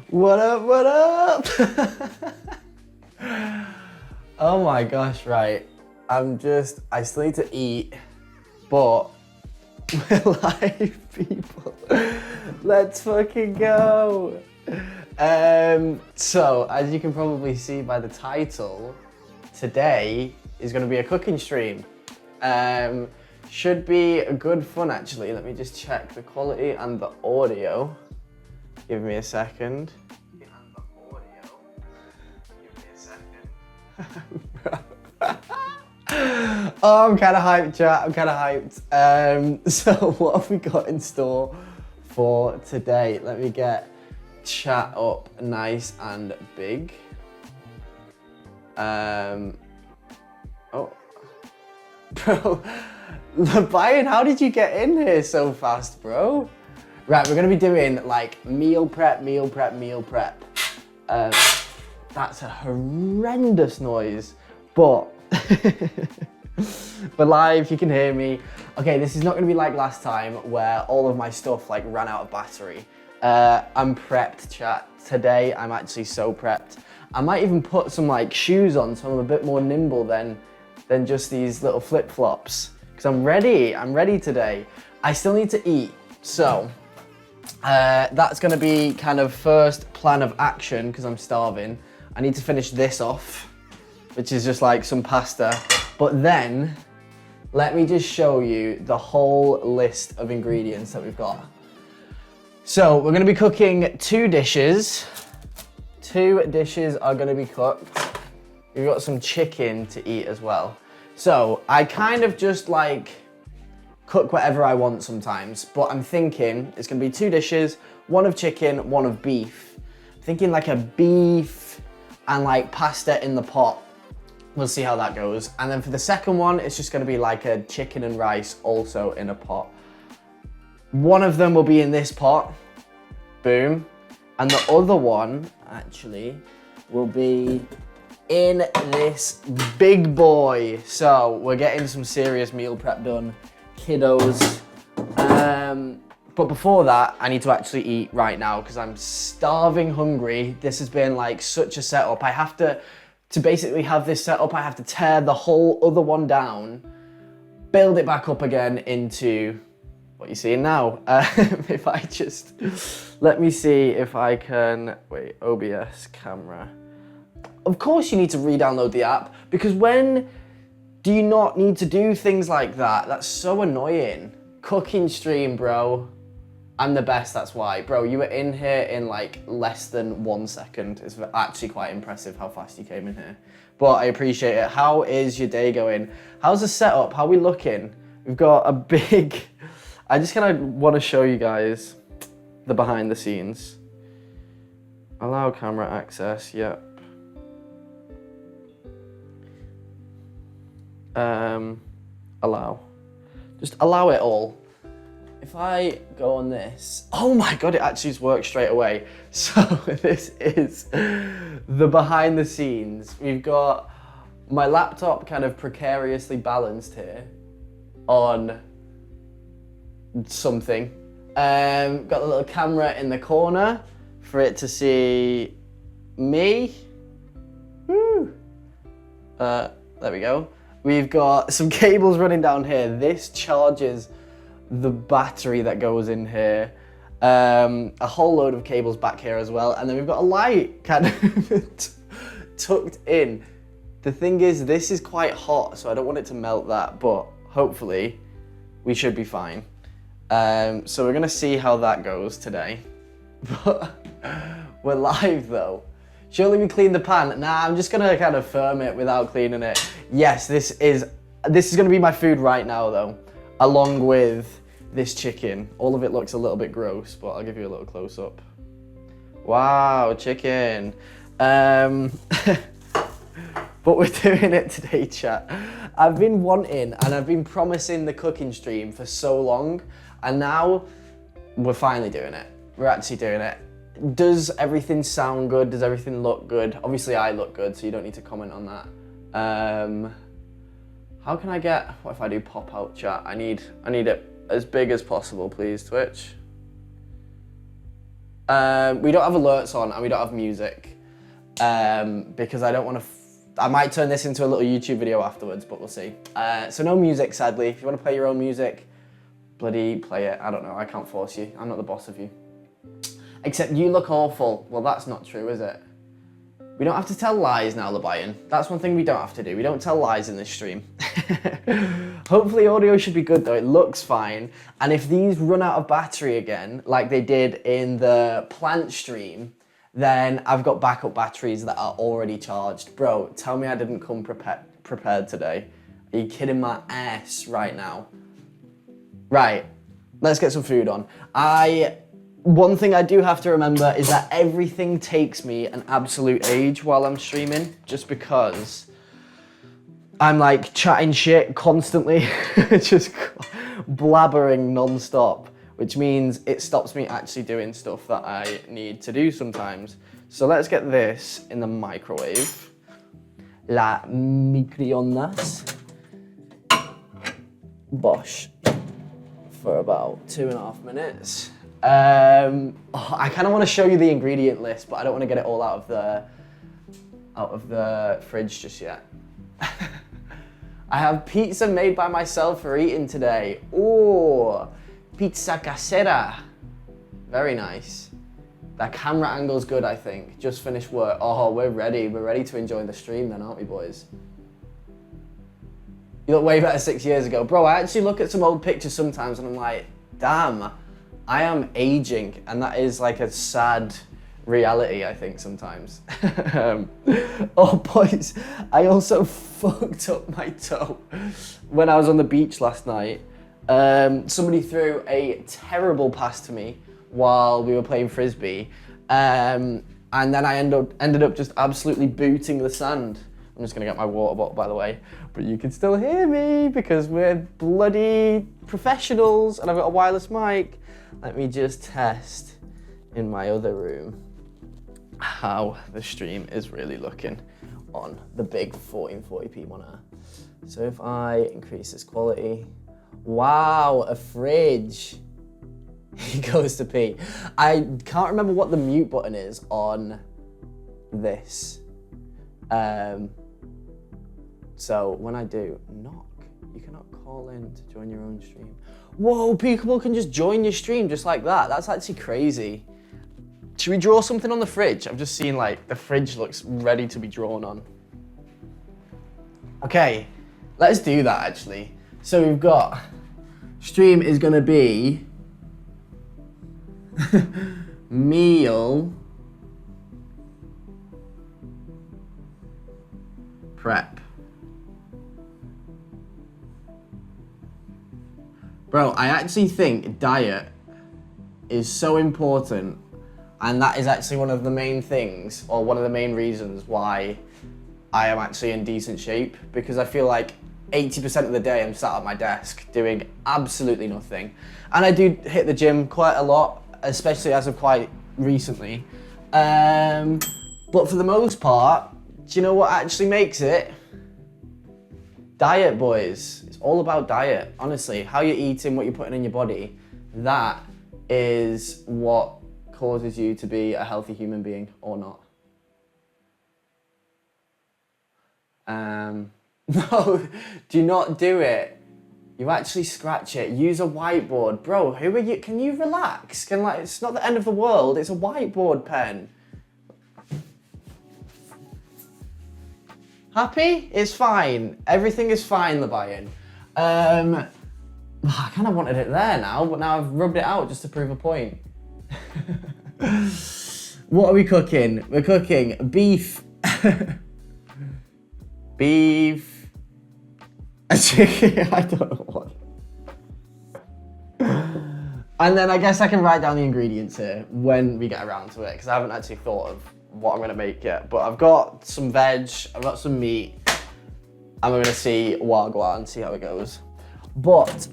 What up, what up? Oh my gosh, right. I still need to eat, but we're live, people. Let's fucking go. So, as you can probably see by the title, today is gonna be a cooking stream. Should be good fun, actually. Let me just check the quality and the audio. Give me a second. Oh, I'm kind of hyped, chat. I'm kind of hyped. So what have we got in store for today? Let me get chat up nice and big. Oh, bro, Brian, how did you get in here so fast, bro? Right, we're gonna be doing like meal prep. That's a horrendous noise, but we're live, you can hear me. Okay, this is not gonna be like last time where all of my stuff like ran out of battery. I'm prepped, chat. Today, I'm actually so prepped. I might even put some like shoes on so I'm a bit more nimble than just these little flip-flops. Because I'm ready today. I still need to eat, so that's gonna be kind of first plan of action because I'm starving. I need to finish this off, which is just like some pasta. But then, let me just show you the whole list of ingredients that we've got. So we're gonna be cooking 2 dishes. 2 dishes are gonna be cooked. We've got some chicken to eat as well. So I kind of just like cook whatever I want sometimes, but I'm thinking it's gonna be 2 dishes, 1 of chicken, 1 of beef. I'm thinking like a beef and like pasta in the pot. We'll see how that goes. And then for the second one, it's just gonna be like a chicken and rice also in a pot. One of them will be in this pot, boom. And the other one, actually, will be in this big boy. So we're getting some serious meal prep done, kiddos. But before that, I need to actually eat right now because I'm starving hungry. This has been like such a setup. I have to basically have this set up, I have to tear the whole other one down, build it back up again into what you're seeing now. If I just, let me see if I can, wait, OBS camera. Of course you need to re-download the app because when do you not need to do things like that? That's so annoying. Cooking stream, bro. I'm the best, that's why. Bro, you were in here in like less than 1 second. It's actually quite impressive how fast you came in here. But I appreciate it. How is your day going? How's the setup? How are we looking? We've got a big, I just kind of want to show you guys the behind the scenes. Allow camera access, yep. Allow. Just allow it all. If I go on this, oh my God, it actually works straight away. So this is the behind the scenes. We've got my laptop kind of precariously balanced here on something. Got the little camera in the corner for it to see me. Woo. There we go. We've got some cables running down here. This charges the battery that goes in here. A whole load of cables back here as well. And then we've got a light kind of tucked in. The thing is, this is quite hot, so I don't want it to melt that, but hopefully we should be fine. So we're gonna see how that goes today. But we're live though. Surely we clean the pan? Nah, I'm just gonna kind of firm it without cleaning it. Yes, this is gonna be my food right now though, along with this chicken. All of it looks a little bit gross, but I'll give you a little close up. Wow, chicken. But we're doing it today, chat. I've been wanting and I've been promising the cooking stream for so long, and now we're finally doing it. We're actually doing it. Does everything sound good? Does everything look good? Obviously I look good, so you don't need to comment on that. How can I get, what if I do pop out chat? I need it as big as possible, please, Twitch. We don't have alerts on and we don't have music because I don't want to. I might turn this into a little YouTube video afterwards, but we'll see. So no music, sadly. If you want to play your own music, bloody play it. I don't know. I can't force you. I'm not the boss of you. Except you look awful. Well, that's not true, is it? We don't have to tell lies now, Labayan. That's one thing we don't have to do. We don't tell lies in this stream. Hopefully audio should be good though. It looks fine. And if these run out of battery again, like they did in the plant stream, then I've got backup batteries that are already charged. Bro, tell me I didn't come prepared today. Are you kidding my ass right now? Right, let's get some food on. One thing I do have to remember is that everything takes me an absolute age while I'm streaming, just because I'm like chatting shit constantly, just blabbering non-stop, which means it stops me actually doing stuff that I need to do sometimes. So let's get this in the microwave. La microondas. Bosh. For about 2.5 minutes. I kind of want to show you the ingredient list, but I don't want to get it all out of the fridge just yet. I have pizza made by myself for eating today. Ooh, pizza casera. Very nice. That camera angle's good, I think. Just finished work. Oh, we're ready. We're ready to enjoy the stream then, aren't we, boys? You look way better 6 years ago. Bro, I actually look at some old pictures sometimes and I'm like, damn, I am aging, and that is like a sad reality, I think, sometimes. Oh, boys, I also fucked up my toe when I was on the beach last night. Somebody threw a terrible pass to me while we were playing Frisbee, and then I ended up just absolutely booting the sand. I'm just gonna get my water bottle, by the way, but you can still hear me because we're bloody professionals and I've got a wireless mic. Let me just test in my other room how the stream is really looking on the big 1440p monitor. So if I increase this quality, wow, a fridge. He goes to pee. I can't remember what the mute button is on this. So when I do knock, you cannot call in to join your own stream. Whoa, people can just join your stream just like that. That's actually crazy. Should we draw something on the fridge? I've just seen like the fridge looks ready to be drawn on. Okay, let's do that actually. So we've got, stream is gonna be meal prep. Bro, I actually think diet is so important, and that is actually one of the main things, or one of the main reasons why I am actually in decent shape, because I feel like 80% of the day I'm sat at my desk doing absolutely nothing. And I do hit the gym quite a lot, especially as of quite recently. But for the most part, do you know what actually makes it? Diet, boys. It's all about diet, honestly. How you're eating, what you're putting in your body, that is what causes you to be a healthy human being or not. No, do not do it. You actually scratch it. Use a whiteboard. Bro, who are you? Can you relax? It's not the end of the world. It's a whiteboard pen. Happy? It's fine. Everything is fine, Labayan. I kind of wanted it there now, but now I've rubbed it out just to prove a point. What are we cooking? We're cooking beef. Beef. A chicken. I don't know what. And then I guess I can write down the ingredients here when we get around to it, because I haven't actually thought of what I'm gonna make yet. But I've got some veg, I've got some meat, and we're gonna see wagwa and see how it goes. But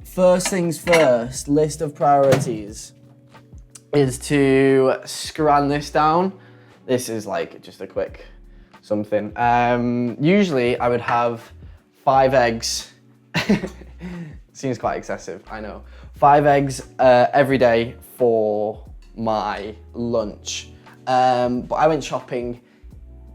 first things first, list of priorities is to scran this down. This is like just a quick something. Usually I would have 5 eggs. Seems quite excessive, I know. 5 eggs every day for my lunch. But I went shopping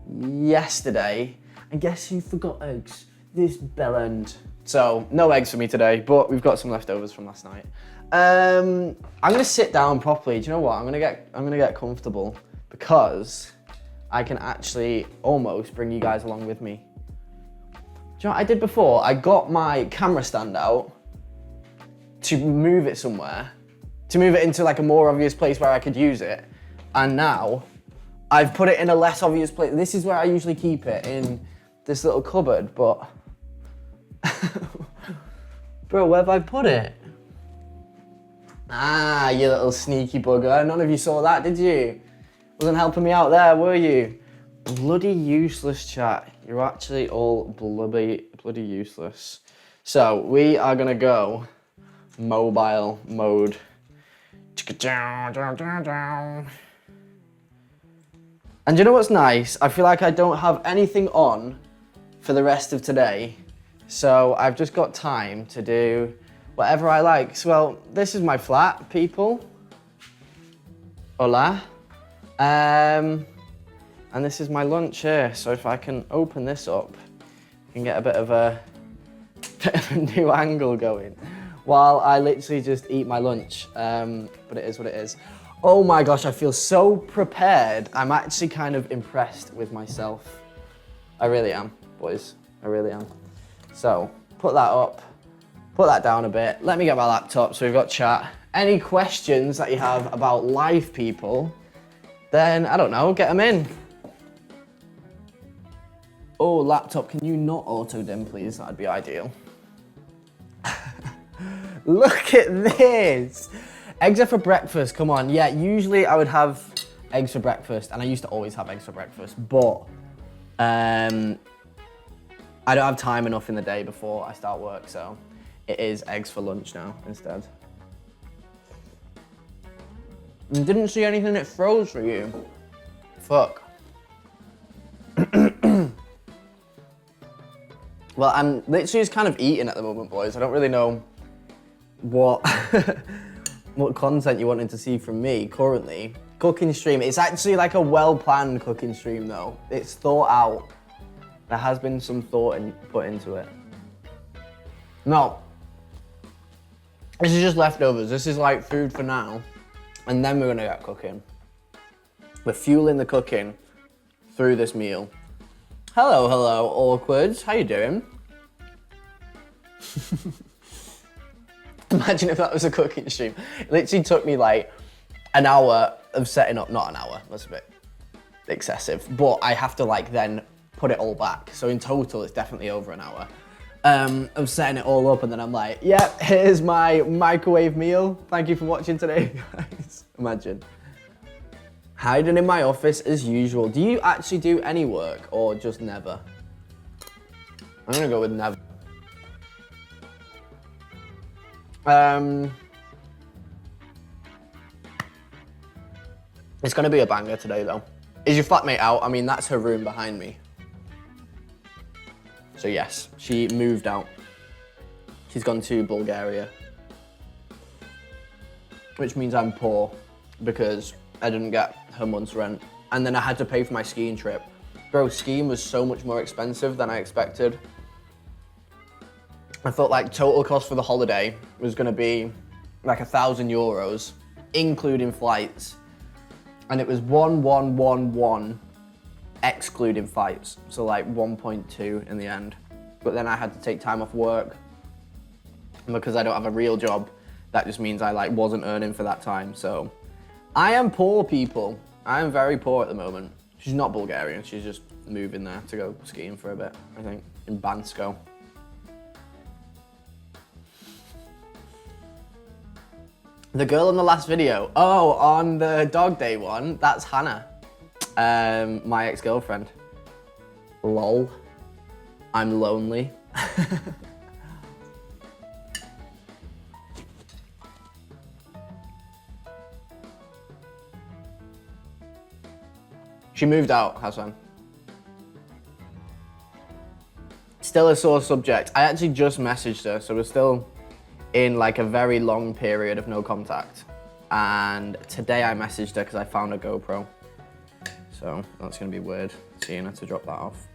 yesterday, and guess who forgot eggs? This bellend. So no eggs for me today, but we've got some leftovers from last night. I'm gonna sit down properly. Do you know what? I'm gonna get comfortable because I can actually almost bring you guys along with me. Do you know what I did before? I got my camera stand out to move it somewhere, to move it into like a more obvious place where I could use it. And now I've put it in a less obvious place. This is where I usually keep it, in this little cupboard, but bro, where have I put it? Ah, you little sneaky bugger. None of you saw that, did you? Wasn't helping me out there, were you? Bloody useless, chat. You're actually all bloody useless. So we are gonna go mobile mode. And you know what's nice? I feel like I don't have anything on for the rest of today. So I've just got time to do whatever I like. So, well, this is my flat, people. Hola. And this is my lunch here. So if I can open this up, I can get a bit of a new angle going while I literally just eat my lunch. But it is what it is. Oh my gosh, I feel so prepared. I'm actually kind of impressed with myself. I really am, boys. I really am. So, put that up, put that down a bit. Let me get my laptop so we've got chat. Any questions that you have about live people, then, I don't know, get them in. Oh, laptop, can you not auto-dim, please? That'd be ideal. Look at this. Eggs are for breakfast, come on. Yeah, usually I would have eggs for breakfast, and I used to always have eggs for breakfast, but I don't have time enough in the day before I start work, so it is eggs for lunch now instead. And didn't see anything that froze for you. Fuck. Well, I'm literally just kind of eating at the moment, boys. I don't really know what what content you wanted to see from me currently. Cooking stream. It's actually like a well-planned cooking stream though. It's thought out. There has been some thought put into it. No. This is just leftovers. This is like food for now. And then we're gonna get cooking. We're fueling the cooking through this meal. Hello, awkwards. How you doing? Imagine if that was a cooking stream. It literally took me like an hour of setting up, not an hour, that's a bit excessive, but I have to like then put it all back. So in total, it's definitely over an hour of setting it all up, and then I'm like, yeah, here's my microwave meal. Thank you for watching today, guys. Imagine. Hiding in my office as usual. Do you actually do any work or just never? I'm gonna go with never. It's gonna be a banger today though. Is your flatmate out? I mean, that's her room behind me. So yes, she moved out. She's gone to Bulgaria. Which means I'm poor because I didn't get her month's rent. And then I had to pay for my skiing trip. Bro, skiing was so much more expensive than I expected. I thought like total cost for the holiday was gonna be like €1,000, including flights. And it was 1,111 excluding flights. So like 1.2 in the end. But then I had to take time off work. And because I don't have a real job, that just means I like wasn't earning for that time. So I am poor, people. I am very poor at the moment. She's not Bulgarian, she's just moving there to go skiing for a bit, I think, in Bansko. The girl in the last video. Oh, on the dog day one, that's Hannah. My ex-girlfriend. Lol. I'm lonely. She moved out, Hassan. Still a sore subject. I actually just messaged her, so we're still in like a very long period of no contact. And today I messaged her because I found a GoPro. So that's gonna be weird, seeing her to drop that off.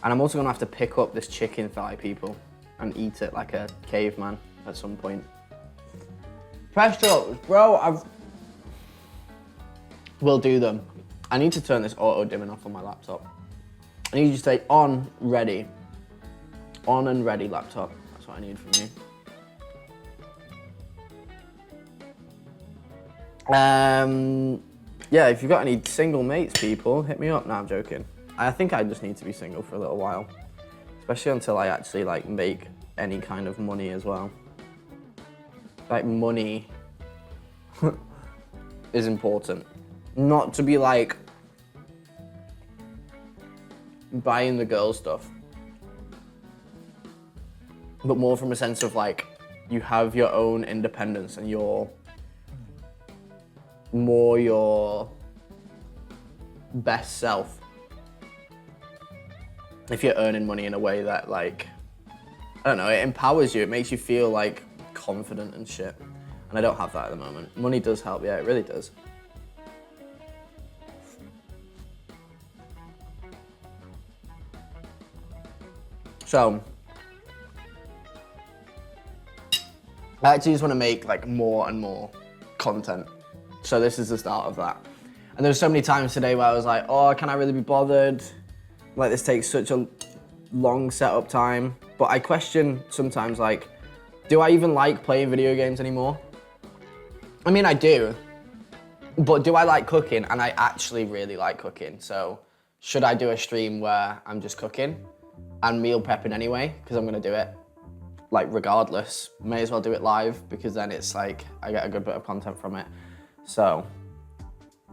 And I'm also gonna have to pick up this chicken thigh, people, and eat it like a caveman at some point. Press ups, bro, we'll do them. I need to turn this auto dimming off on my laptop. I need you to say on, ready. On and ready, laptop. That's what I need from you. Yeah, if you've got any single mates, people, hit me up. No, I'm joking. I think I just need to be single for a little while, especially until I actually like make any kind of money as well. Like money is important. Not to be like buying the girl stuff, but more from a sense of like you have your own independence and you're more your best self if you're earning money in a way that like, I don't know, it empowers you, it makes you feel like confident and shit. And I don't have that at the moment. Money does help, yeah, it really does. So, I actually just want to make like more and more content. So this is the start of that. And there were so many times today where I was like, oh, can I really be bothered? Like this takes such a long setup time. But I question sometimes like, do I even like playing video games anymore? I mean, I do, but do I like cooking? And I actually really like cooking. So should I do a stream where I'm just cooking and meal prepping anyway? Because I'm gonna do it like regardless. May as well do it live because then it's like, I get a good bit of content from it. So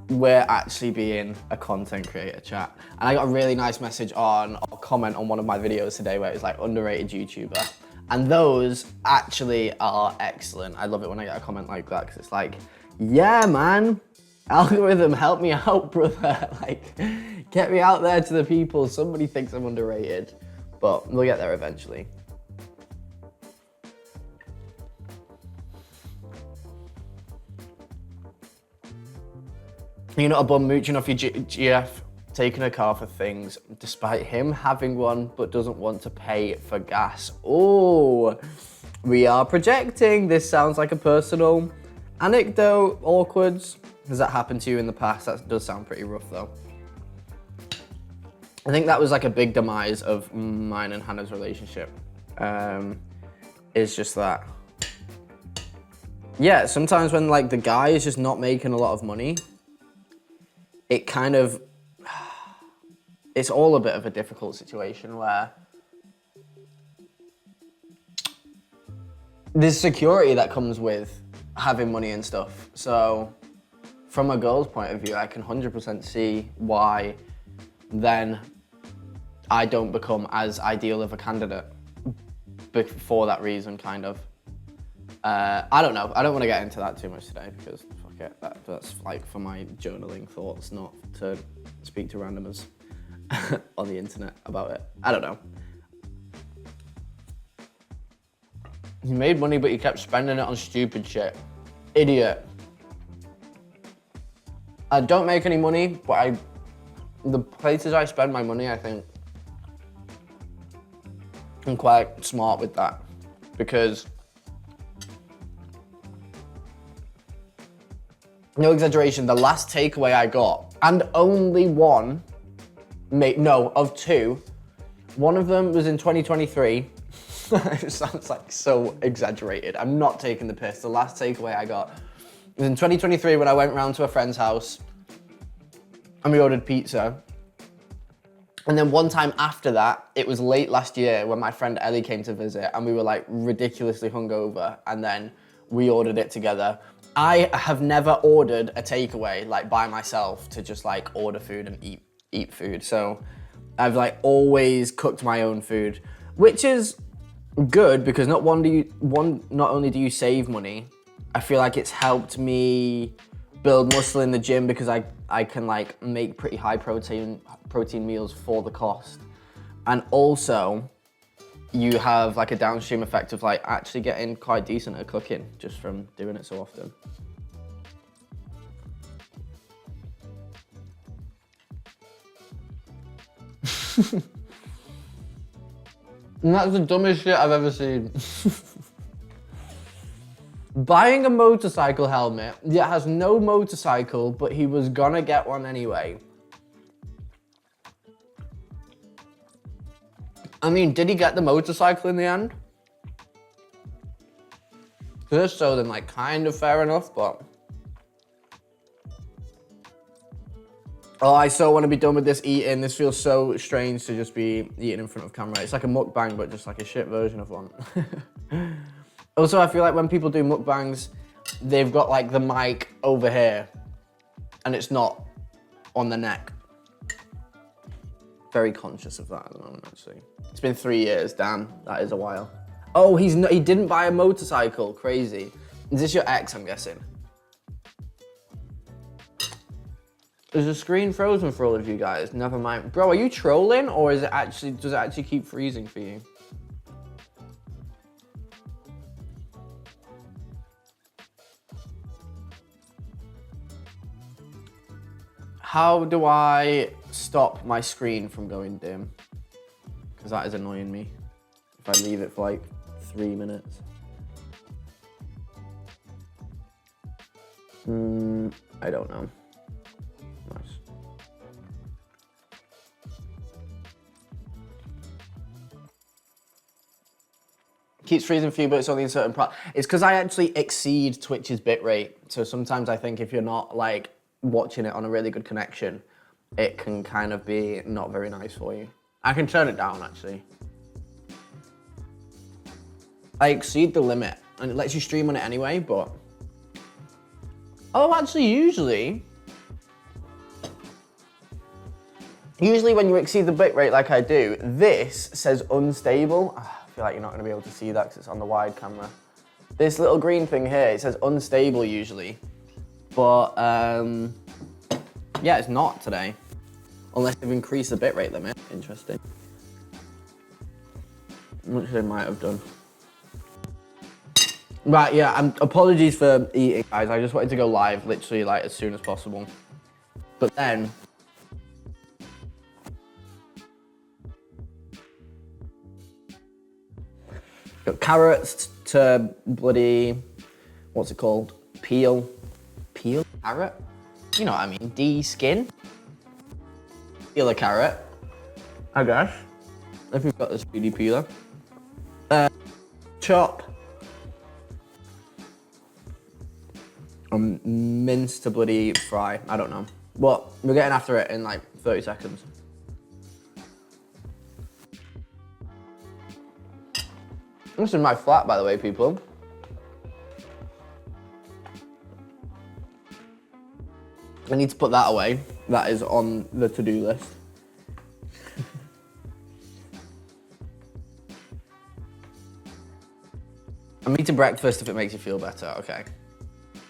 we're actually being a content creator chat. And I got a really nice message on, or comment on one of my videos today where it was like underrated YouTuber. And those actually are excellent. I love it when I get a comment like that because it's like, yeah, man, algorithm, help me out, brother. Like, get me out there to the people. Somebody thinks I'm underrated, but we'll get there eventually. You're not a bum mooching off your GF, taking a car for things, despite him having one, but doesn't want to pay for gas. Oh, we are projecting. This sounds like a personal anecdote, awkwards. Has that happened to you in the past? That does sound pretty rough though. I think that was like a big demise of mine and Hannah's relationship. Is just that. Yeah, sometimes when like the guy is just not making a lot of money, it kind of, it's all a bit of a difficult situation where there's security that comes with having money and stuff. So from a girl's point of view, I can 100% see why then I don't become as ideal of a candidate for that reason, kind of. I don't know. I don't want to get into that too much today because fuck it. That's like for my journaling thoughts, not to speak to randomers on the internet about it. I don't know. You made money, but you kept spending it on stupid shit. Idiot. I don't make any money, but the places I spend my money, I think I'm quite smart with that because no exaggeration, the last takeaway I got, and only one, of two, one of them was in 2023. It sounds like so exaggerated. I'm not taking the piss. The last takeaway I got was in 2023 when I went round to a friend's house and we ordered pizza. And then one time after that, it was late last year when my friend Ellie came to visit and we were like ridiculously hungover and then we ordered it together. I have never ordered a takeaway like by myself to just like order food and eat food. So I've like always cooked my own food, which is good because not only do you save money, I feel like it's helped me build muscle in the gym because I can like make pretty high protein meals for the cost. And also you have like a downstream effect of like actually getting quite decent at cooking just from doing it so often. And that's the dumbest shit I've ever seen. Buying a motorcycle helmet that has no motorcycle, but he was gonna get one anyway. I mean, did he get the motorcycle in the end? If so, then like kind of fair enough, but... Oh, I so want to be done with this eating. This feels so strange to just be eating in front of camera. It's like a mukbang, but just like a shit version of one. Also, I feel like when people do mukbangs, they've got like the mic over here and it's not on the neck. Very conscious of that at the moment, actually. It's been 3 years, damn, that is a while. Oh, he didn't buy a motorcycle, crazy. Is this your ex, I'm guessing? Is the screen frozen for all of you guys? Never mind. Bro, are you trolling or does it actually keep freezing for you? How do I stop my screen from going dim? Because that is annoying me. If I leave it for like 3 minutes. I don't know. Nice. Keeps freezing for you, but it's only in certain parts. It's because I actually exceed Twitch's bitrate. So sometimes I think if you're not like watching it on a really good connection, it can kind of be not very nice for you. I can turn it down actually. I exceed the limit and it lets you stream on it anyway, but... Oh, actually usually when you exceed the bitrate like I do, this says unstable. I feel like you're not gonna be able to see that because it's on the wide camera. This little green thing here, it says unstable usually. But yeah, it's not today. Unless they've increased the bitrate limit. Interesting. Which they might have done. Right, yeah, apologies for eating, guys. I just wanted to go live literally like as soon as possible. But then... got carrots to bloody... what's it called? Peel? Carrot? You know what I mean, de-skin? Peel a carrot, I guess. If you've got the speedy peeler. Chop. Mince to bloody fry, I don't know. But we're getting after it in like 30 seconds. This is my flat, by the way, people. I need to put that away. That is on the to-do list. I'm eating breakfast if it makes you feel better, okay.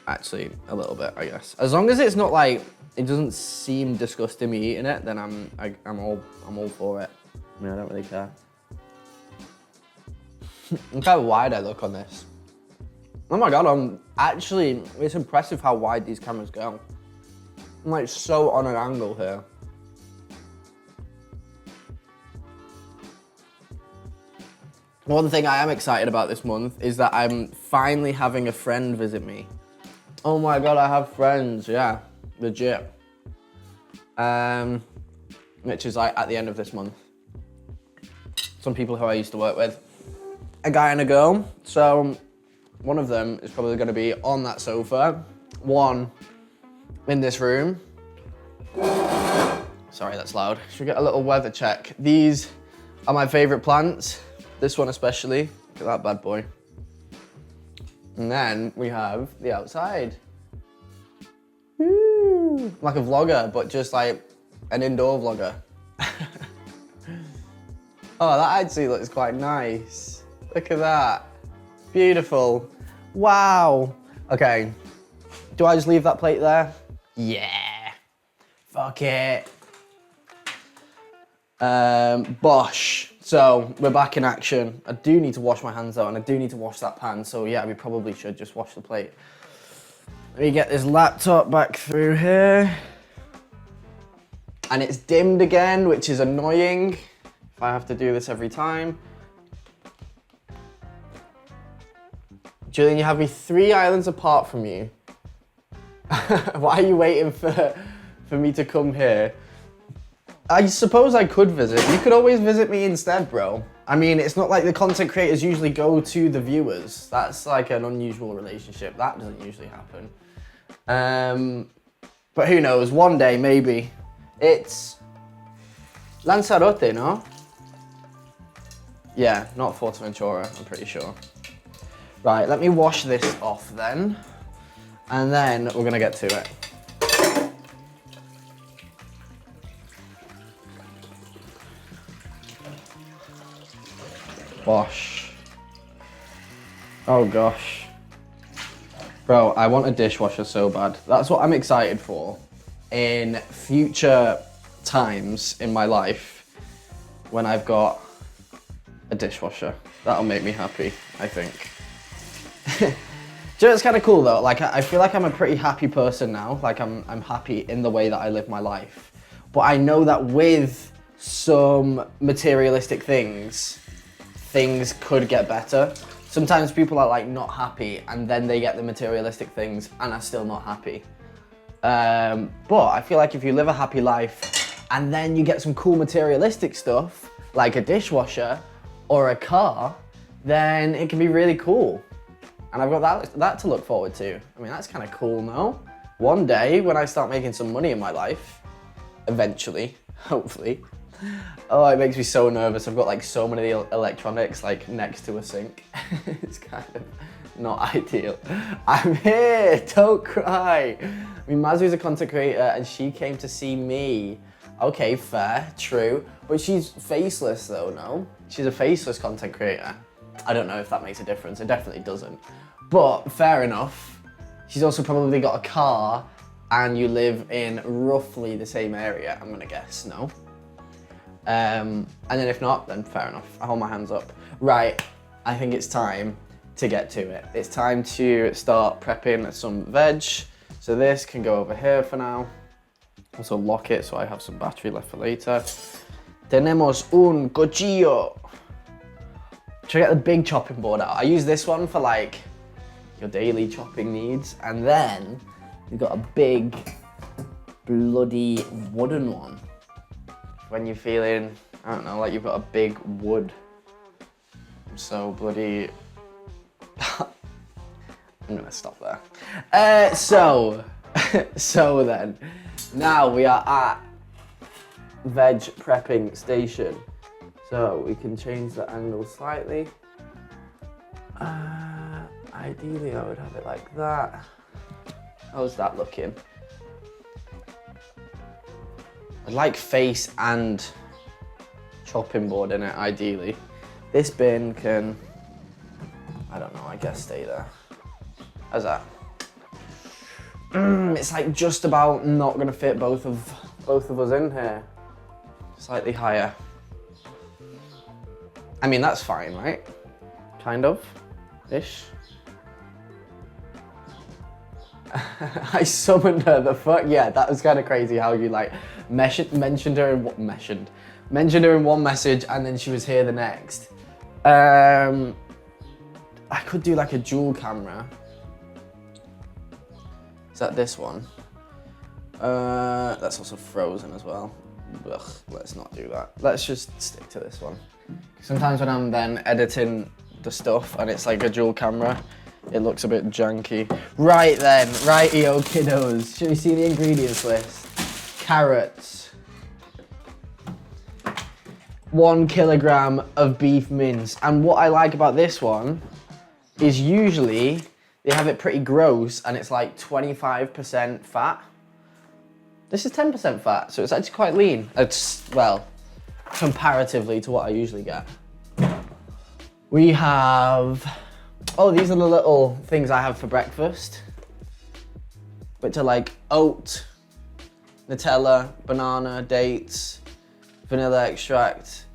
Actually, a little bit, I guess. As long as it's not like, it doesn't seem disgusting me eating it, then I'm all for it. I mean, I don't really care. Look how wide I look on this. Oh my God, it's impressive how wide these cameras go. I'm like so on an angle here. One thing I am excited about this month is that I'm finally having a friend visit me. Oh my God, I have friends, yeah, legit. Which is like at the end of this month. Some people who I used to work with. A guy and a girl, so one of them is probably gonna be on that sofa. One in this room. Sorry, that's loud. Should we get a little weather check? These are my favorite plants. This one especially. Look at that bad boy. And then we have the outside. Woo! Like a vlogger, but just like an indoor vlogger. Oh, that actually looks quite nice. Look at that. Beautiful. Wow. Okay. Do I just leave that plate there? Yeah. Fuck it. Bosh. So, we're back in action. I do need to wash my hands though, and I do need to wash that pan, so yeah, we probably should just wash the plate. Let me get this laptop back through here. And it's dimmed again, which is annoying if I have to do this every time. Julian, you have me 3 islands apart from you. Why are you waiting for me to come here? I suppose I could visit. You could always visit me instead, bro. I mean, it's not like the content creators usually go to the viewers. That's like an unusual relationship. That doesn't usually happen. But who knows? One day, maybe. It's Lanzarote, no? Yeah, not Fuerteventura, I'm pretty sure. Right, let me wash this off then. And then we're gonna get to it. Wash. Oh gosh. Bro, I want a dishwasher so bad. That's what I'm excited for in future times in my life when I've got a dishwasher. That'll make me happy, I think. Do you know, it's kind of cool though. Like, I feel like I'm a pretty happy person now. Like, I'm happy in the way that I live my life. But I know that with some materialistic things could get better. Sometimes people are like not happy and then they get the materialistic things and are still not happy. But I feel like if you live a happy life and then you get some cool materialistic stuff, like a dishwasher or a car, then it can be really cool. And I've got that to look forward to. I mean, that's kind of cool, no? One day when I start making some money in my life, eventually, hopefully. Oh, it makes me so nervous. I've got like so many electronics like next to a sink. It's kind of not ideal. I'm here, don't cry. I mean, Mazu's a content creator and she came to see me. Okay, fair, true. But she's faceless though, no? She's a faceless content creator. I don't know if that makes a difference. It definitely doesn't. But fair enough. She's also probably got a car and you live in roughly the same area, I'm gonna guess, no? And then if not, then fair enough. I hold my hands up. Right, I think it's time to get to it. It's time to start prepping some veg. So this can go over here for now. Also lock it so I have some battery left for later. Tenemos un cuchillo. Should I get the big chopping board out? I use this one for like your daily chopping needs. And then you've got a big bloody wooden one. When you're feeling, I don't know, like you've got a big wood. I'm so bloody... I'm gonna stop there. So then, now we are at veg prepping station. So we can change the angle slightly. Ideally I would have it like that. How's that looking? I'd like face and chopping board in it, ideally. This bin can, I don't know, I guess stay there. How's that? It's like just about not gonna fit both of us in here. Slightly higher. I mean, that's fine, right? Kind of, ish. I summoned her, the fuck? Yeah, that was kind of crazy how you like mentioned her in one message and then she was here the next. I could do like a dual camera. Is that this one? That's also frozen as well. Ugh, let's not do that. Let's just stick to this one. Sometimes when I'm then editing the stuff and it's like a dual camera, it looks a bit janky. Right then, rightio kiddos. Should we see the ingredients list? Carrots. 1 kilogram of beef mince. And what I like about this one is usually they have it pretty gross and it's like 25% fat. This is 10% fat, so it's actually quite lean. It's, well, comparatively to what I usually get. We have, oh, these are the little things I have for breakfast, which are like oat, Nutella, banana, dates, vanilla extract,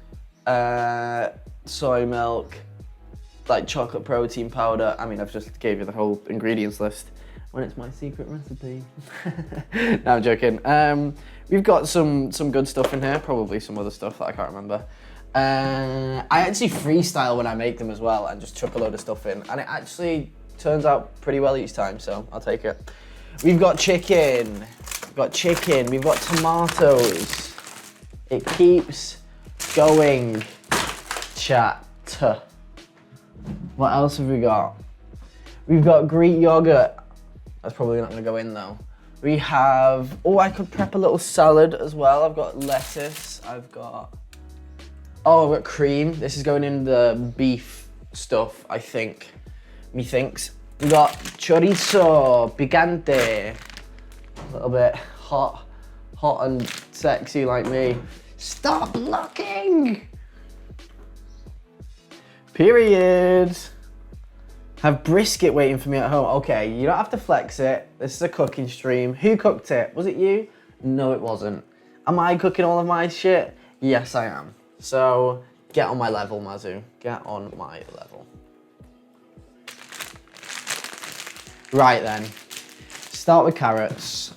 soy milk, like chocolate protein powder. I mean, I've just gave you the whole ingredients list. when it's my secret recipe. No, I'm joking. We've got some good stuff in here, probably some other stuff that I can't remember. I actually freestyle when I make them as well and just chuck a load of stuff in, and it actually turns out pretty well each time, so I'll take it. We've got chicken, we've got tomatoes. It keeps going, chat. What else have we got? We've got Greek yogurt. That's probably not gonna go in though. We have, oh, I could prep a little salad as well. I've got lettuce, I've got cream. This is going in the beef stuff, I think. Methinks. We got chorizo picante. A little bit hot and sexy like me. Stop looking! Period. Have brisket waiting for me at home. Okay, you don't have to flex it. This is a cooking stream. Who cooked it? Was it you? No, it wasn't. Am I cooking all of my shit? Yes, I am. So, get on my level, Mazu. Get on my level. Right then. Start with carrots.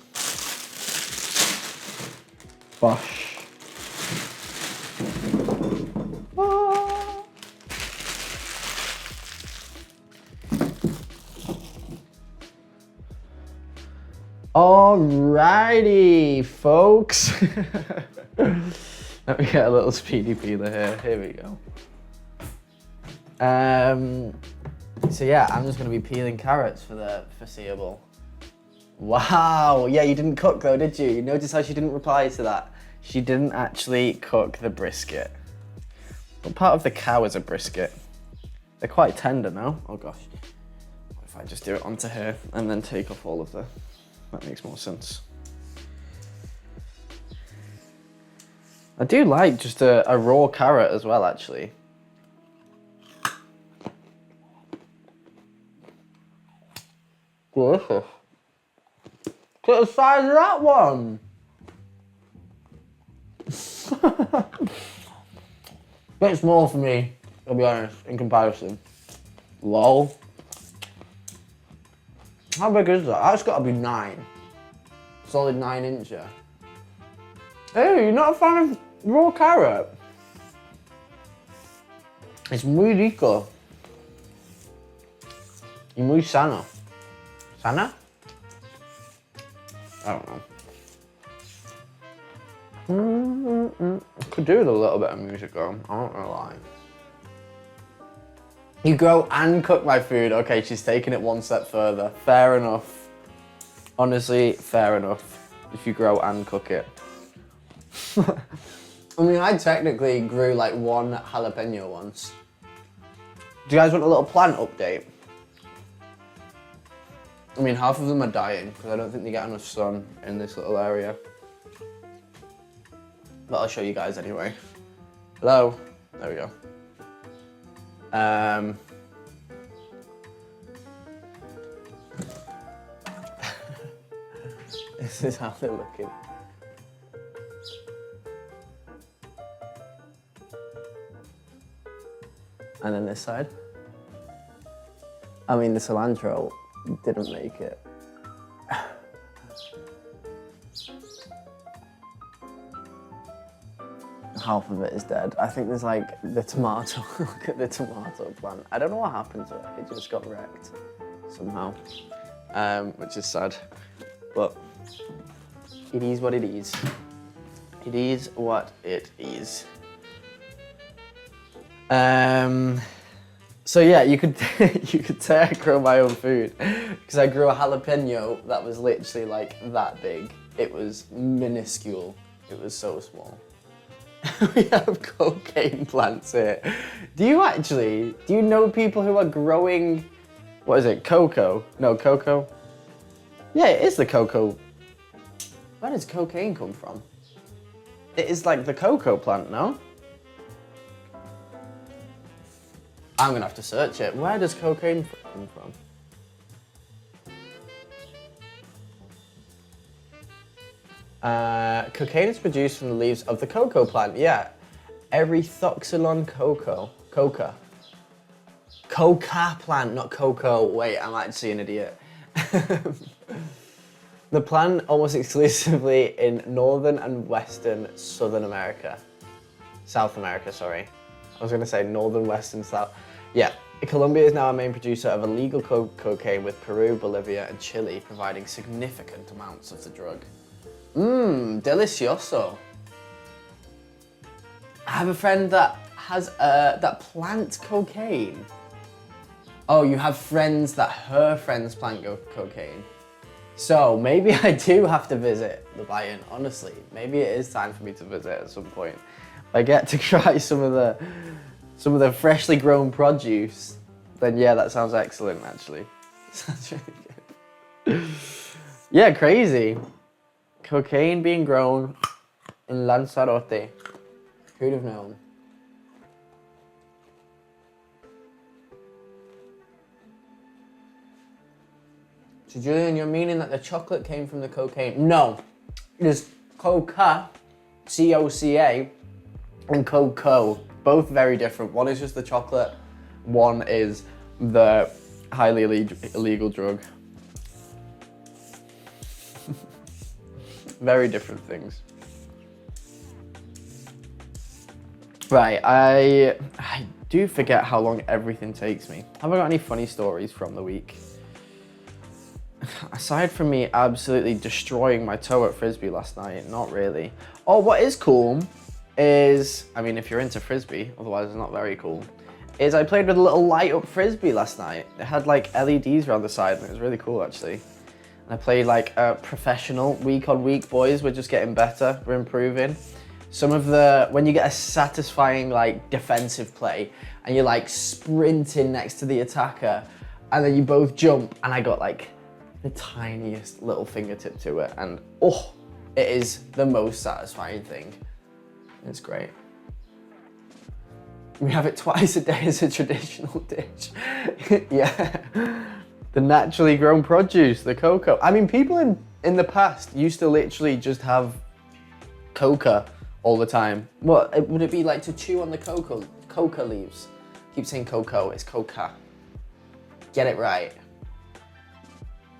Bosh. Alrighty, folks. Let me get a little speedy peeler here. Here we go. So yeah, I'm just gonna be peeling carrots for the foreseeable. Wow, yeah, you didn't cook though, did you? You notice how she didn't reply to that? She didn't actually cook the brisket. What part of the cow is a brisket? They're quite tender now. Oh gosh. What if I just do it onto here and then take off all of the... That makes more sense. I do like just a raw carrot as well, actually. Delicious. Look at the size of that one. Bit small for me, I'll be honest, in comparison. Lol. How big is that? That's got to be 9. Solid 9-incher. Hey, you're not a fan of raw carrot? Es muy rico. Y muy sano. Sana? I don't know. Could do with a little bit of music though, I don't know why. You grow and cook my food. Okay, she's taking it one step further. Fair enough. Honestly, fair enough. If you grow and cook it. I mean, I technically grew like 1 jalapeno once. Do you guys want a little plant update? I mean, half of them are dying because I don't think they get enough sun in this little area. But I'll show you guys anyway. Hello? There we go. This is how they're looking. And then this side. I mean, the cilantro didn't make it. Half of it is dead. I think there's like the tomato. Look at the tomato plant. I don't know what happened to it. It just got wrecked somehow, which is sad. But it is what it is. It is what it is. So yeah, you could you could say I grow my own food because I grew a jalapeno that was literally like that big. It was minuscule. It was so small. We have cocaine plants here. Do you know people who are growing, what is it, cocoa? No, cocoa? Yeah, it is the cocoa. Where does cocaine come from? It is like the cocoa plant, no? I'm gonna have to search it. Where does cocaine come from? Cocaine is produced from the leaves of the cocoa plant, yeah. Erythoxylon coca plant, not cocoa. Wait, I'm actually an idiot. The plant almost exclusively in northern and western Southern America. South America, sorry. I was gonna say northern, western, south. Yeah, Colombia is now a main producer of illegal cocaine, with Peru, Bolivia, and Chile providing significant amounts of the drug. Mmm, delicioso. I have a friend that has that plants cocaine. Oh, you have friends that her friends plant cocaine. So maybe I do have to visit the buy-in, honestly. Maybe it is time for me to visit at some point. If I get to try some of the freshly grown produce, then yeah, that sounds excellent actually. Sounds really good. Yeah, crazy. Cocaine being grown in Lanzarote. Who'd have known? So Julian, you're meaning that the chocolate came from the cocaine? No, there's coca, C-O-C-A, and cocoa. Both very different. One is just the chocolate, one is the highly illegal drug. Very different things. Right, I do forget how long everything takes me. Have I got any funny stories from the week? Aside from me absolutely destroying my toe at Frisbee last night, not really. Oh, what is cool is, I mean, if you're into Frisbee, otherwise it's not very cool, is I played with a little light up Frisbee last night. It had like LEDs around the side and it was really cool actually. And I played like a professional, week on week, boys. We're just getting better, we're improving. Some of the, when you get a satisfying like defensive play and you're like sprinting next to the attacker and then you both jump and I got like the tiniest little fingertip to it and oh, it is the most satisfying thing. It's great. We have it twice a day as a traditional dish. Yeah, the naturally grown produce, the cocoa. I mean, people in the past used to literally just have coca all the time. What would it be like to chew on the coca leaves? Keep saying cocoa, it's coca. Get it right.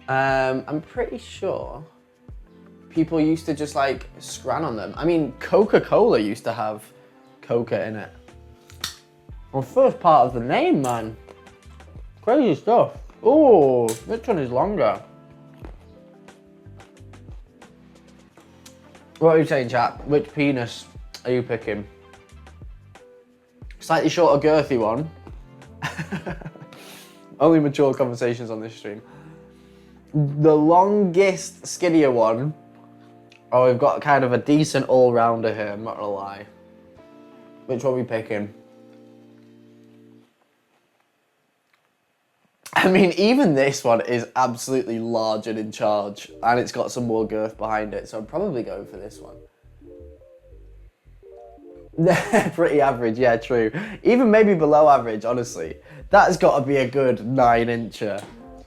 I'm pretty sure people used to just like scran on them. I mean, Coca-Cola used to have coca in it. Well, first part of the name, man. Crazy stuff. Oh, which one is longer? What are you saying, chat? Which penis are you picking? Slightly shorter, girthy one. Only mature conversations on this stream. The longest, skinnier one. Oh, we've got kind of a decent all-rounder here, I'm not gonna lie. Which one are we picking? I mean, even this one is absolutely large and in charge, and it's got some more girth behind it, so I'm probably going for this one. Pretty average, yeah, true. Even maybe below average, honestly. That's got to be a good 9-incher.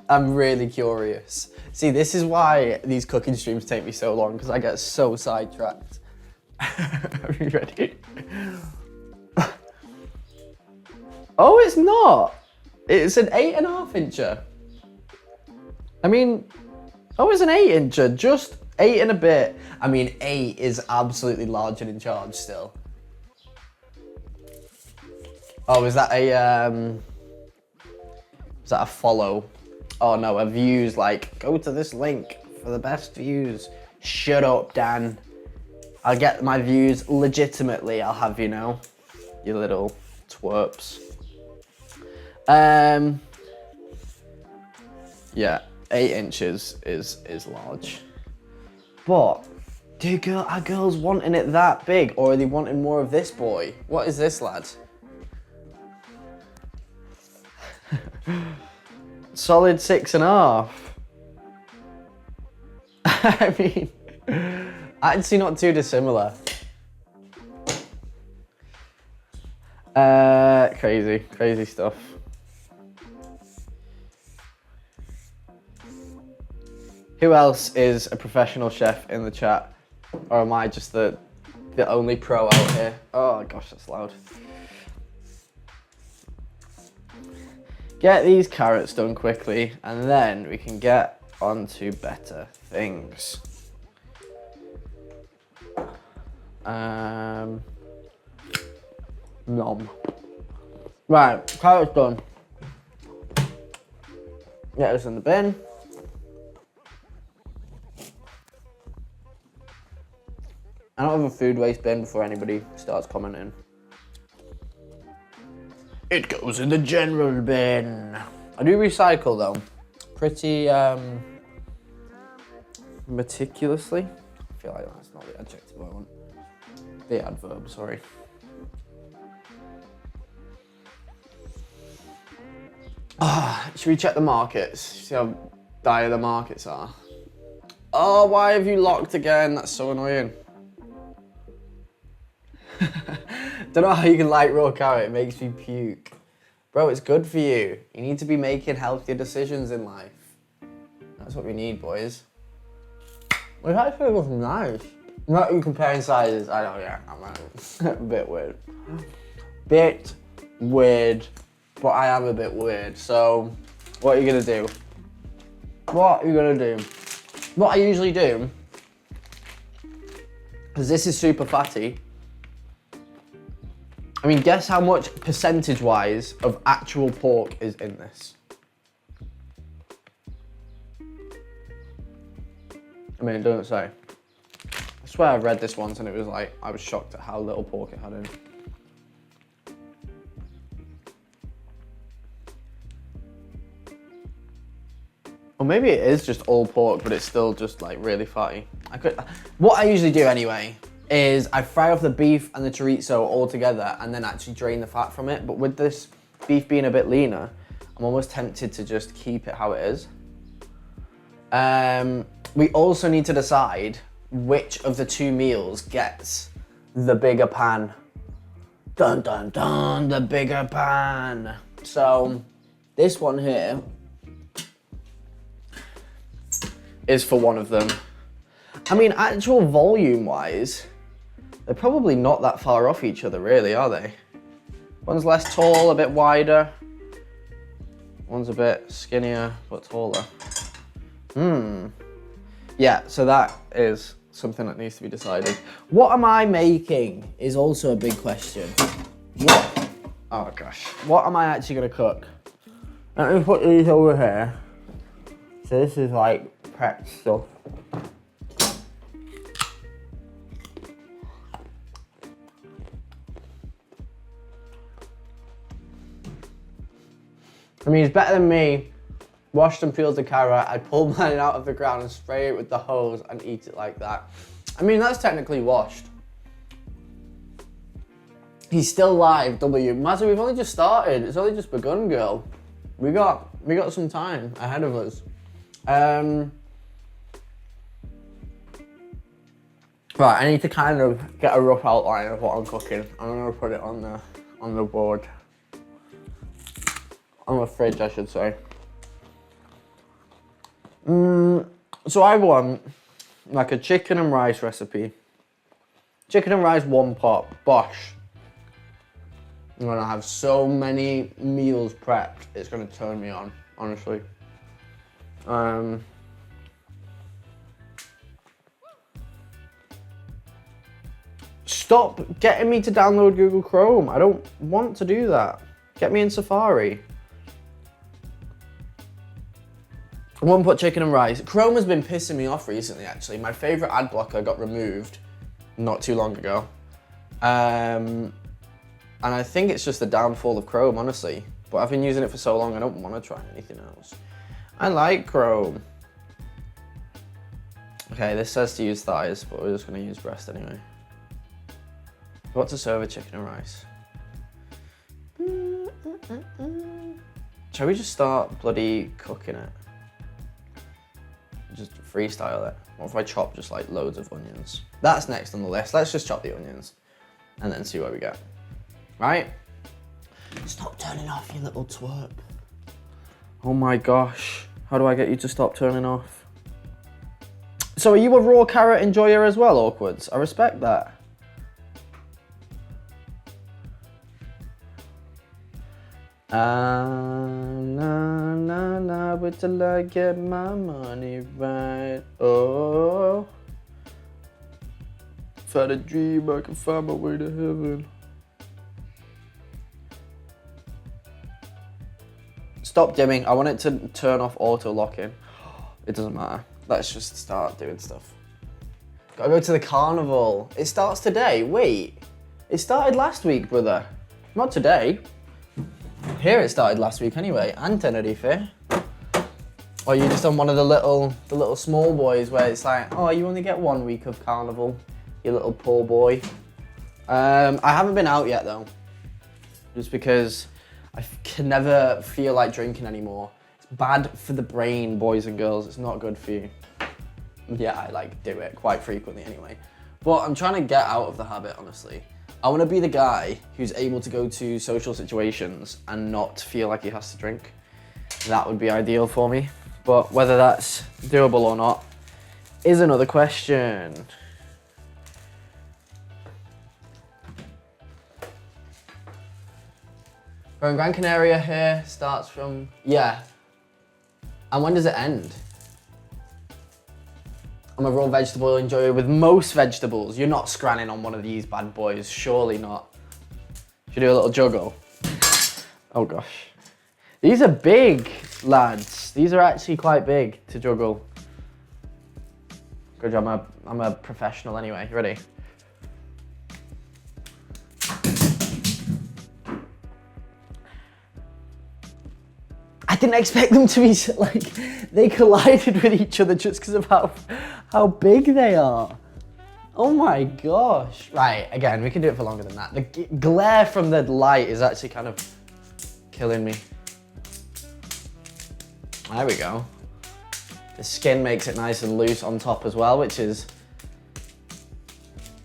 I'm really curious. See, this is why these cooking streams take me so long, because I get so sidetracked. Are you ready? Oh, it's not. It's an 8.5-incher. I mean, oh, it's an 8-incher, just 8 and a bit. I mean, 8 is absolutely large and in charge still. Oh, is that a follow? Oh no, a views, like, go to this link for the best views. Shut up, Dan. I'll get my views legitimately, I'll have you know. You little twerps. Yeah, 8 inches is large. But are girls wanting it that big, or are they wanting more of this boy? What is this, lad? Solid 6.5. I mean, actually not too dissimilar. Crazy stuff. Who else is a professional chef in the chat? Or am I just the only pro out here? Oh gosh, that's loud. Get these carrots done quickly, and then we can get on to better things. Nom. Right, carrot's done. Get this in the bin. I don't have a food waste bin before anybody starts commenting. It goes in the general bin. I do recycle though, pretty meticulously. I feel like that's not the adjective I want. The adverb, sorry. Should we check the markets? See how dire the markets are? Oh, why have you locked again? That's so annoying. Don't know how you can like raw carrot, it makes me puke. Bro, it's good for you. You need to be making healthier decisions in life. That's what we need, boys. It actually looks nice. Not you comparing sizes, I know, yeah, I'm a bit weird. Bit weird, but I am a bit weird. So, what are you gonna do? What are you gonna do? What I usually do, because this is super fatty, I mean, guess how much percentage-wise of actual pork is in this? I mean, it doesn't say. I swear I've read this once and it was like, I was shocked at how little pork it had in. Or maybe it is just all pork, but it's still just like really fatty. What I usually do anyway, is I fry off the beef and the chorizo all together and then actually drain the fat from it. But with this beef being a bit leaner, I'm almost tempted to just keep it how it is. We also need to decide which of the two meals gets the bigger pan. Dun dun dun, the bigger pan. So this one here is for one of them. I mean, actual volume wise, they're probably not that far off each other, really, are they? One's less tall, a bit wider. One's a bit skinnier, but taller. Yeah, so that is something that needs to be decided. What am I making is also a big question. What? Oh gosh. What am I actually gonna cook? Let me put these over here. So this is like prepped stuff. I mean, it's better than me. Washed and peeled the carrot, I pulled mine out of the ground and spray it with the hose and eat it like that. I mean, that's technically washed. He's still live, W. Mazza, we've only just started. It's only just begun, girl. We got some time ahead of us. Right, I need to kind of get a rough outline of what I'm cooking. I'm gonna put it on the board. On the fridge, I should say. So I want like a chicken and rice recipe. Chicken and rice, one pot, bosh. I'm gonna have so many meals prepped, it's gonna turn me on, honestly. Stop getting me to download Google Chrome. I don't want to do that. Get me in Safari. One pot chicken and rice. Chrome has been pissing me off recently, actually. My favorite ad blocker got removed not too long ago. And I think it's just the downfall of Chrome, honestly. But I've been using it for so long, I don't want to try anything else. I like Chrome. Okay, this says to use thighs, but we're just gonna use breast anyway. What to serve with chicken and rice? Shall we just start bloody cooking it? Just freestyle it. What if I chop just like loads of onions? That's next on the list. Let's just chop the onions and then see where we get. Right? Stop turning off, you little twerp. Oh my gosh. How do I get you to stop turning off? So are you a raw carrot enjoyer as well, Awkwards? I respect that. Na na na, wait till I get my money right. Oh, if I had a dream, I could find my way to heaven. Stop dimming. I want it to turn off auto locking. It doesn't matter. Let's just start doing stuff. Gotta go to the carnival. It starts today. Wait, it started last week, brother. Not today. Here it started last week anyway, and Tenerife. Or you just on one of the little small boys where it's like, oh, you only get 1 week of carnival, you little poor boy. I haven't been out yet though, just because I can never feel like drinking anymore. It's bad for the brain, boys and girls. It's not good for you. Yeah, I like do it quite frequently anyway. But I'm trying to get out of the habit, honestly. I want to be the guy who's able to go to social situations and not feel like he has to drink. That would be ideal for me. But whether that's doable or not is another question. We're in Gran Canaria here, starts from, yeah. And when does it end? I'm a raw vegetable enjoyer with most vegetables. You're not scranning on one of these bad boys, surely not. Should we do a little juggle? Oh gosh. These are big, lads. These are actually quite big to juggle. Good job, I'm a professional anyway. You ready? I didn't expect them to be like, they collided with each other just because of how big they are. Oh my gosh. Right, again, we can do it for longer than that. The glare from the light is actually kind of killing me. There we go. The skin makes it nice and loose on top as well, which is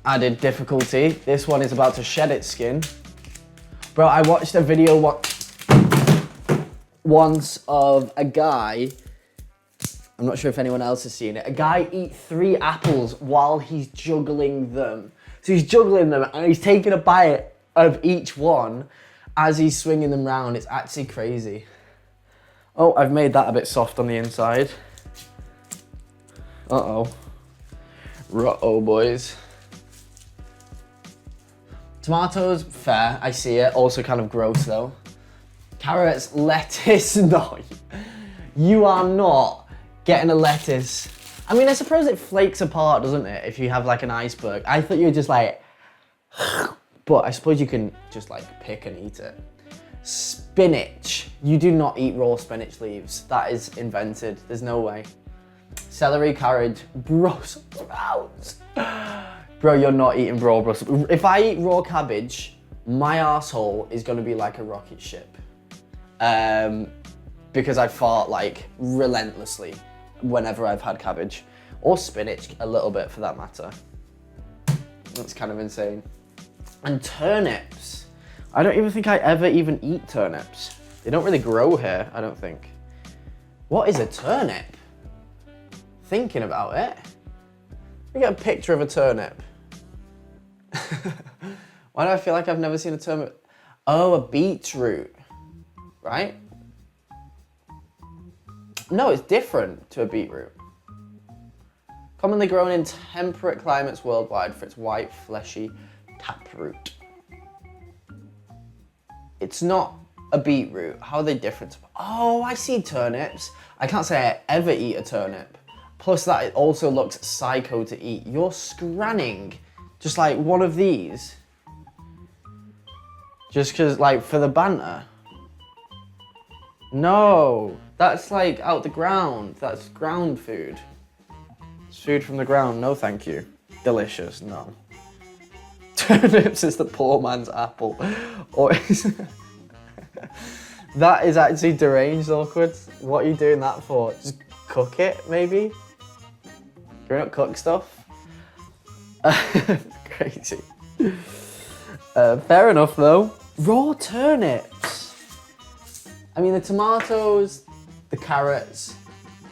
added difficulty. This one is about to shed its skin. Bro, I watched a video once of a guy, I'm not sure if anyone else has seen it, a guy eat 3 apples while he's juggling them. So he's juggling them and he's taking a bite of each one as he's swinging them round. It's actually crazy. Oh, I've made that a bit soft on the inside. Uh-oh. Ruh-oh, boys. Tomatoes, fair, I see it. Also kind of gross though. Carrots, lettuce, no. You are not getting a lettuce. I mean, I suppose it flakes apart, doesn't it? If you have like an iceberg. I thought you were just like, but I suppose you can just like pick and eat it. Spinach. You do not eat raw spinach leaves. That is invented. There's no way. Celery, cabbage, Brussels sprouts. Bro, you're not eating raw Brussels. If I eat raw cabbage, my asshole is gonna be like a rocket ship. Because I fart like relentlessly whenever I've had cabbage. Or spinach, a little bit for that matter. That's kind of insane. And turnips. I don't even think I ever even eat turnips. They don't really grow here, I don't think. What is a turnip? Thinking about it. Let me get a picture of a turnip. Why do I feel like I've never seen a turnip? Oh, a beetroot, right? No, it's different to a beetroot. Commonly grown in temperate climates worldwide for its white, fleshy taproot. It's not a beetroot. How are they different? Oh, I see turnips. I can't say I ever eat a turnip. Plus that it also looks psycho to eat. You're scranning just like one of these. Just cause like for the banter. No, that's like out the ground. That's ground food. It's food from the ground, no thank you. Delicious, no. Turnips is the poor man's apple. Or that is actually deranged, awkward. What are you doing that for? Just cook it, maybe? Can we not cook stuff? Crazy. Fair enough though. Raw turnips. I mean, the tomatoes, the carrots,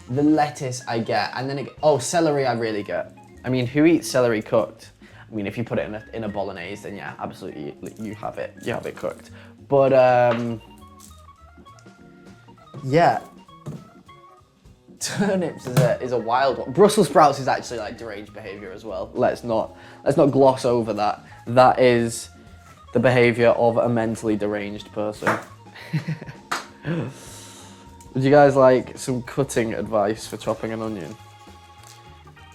the lettuce I get, and then celery I really get. I mean, who eats celery cooked? I mean, if you put it in a bolognese, then yeah, absolutely, you have it cooked. But Yeah. Turnips is a wild one. Brussels sprouts is actually like deranged behaviour as well. Let's not gloss over that. That is the behaviour of a mentally deranged person. Would you guys like some cutting advice for chopping an onion?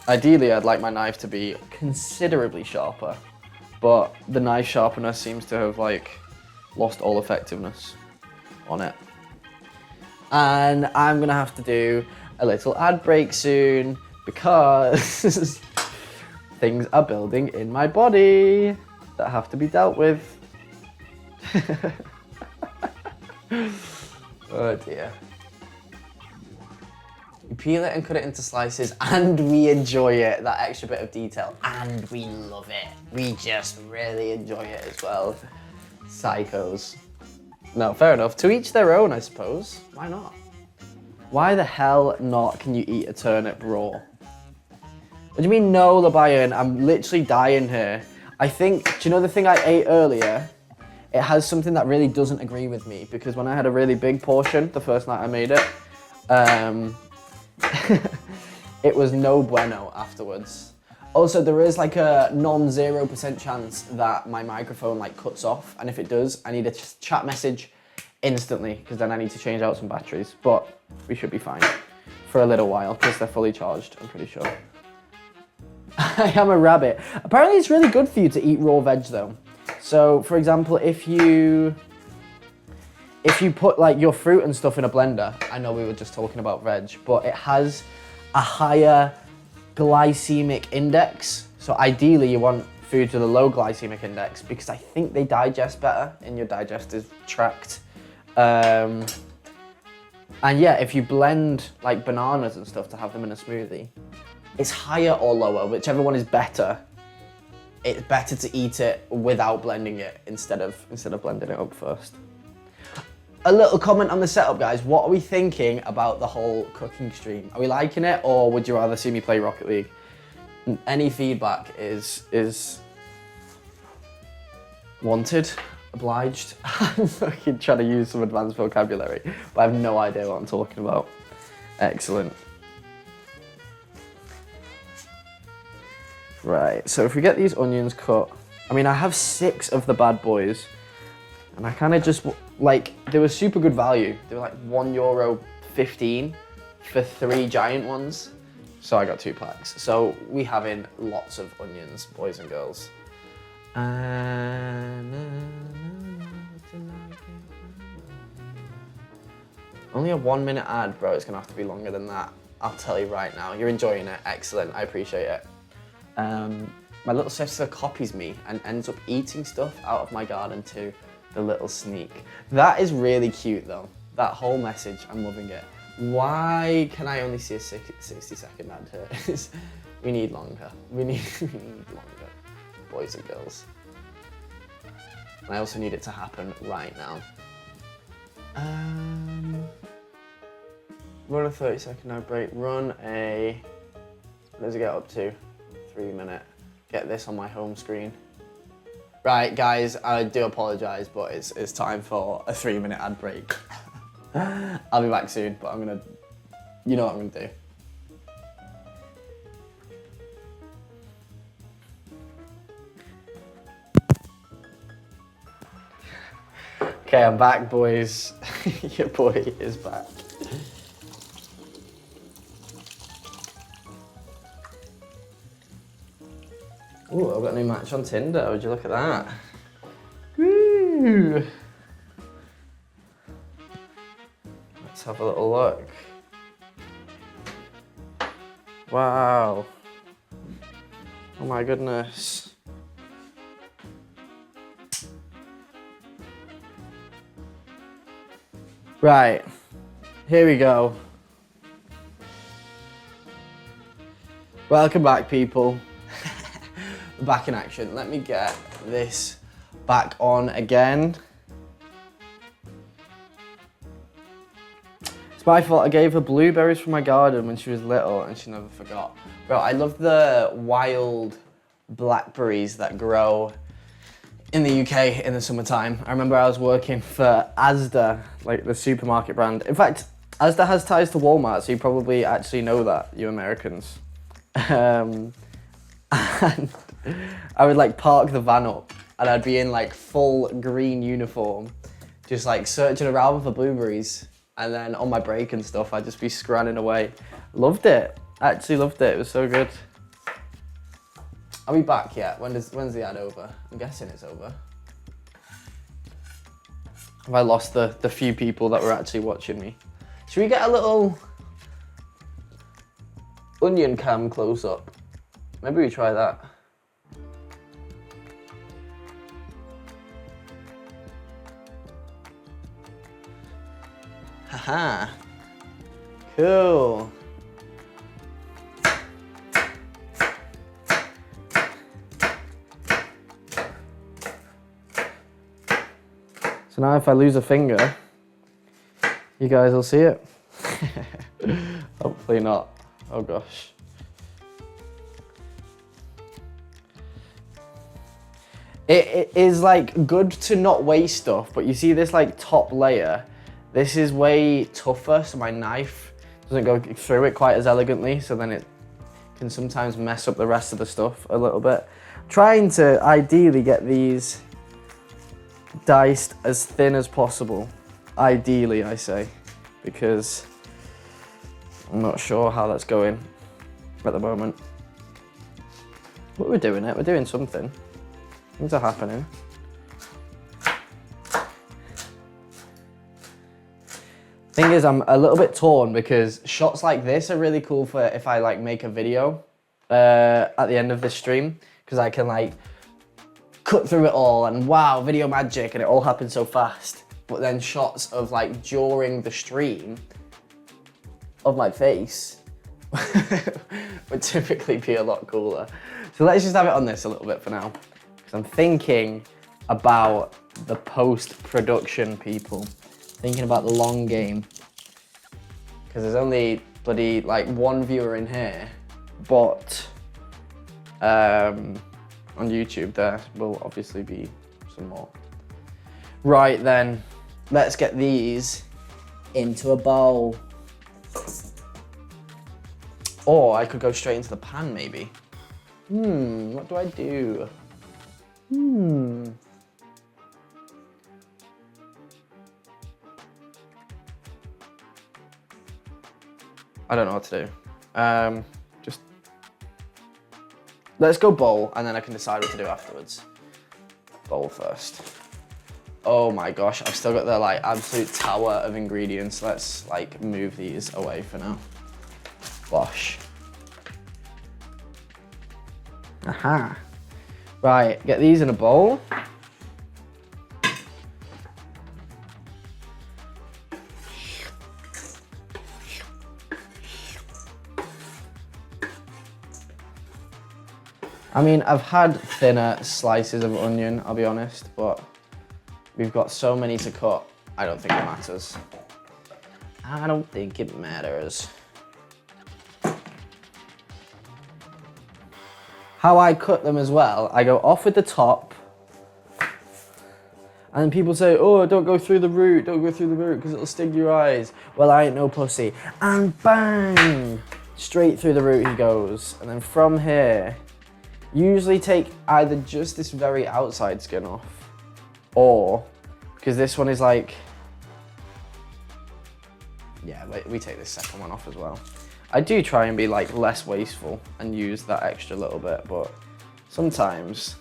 Ideally, I'd like my knife to be considerably sharper, but the knife sharpener seems to have like lost all effectiveness on it. And I'm gonna have to do a little ad break soon because things are building in my body that have to be dealt with. Oh dear. We peel it and cut it into slices and we enjoy it, that extra bit of detail, and we love it. We just really enjoy it as well. Psychos. No, fair enough. To each their own, I suppose. Why not? Why the hell not can you eat a turnip raw? What do you mean no, Labayan? I'm literally dying here. I think, do you know the thing I ate earlier? It has something that really doesn't agree with me, because when I had a really big portion the first night I made it, it was no bueno afterwards. Also, there is like a non-0% chance that my microphone like cuts off, and if it does, I need a chat message instantly, because then I need to change out some batteries. But we should be fine for a little while, because they're fully charged, I'm pretty sure. I am a rabbit. Apparently it's really good for you to eat raw veg though. So, for example, if you put like your fruit and stuff in a blender, I know we were just talking about veg, but it has a higher glycemic index. So ideally you want foods with a low glycemic index, because I think they digest better in your digestive tract. And yeah, if you blend like bananas and stuff to have them in a smoothie, it's higher or lower, whichever one is better. It's better to eat it without blending it instead of blending it up first. A little comment on the setup, guys. What are we thinking about the whole cooking stream? Are we liking it, or would you rather see me play Rocket League? Any feedback is wanted, obliged. I'm fucking trying to use some advanced vocabulary, but I have no idea what I'm talking about. Excellent. Right, so if we get these onions cut, I mean, I have 6 of the bad boys, and I kind of just, like, they were super good value. They were like €1.15 for 3 giant ones. So I got 2 packs. So we having lots of onions, boys and girls. Only a 1-minute ad, bro. It's gonna have to be longer than that. I'll tell you right now. You're enjoying it. Excellent. I appreciate it. My little sister copies me and ends up eating stuff out of my garden too. The little sneak. That is really cute though. That whole message, I'm loving it. Why can I only see a 60-second ad here? We need longer. We need longer, boys and girls. And I also need it to happen right now. Run a 30-second ad break. Run a, what does it get up to? 3-minute. Get this on my home screen. Right, guys, I do apologise, but it's time for a 3-minute ad break. I'll be back soon, but you know what I'm gonna do. Okay, I'm back, boys. Your boy is back. Ooh, I've got a new match on Tinder. Would you look at that? Woo! Let's have a little look. Wow. Oh my goodness. Right, here we go. Welcome back, people. We're back in action. Let me get this back on again. It's my fault. I gave her blueberries from my garden when she was little and she never forgot. Bro, I love the wild blackberries that grow in the UK in the summertime. I remember I was working for Asda, like the supermarket brand. In fact, Asda has ties to Walmart, so you probably actually know that, you Americans. And I would like park the van up and I'd be in like full green uniform, just like searching around for blueberries. And then on my break and stuff, I'd just be scranning away. Loved it. Actually loved it. It was so good. Are we back yet? When's the ad over? I'm guessing it's over. Have I lost the few people that were actually watching me? Should we get a little onion cam close up? Maybe we try that. Haha. Cool. So now if I lose a finger, you guys will see it. Hopefully not. Oh gosh. It is like good to not waste stuff, but you see this like top layer, this is way tougher, so my knife doesn't go through it quite as elegantly, so then it can sometimes mess up the rest of the stuff a little bit. Trying to ideally get these diced as thin as possible. Ideally, I say, because I'm not sure how that's going at the moment. But we're doing it, we're doing something. Things are happening. Thing is, I'm a little bit torn because shots like this are really cool for if I like make a video at the end of this stream, because I can like cut through it all and wow, video magic, and it all happens so fast. But then shots of like during the stream of my face would typically be a lot cooler. So let's just have it on this a little bit for now, because I'm thinking about the post-production people, thinking about the long game, because there's only bloody like one viewer in here, but on YouTube there will obviously be some more. Right then, let's get these into a bowl. Or I could go straight into the pan maybe. What do I do? I don't know what to do. Just let's go bowl, and then I can decide what to do afterwards. Bowl first. Oh my gosh, I've still got the like absolute tower of ingredients. Let's like move these away for now. Bosh. Aha. Right, get these in a bowl. I mean, I've had thinner slices of onion, I'll be honest, but we've got so many to cut, I don't think it matters. I don't think it matters. How I cut them as well, I go off with the top, and then people say, oh, don't go through the root, because it'll sting your eyes. Well, I ain't no pussy. And bang! Straight through the root he goes. And then from here, usually take either just this very outside skin off, or, because this one is like, yeah, we take this second one off as well. I do try and be like less wasteful and use that extra little bit, but sometimes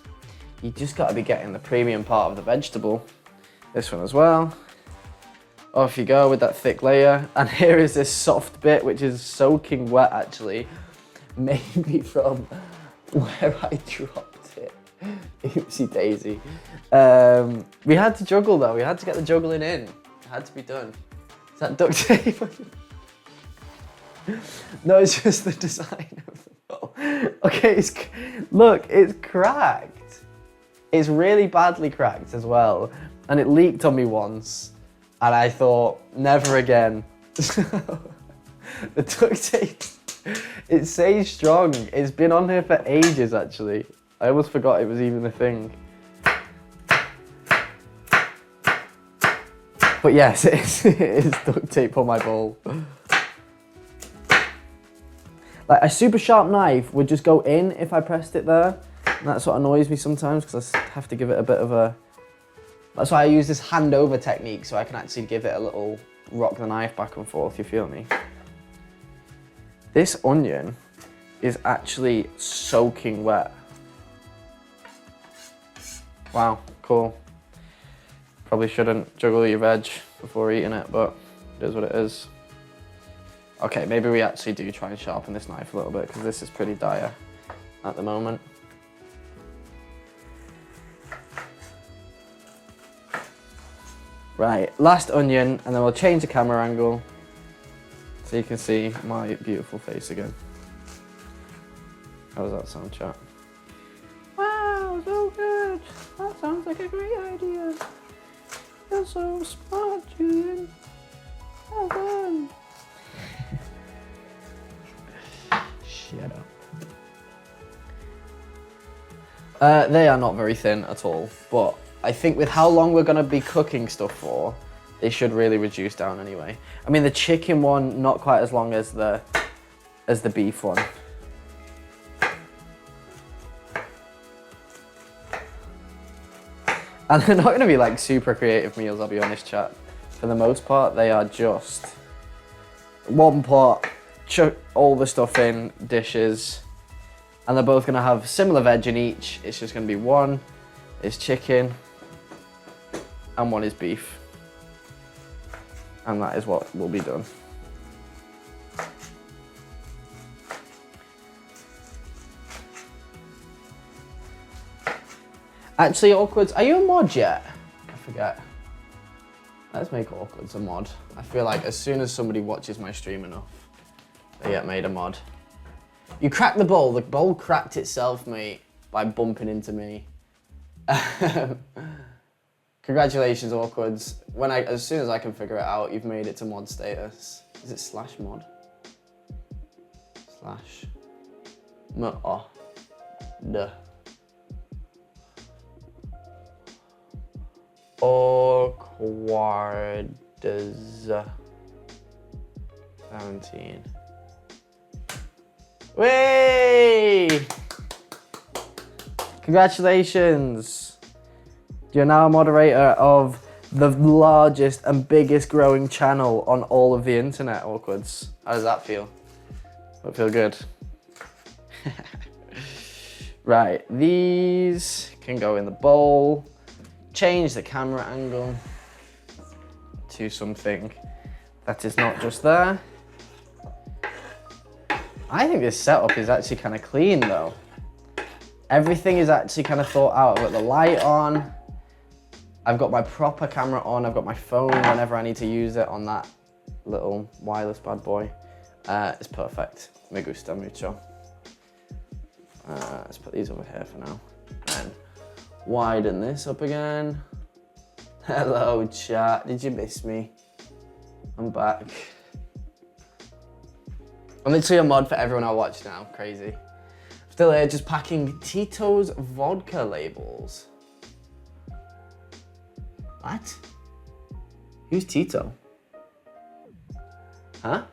you just gotta be getting the premium part of the vegetable. This one as well. Off you go with that thick layer. And here is this soft bit, which is soaking wet actually, maybe from where I dropped it. Oopsie daisy. We had to juggle though, we had to get the juggling in. It had to be done. Is that duct tape? No, it's just the design of the bowl. Okay, look, it's cracked. It's really badly cracked as well. And it leaked on me once. And I thought, never again. The duct tape, it stays strong. It's been on here for ages, actually. I almost forgot it was even a thing. But yes, it is duct tape on my bowl. Like a super sharp knife would just go in if I pressed it there. And that's what annoys me sometimes because I have to give it a bit of a... That's why I use this hand over technique so I can actually give it a little rock the knife back and forth, you feel me? This onion is actually soaking wet. Wow, cool. Probably shouldn't juggle your veg before eating it, but it is what it is. Okay, maybe we actually do try and sharpen this knife a little bit because this is pretty dire at the moment. Right, last onion, and then we'll change the camera angle so you can see my beautiful face again. How does that sound, chat? Wow, so good! That sounds like a great idea. You're so smart, Julian. Well done. Shut up. They are not very thin at all, but I think with how long we're going to be cooking stuff for, they should really reduce down anyway. I mean, the chicken one, not quite as long as the beef one. And they're not going to be like super creative meals, I'll be honest, chat. For the most part, they are just one pot, chuck all the stuff in, dishes, and they're both going to have similar veg in each. It's just going to be one is chicken and one is beef. And that is what will be done. Actually, Awkwards, are you a mod yet? I forget. Let's make Awkwards a mod. I feel like as soon as somebody watches my stream enough, they get made a mod. You cracked the bowl cracked itself, mate, by bumping into me. Congratulations, Awkwards. As soon as I can figure it out, you've made it to mod status. Is it /mod? /mod. Awkwards 17. Way! Congratulations! You're now a moderator of the largest and biggest growing channel on all of the internet, Awkwards. How does that feel? Does it feel good? Right, these can go in the bowl. Change the camera angle to something that is not just there. I think this setup is actually kind of clean though. Everything is actually kind of thought out. I've got the light on. I've got my proper camera on. I've got my phone whenever I need to use it on that little wireless bad boy. It's perfect. Me gusta mucho. Let's put these over here for now. And widen this up again. Hello, chat. Did you miss me? I'm back. I'm literally a mod for everyone I watch now. Crazy. Still here, just packing Tito's vodka labels. What? Who's Tito? Huh?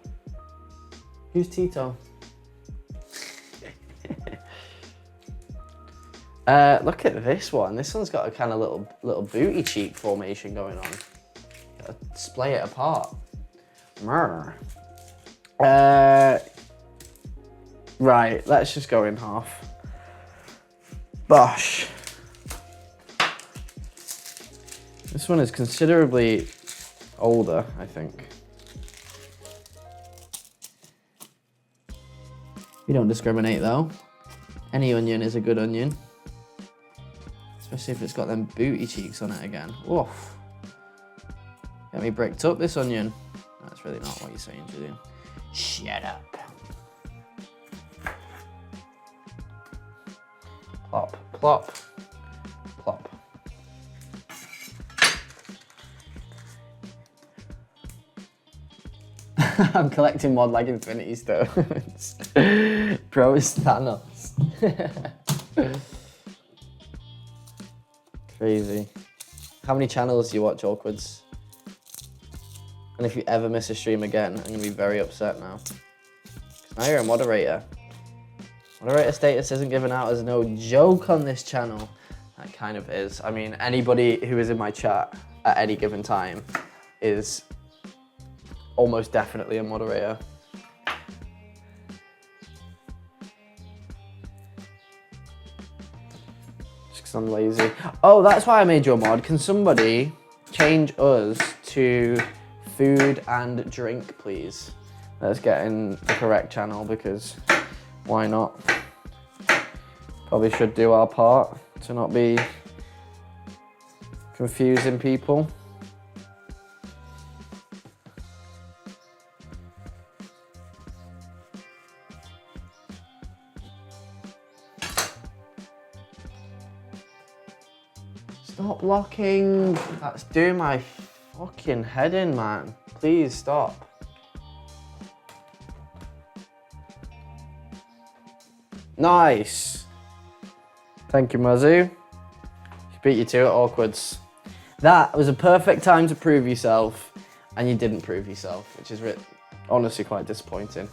Who's Tito? Look at this one. This one's got a kind of little booty cheek formation going on. Gotta splay it apart. Murr. Right, let's just go in half. Bosh. This one is considerably older, I think. We don't discriminate though. Any onion is a good onion. Especially if it's got them booty cheeks on it again. Oof. Get me bricked up, this onion. That's really not what you're saying, Julian. Shut up. Plop, plop, plop. I'm collecting mod like Infinity Stones. Bro is Thanos. Crazy. How many channels do you watch, Awkwards? And if you ever miss a stream again, I'm gonna be very upset now. 'Cause now you're a moderator. Moderator status isn't given out as no joke on this channel. That kind of is. I mean, anybody who is in my chat at any given time is almost definitely a moderator. Just 'cause I'm lazy. Oh, that's why I made you a mod. Can somebody change us to food and drink, please? Let's get in the correct channel because why not? Probably should do our part to not be confusing people. Stop blocking. That's doing my fucking head in, man. Please stop. Nice. Thank you, Mazu. She beat you to it, awkwards. That was a perfect time to prove yourself, and you didn't prove yourself, which is honestly quite disappointing.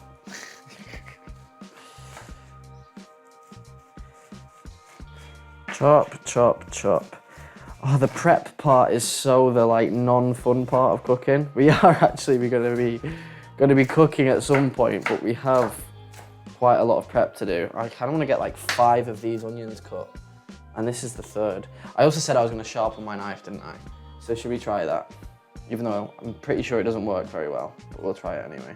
Chop, chop, chop. Oh, the prep part is so the like non-fun part of cooking. We are actually going to be cooking at some point, but we have quite a lot of prep to do. I kind of want to get like 5 of these onions cut, and this is the 3rd. I also said I was going to sharpen my knife, didn't I? So should we try that? Even though I'm pretty sure it doesn't work very well, but we'll try it anyway.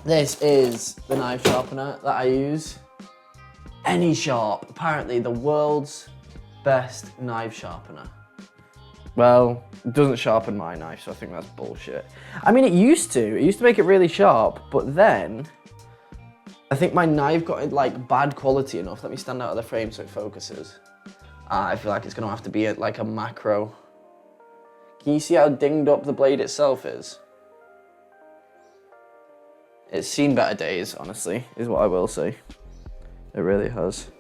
This is the knife sharpener that I use. Any Sharp, apparently the world's best knife sharpener. Well, it doesn't sharpen my knife, so I think that's bullshit. I mean, it used to make it really sharp, but then I think my knife got like bad quality enough. Let me stand out of the frame so it focuses. I feel like it's gonna have to be like a macro. Can you see how dinged up the blade itself is? It's seen better days, honestly, is what I will say. It really has.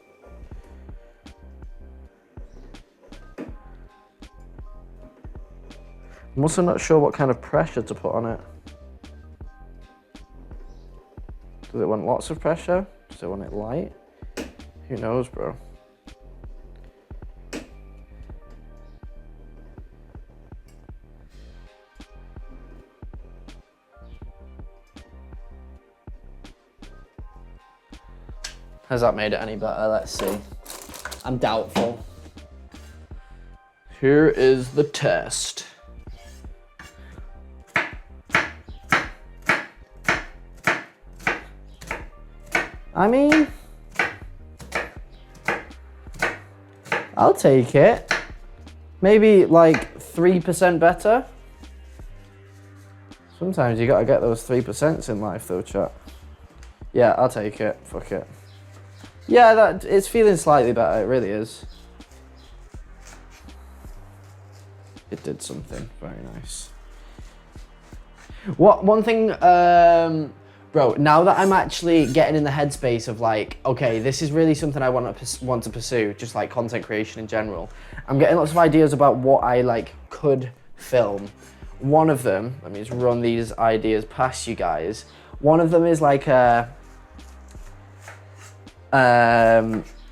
I'm also not sure what kind of pressure to put on it. Does it want lots of pressure? Does it want it light? Who knows, bro? Has that made it any better? Let's see. I'm doubtful. Here is the test. I mean, I'll take it. Maybe like 3% better. Sometimes you gotta get those 3% in life though, chat. Yeah, I'll take it. Fuck it. Yeah, it's feeling slightly better. It really is. It did something very nice. One thing, bro, now that I'm actually getting in the headspace of like, okay, this is really something I want to pursue, just like content creation in general. I'm getting lots of ideas about what I like could film. One of them, let me just run these ideas past you guys. One of them is like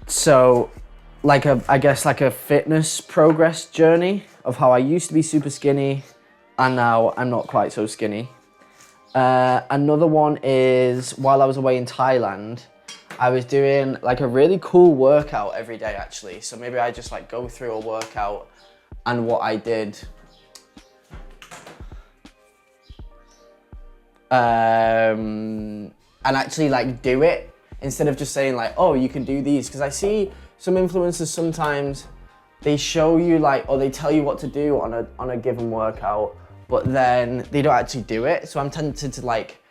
so like I guess like a fitness progress journey of how I used to be super skinny and now I'm not quite so skinny. Another one is while I was away in Thailand, I was doing like a really cool workout every day actually. So maybe I just like go through a workout and what I did. And actually like do it instead of just saying like, oh, you can do these. Because I see some influencers sometimes, they show you like, or they tell you what to do on a given workout, but then they don't actually do it. So I'm tempted to like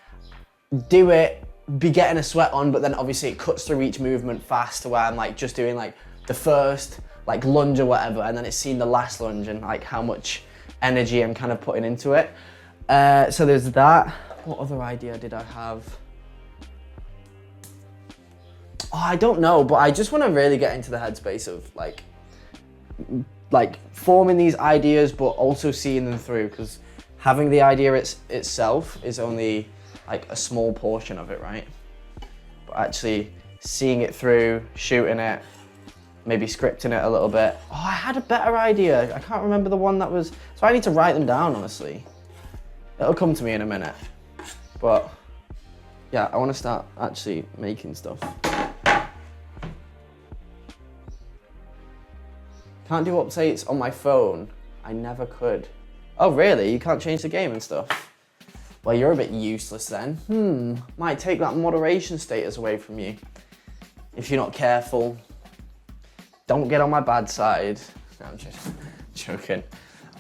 do it, be getting a sweat on, but then obviously it cuts through each movement fast to where I'm like just doing like the first like lunge or whatever, and then it's seeing the last lunge and like how much energy I'm kind of putting into it. So there's that. What other idea did I have? Oh, I don't know, but I just want to really get into the headspace of like forming these ideas, but also seeing them through. Because having the idea itself is only like a small portion of it, right? But actually seeing it through, shooting it, maybe scripting it a little bit. Oh, I had a better idea. I can't remember the one that was, so I need to write them down, honestly. It'll come to me in a minute. But yeah, I want to start actually making stuff. Can't do updates on my phone. I never could. Oh really? You can't change the game and stuff? Well, you're a bit useless then. Might take that moderation status away from you. If you're not careful. Don't get on my bad side. No, I'm just joking.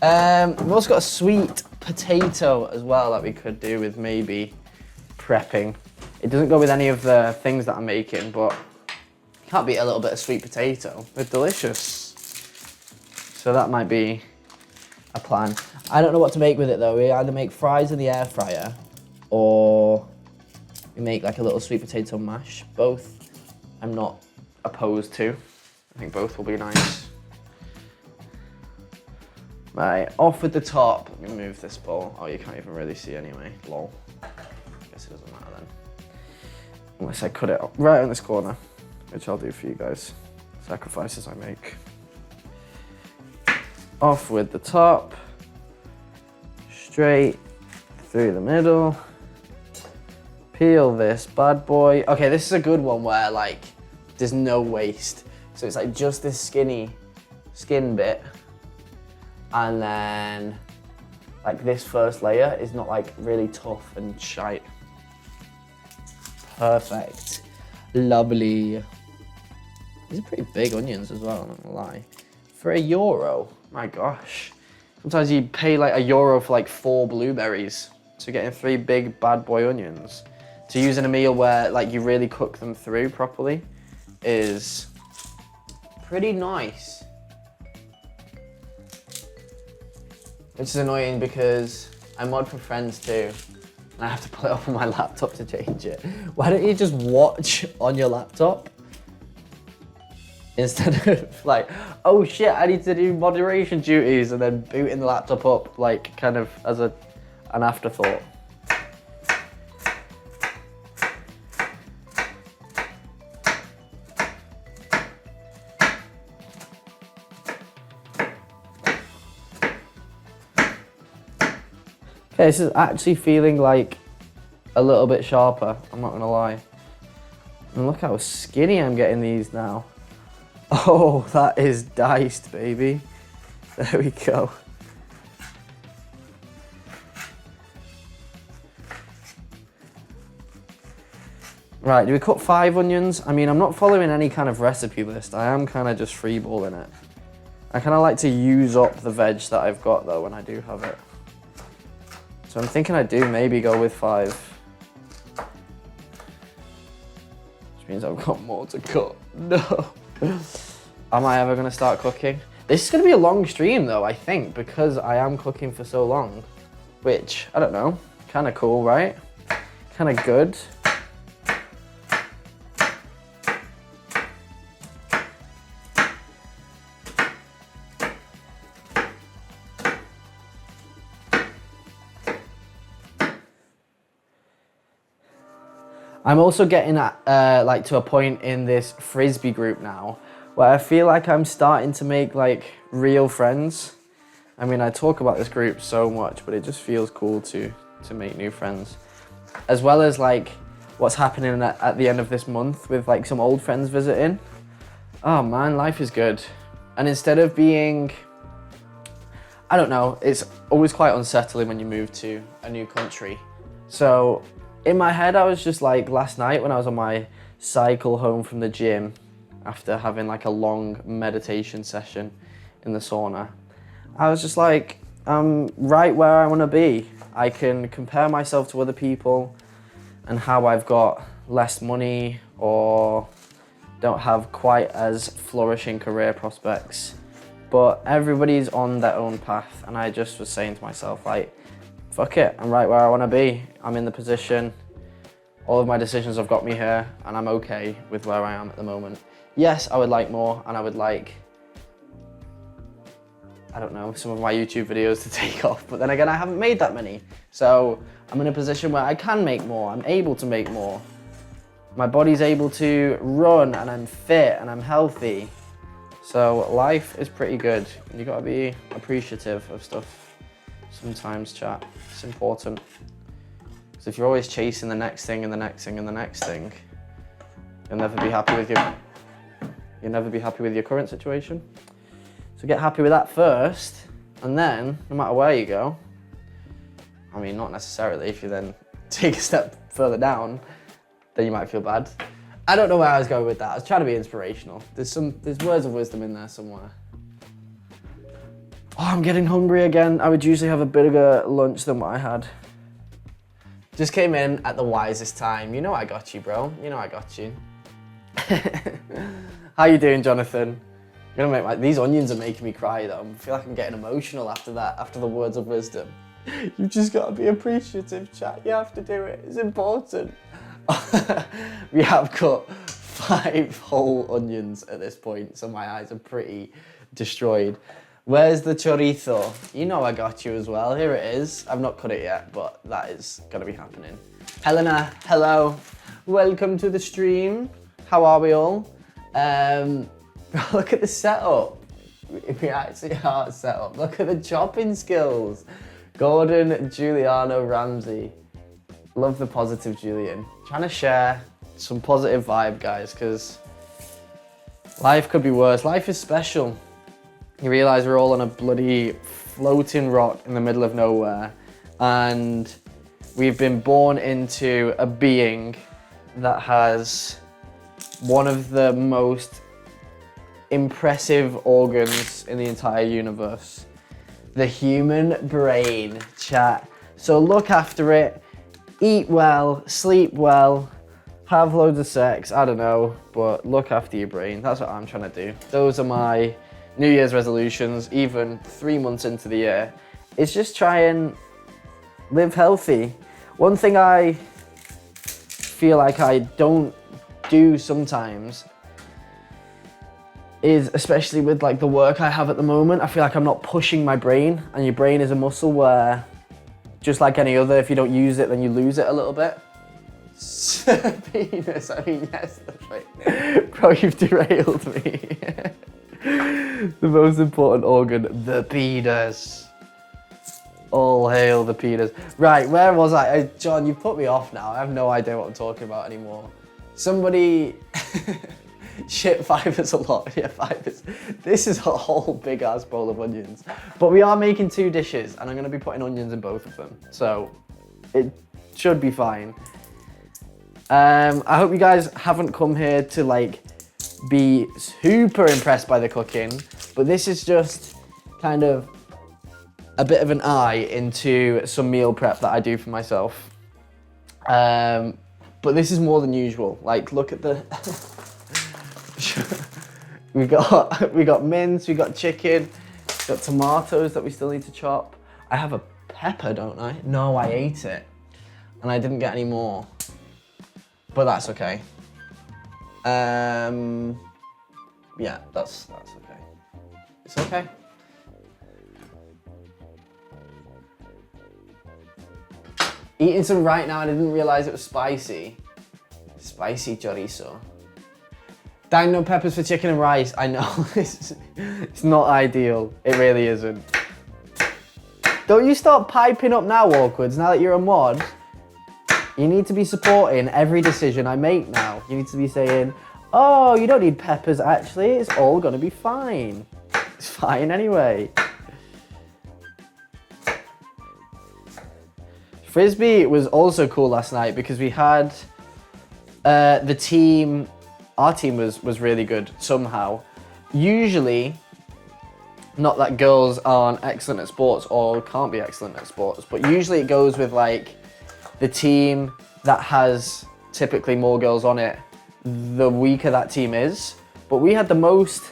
We've also got a sweet potato as well that we could do with maybe prepping. It doesn't go with any of the things that I'm making, but can't beat a little bit of sweet potato. They're delicious. So that might be a plan. I don't know what to make with it though. We either make fries in the air fryer or we make like a little sweet potato mash. Both I'm not opposed to. I think both will be nice. Right, off with the top. Let me move this bowl. Oh, you can't even really see anyway. Lol. Guess it doesn't matter then. Unless I cut it right in this corner, which I'll do for you guys. Sacrifices I make. Off with the top. Straight through the middle. Peel this bad boy. Okay, this is a good one where like there's no waste. So it's like just this skinny skin bit. And then like this first layer is not like really tough and shite. Perfect. Lovely. These are pretty big onions as well, I'm not gonna lie. For €1, my gosh. Sometimes you pay like €1 for like 4 blueberries. So getting 3 big bad boy onions to use in a meal where like you really cook them through properly is pretty nice. Which is annoying because I mod for friends too. And I have to pull it up on my laptop to change it. Why don't you just watch on your laptop? Instead of like, oh shit, I need to do moderation duties and then booting the laptop up like kind of as an afterthought. Okay, this is actually feeling like a little bit sharper, I'm not gonna lie. And look how skinny I'm getting these now. Oh, that is diced, baby. There we go. Right, do we cut 5 onions? I mean, I'm not following any kind of recipe list. I am kind of just freeballing it. I kind of like to use up the veg that I've got though when I do have it. So I'm thinking I do maybe go with 5. Which means I've got more to cut. No. Am I ever gonna start cooking? This is gonna be a long stream though, I think, because I am cooking for so long. Which, I don't know, kinda cool, right? Kinda good. I'm also getting at, like to a point in this Frisbee group now where I feel like I'm starting to make like real friends. I mean, I talk about this group so much, but it just feels cool to make new friends. As well as like what's happening at the end of this month with like some old friends visiting. Oh man, life is good. And instead of being, I don't know, it's always quite unsettling when you move to a new country. So in my head, I was just like last night when I was on my cycle home from the gym after having like a long meditation session in the sauna, I was just like, I'm right where I want to be. I can compare myself to other people and how I've got less money or don't have quite as flourishing career prospects, but everybody's on their own path. And I just was saying to myself, like, fuck it, I'm right where I want to be. I'm in the position. All of my decisions have got me here and I'm okay with where I am at the moment. Yes, I would like more and I would like I don't know, some of my YouTube videos to take off. But then again, I haven't made that many. So I'm in a position where I can make more. I'm able to make more. My body's able to run and I'm fit and I'm healthy. So life is pretty good. You gotta be appreciative of stuff sometimes, chat. It's important. Because if you're always chasing the next thing and the next thing and the next thing, you'll never be happy with your current situation. So get happy with that first, and then no matter where you go, I mean, not necessarily, if you then take a step further down, then you might feel bad. I don't know where I was going with that. I was trying to be inspirational. There's words of wisdom in there somewhere. Oh, I'm getting hungry again. I would usually have a bigger lunch than what I had. Just came in at the wisest time. You know I got you, bro. You know I got you. How you doing, Jonathan? You're gonna make these onions are making me cry though. I feel like I'm getting emotional after that, after the words of wisdom. You've just got to be appreciative, chat. You have to do it. It's important. We have cut 5 whole onions at this point, so my eyes are pretty destroyed. Where's the chorizo? You know I got you as well. Here it is. I've not cut it yet, but that is gonna be happening. Helena, hello. Welcome to the stream. How are we all? Look at the setup. We actually are set up. Look at the chopping skills. Gordon, Juliano, Ramsey. Love the positive Julian. Trying to share some positive vibe, guys, because life could be worse. Life is special. You realise we're all on a bloody floating rock in the middle of nowhere, and we've been born into a being that has one of the most impressive organs in the entire universe. The human brain, chat. So look after it, eat well, sleep well, have loads of sex, I don't know, but look after your brain. That's what I'm trying to do. Those are my New Year's resolutions, even 3 months into the year. It's just try and live healthy. One thing I feel like I don't do sometimes is, especially with like the work I have at the moment, I feel like I'm not pushing my brain, and your brain is a muscle where, just like any other, if you don't use it, then you lose it a little bit. Penis, I mean, yes, that's right. Bro, you've derailed me. The most important organ, the penis. All hail the penis. Right, where was I? John, you put me off now. I have no idea what I'm talking about anymore. Somebody... Shit, 5 is a lot. Yeah, 5 is... This is a whole big-ass bowl of onions. But we are making 2 dishes, and I'm going to be putting onions in both of them. So, it should be fine. I hope you guys haven't come here to, like, be super impressed by the cooking. But this is just kind of a bit of an eye into some meal prep that I do for myself. But this is more than usual. Like, look at the... we got mince, we got chicken, got tomatoes that we still need to chop. I have a pepper, don't I? No, I ate it, and I didn't get any more, but that's okay. Yeah, that's okay. It's okay. Eating some right now, and I didn't realize it was spicy. Spicy chorizo. Dang, no peppers for chicken and rice. I know, it's not ideal. It really isn't. Don't you start piping up now, Awkwards, now that you're a mod. You need to be supporting every decision I make now. You need to be saying, oh, you don't need peppers, actually. It's all gonna be fine. It's fine anyway. Frisbee was also cool last night because we had the team... Our team was really good somehow. Usually, not that girls aren't excellent at sports or can't be excellent at sports, but usually it goes with like the team that has typically more girls on it, the weaker that team is. But we had the most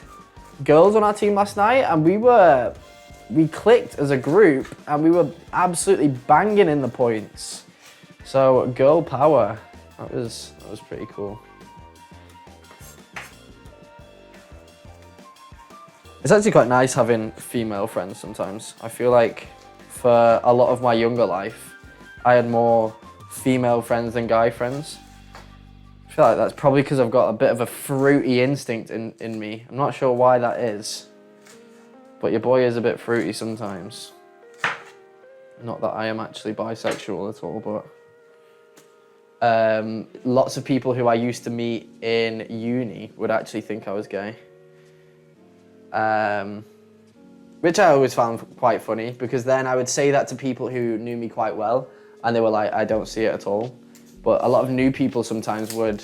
girls on our team last night, and we clicked as a group, and we were absolutely banging in the points. So girl power, that was pretty cool. It's actually quite nice having female friends sometimes. I feel like for a lot of my younger life, I had more female friends than guy friends. I feel like that's probably because I've got a bit of a fruity instinct in me. I'm not sure why that is, but your boy is a bit fruity sometimes. Not that I am actually bisexual at all, but lots of people who I used to meet in uni would actually think I was gay. Which I always found quite funny, because then I would say that to people who knew me quite well, and they were like, I don't see it at all. But a lot of new people sometimes would,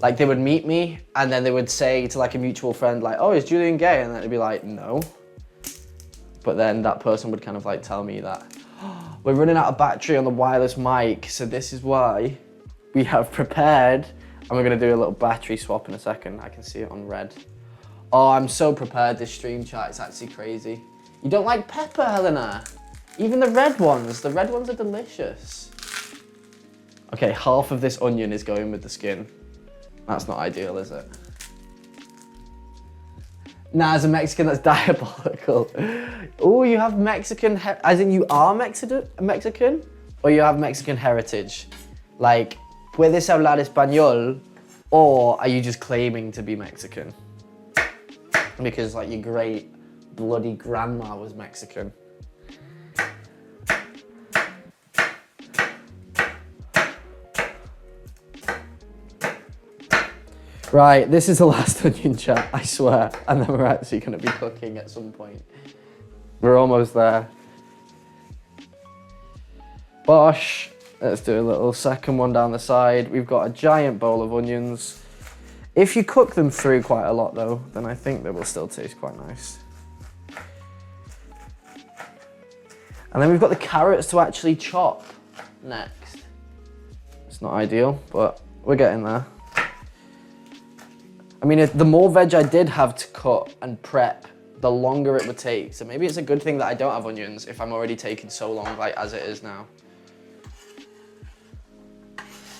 like, they would meet me, and then they would say to like a mutual friend, like, oh, is Julian gay? And then it'd be like, no. But then that person would kind of like tell me that, oh, we're running out of battery on the wireless mic, so this is why we have prepared, and we're gonna do a little battery swap in a second. I can see it on red. Oh, I'm so prepared, this stream chat, it's actually crazy. You don't like pepper, Helena? Even the red ones are delicious. Okay, half of this onion is going with the skin. That's not ideal, is it? Nah, as a Mexican, that's diabolical. Oh, you have Mexican, as in you are Mexican? Or you have Mexican heritage? Like, ¿puedes hablar español? Or are you just claiming to be Mexican? Because like your great bloody grandma was Mexican. Right, this is the last onion chat, I swear. And then we're actually gonna be cooking at some point. We're almost there. Bosh. Let's do a little second one down the side. We've got a giant bowl of onions. If you cook them through quite a lot though, then I think they will still taste quite nice. And then we've got the carrots to actually chop next. It's not ideal, but we're getting there. I mean, the more veg I did have to cut and prep, the longer it would take. So maybe it's a good thing that I don't have onions if I'm already taking so long, like as it is now.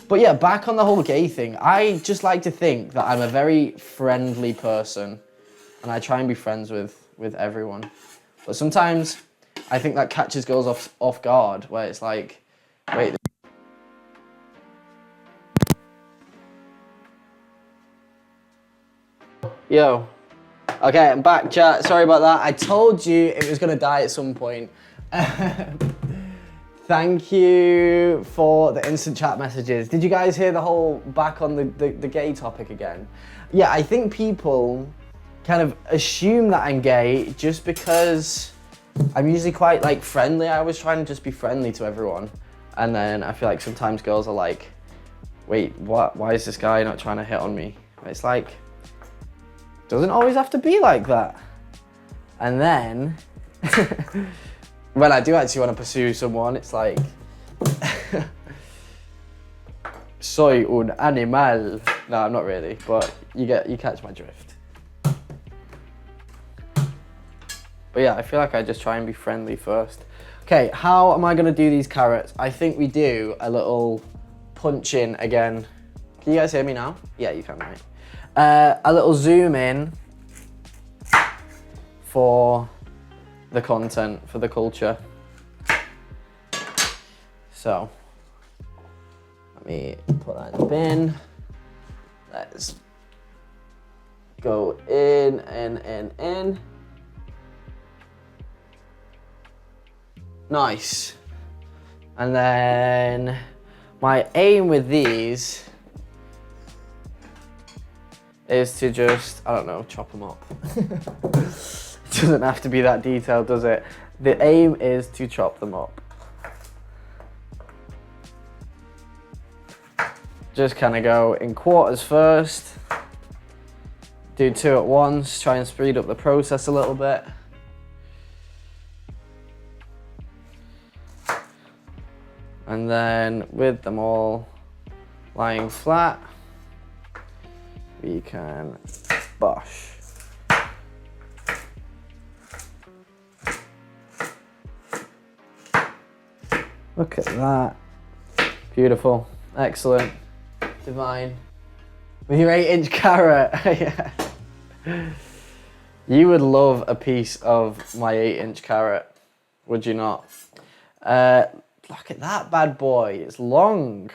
But yeah, back on the whole gay thing, I just like to think that I'm a very friendly person and I try and be friends with everyone. But sometimes I think that catches girls off guard, where it's like, wait. Yo. Okay, I'm back, chat. Sorry about that. I told you it was gonna die at some point. Thank you for the instant chat messages. Did you guys hear the whole back on the gay topic again? Yeah, I think people kind of assume that I'm gay just because I'm usually quite like friendly. I always try and just be friendly to everyone. And then I feel like sometimes girls are like, wait, what? Why is this guy not trying to hit on me? It's like, doesn't always have to be like that. And then, when I do actually want to pursue someone, it's like, soy un animal. No, I'm not really, but you catch my drift. But yeah, I feel like I just try and be friendly first. Okay, how am I gonna do these carrots? I think we do a little punch in again. Can you guys hear me now? Yeah, you can, right? A little zoom in for the content, for the culture. So, let me put that in the bin. Let's go in. Nice. And then my aim with these is to just, I don't know, chop them up. It doesn't have to be that detailed, does it? The aim is to chop them up. Just kind of go in quarters first. Do 2 at once, try and speed up the process a little bit. And then with them all lying flat, we can bosh. Look at that. Beautiful. Excellent. Divine. With your 8-inch carrot. Yeah. You would love a piece of my 8-inch carrot, would you not? Look at that bad boy. It's long.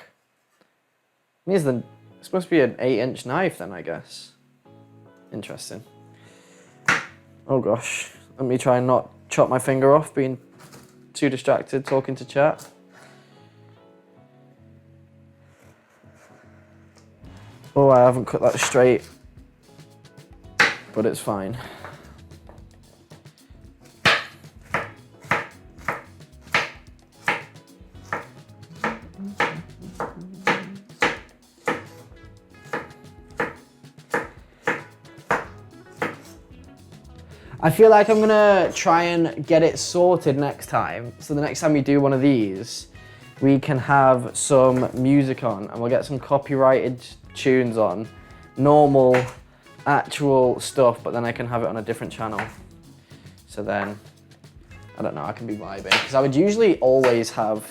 It's supposed to be an 8-inch knife then, I guess. Interesting. Oh gosh. Let me try and not chop my finger off being too distracted talking to chat. Oh, I haven't cut that straight, but it's fine. I feel like I'm gonna try and get it sorted next time. So the next time we do one of these, we can have some music on and we'll get some copyrighted tunes on. Normal, actual stuff, but then I can have it on a different channel. So then, I don't know, I can be vibing. Because I would usually always have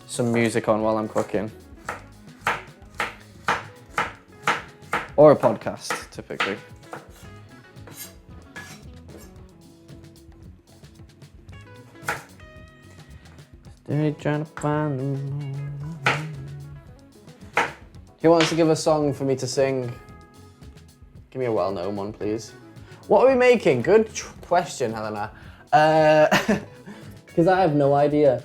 some music on while I'm cooking. Or a podcast, typically. Still trying to find them. Who wants to give a song for me to sing? Give me a well-known one, please. What are we making? Good question, Helena. Because I have no idea.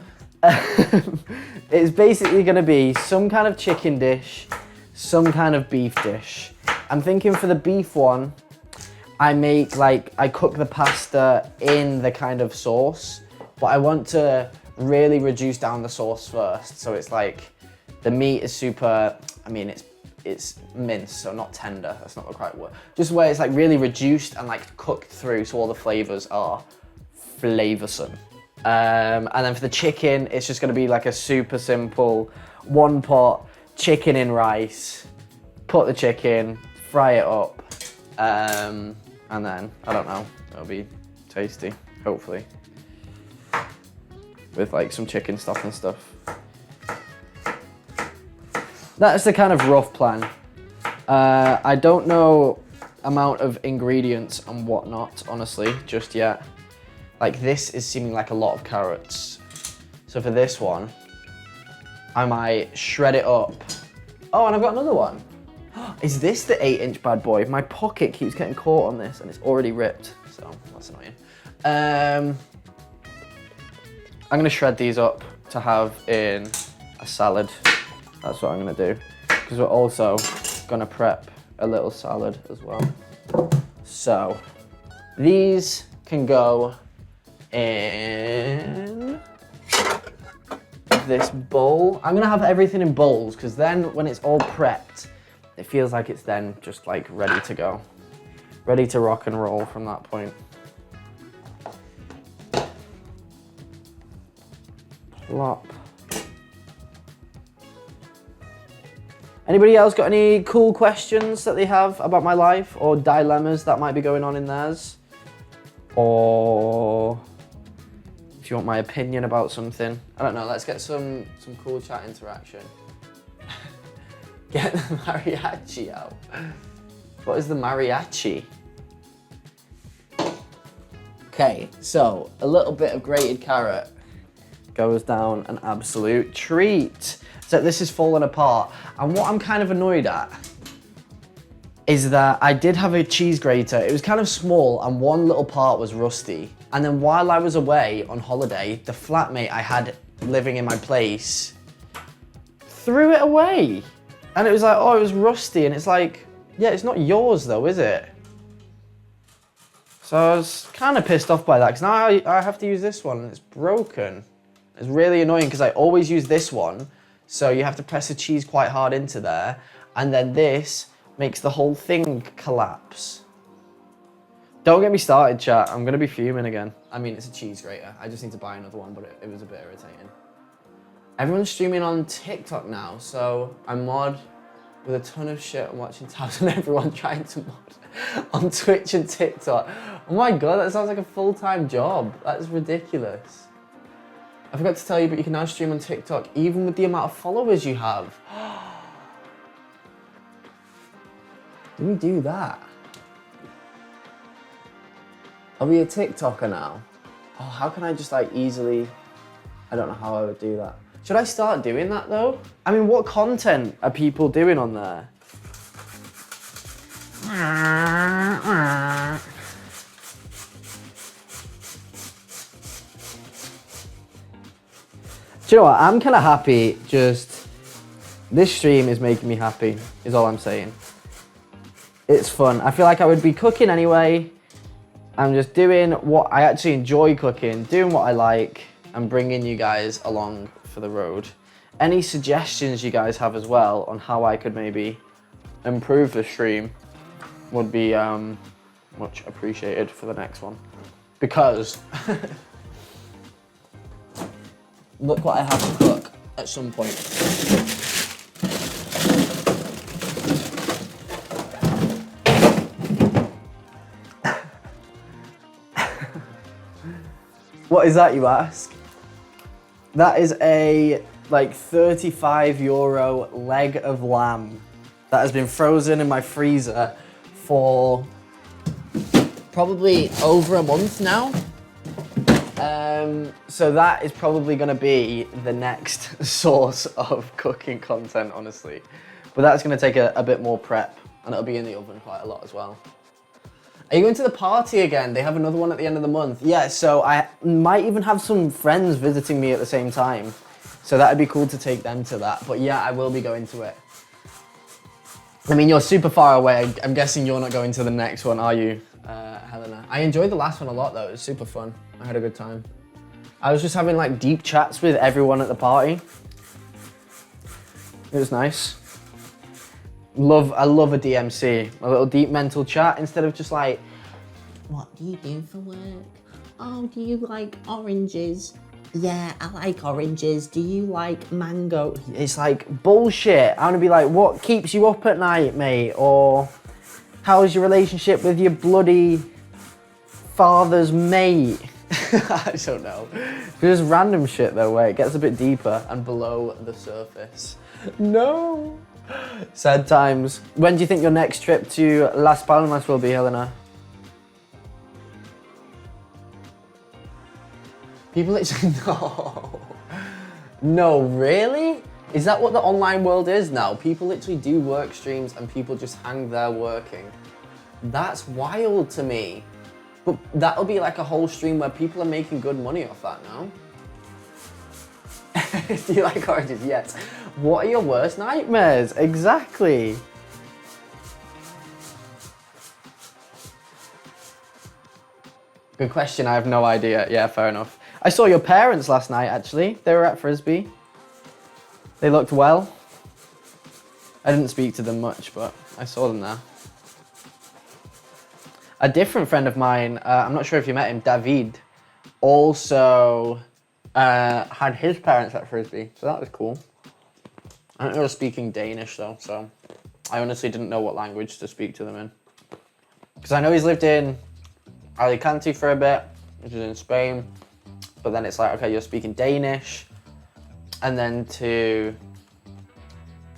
It's basically going to be some kind of chicken dish, some kind of beef dish. I'm thinking for the beef one, I cook the pasta in the kind of sauce, but I want to really reduce down the sauce first. So it's like, the meat is super, I mean, it's minced, so not tender, that's not the right word. Just where it's like really reduced and like cooked through, so all the flavors are flavoursome. And then for the chicken, it's just gonna be like a super simple one pot chicken in rice, put the chicken, fry it up, and then, I don't know, it'll be tasty, hopefully. With like some chicken stock and stuff. That's the kind of rough plan. I don't know amount of ingredients and whatnot, honestly, just yet. Like this is seeming like a lot of carrots. So for this one, I might shred it up. Oh, and I've got another one. Is this the 8-inch bad boy? My pocket keeps getting caught on this and it's already ripped, so that's annoying. I'm gonna shred these up to have in a salad. That's what I'm gonna do. Because we're also gonna prep a little salad as well. So, these can go in this bowl. I'm gonna have everything in bowls because then when it's all prepped, it feels like it's then just like ready to go. Ready to rock and roll from that point. Plop. Anybody else got any cool questions that they have about my life or dilemmas that might be going on in theirs? Or if you want my opinion about something. I don't know, let's get some cool chat interaction. Get the mariachi out. What is the mariachi? Okay, so a little bit of grated carrot goes down an absolute treat. So this is falling apart. And what I'm kind of annoyed at is that I did have a cheese grater. It was kind of small and one little part was rusty. And then while I was away on holiday, the flatmate I had living in my place threw it away. And it was like, oh, it was rusty. And it's like, yeah, it's not yours though, is it? So I was kind of pissed off by that because now I have to use this one and it's broken. It's really annoying because I always use this one. So you have to press the cheese quite hard into there. And then this makes the whole thing collapse. Don't get me started, chat. I'm gonna be fuming again. I mean, it's a cheese grater. I just need to buy another one, but it was a bit irritating. Everyone's streaming on TikTok now, so I mod with a ton of shit. I'm watching tabs on everyone trying to mod on Twitch and TikTok. Oh my God, that sounds like a full-time job. That is ridiculous. I forgot to tell you, but you can now stream on TikTok, even with the amount of followers you have. Do we do that? Are we a TikToker now? Oh, how can I just like easily, I don't know how I would do that. Should I start doing that though? I mean, what content are people doing on there? Do you know what? I'm kind of happy. Just this stream is making me happy, is all I'm saying. It's fun. I feel like I would be cooking anyway. I'm just doing what I actually enjoy cooking, doing what I like, and bringing you guys along for the road. Any suggestions you guys have as well on how I could maybe improve the stream would be much appreciated for the next one. Because look what I have to cook at some point. What is that, you ask? That is a like €35 leg of lamb that has been frozen in my freezer for probably over a month now. So that is probably gonna be the next source of cooking content, honestly. But that's gonna take a bit more prep, and it'll be in the oven quite a lot as well. Are you going to the party again? They have another one at the end of the month. Yeah, so I might even have some friends visiting me at the same time. So that'd be cool to take them to that. But yeah, I will be going to it. I mean, you're super far away. I'm guessing you're not going to the next one, are you, Helena? I enjoyed the last one a lot though. It was super fun. I had a good time. I was just having like deep chats with everyone at the party. It was nice. I love a DMC, a little deep mental chat instead of just like, what do you do for work? Oh, do you like oranges? Yeah, I like oranges. Do you like mango? It's like bullshit. I want to be like, what keeps you up at night, mate? Or how's your relationship with your bloody father's mate? I don't know. Just random shit though, where it gets a bit deeper and below the surface. No. Sad times. When do you think your next trip to Las Palmas will be, Helena? People literally, no. No, really? Is that what the online world is now? People literally do work streams and people just hang there working. That's wild to me. But that'll be like a whole stream where people are making good money off that now. Do you like oranges? Yes. What are your worst nightmares? Exactly. Good question, I have no idea. Yeah, fair enough. I saw your parents last night, actually. They were at Frisbee. They looked well. I didn't speak to them much, but I saw them there. A different friend of mine, I'm not sure if you met him, David, also had his parents at Frisbee, so that was cool. I don't know speaking Danish though, so I honestly didn't know what language to speak to them in. Because I know he's lived in Alicante for a bit, which is in Spain, but then it's like, okay, you're speaking Danish, and then to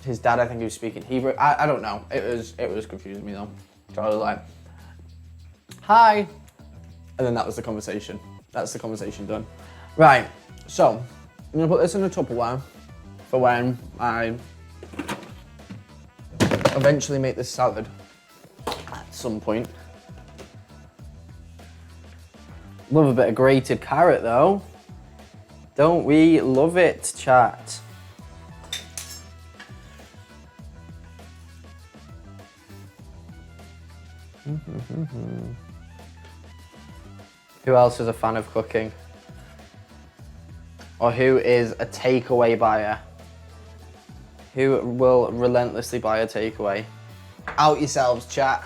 his dad, I think he was speaking Hebrew. I don't know. It was confusing me though. So I was like, hi, and then that was the conversation. That's the conversation done. Right, so I'm gonna put this in a Tupperware for when I eventually make this salad at some point. Love a bit of grated carrot though. Don't we love it, chat? Who else is a fan of cooking? Or who is a takeaway buyer? Who will relentlessly buy a takeaway? Out yourselves, chat.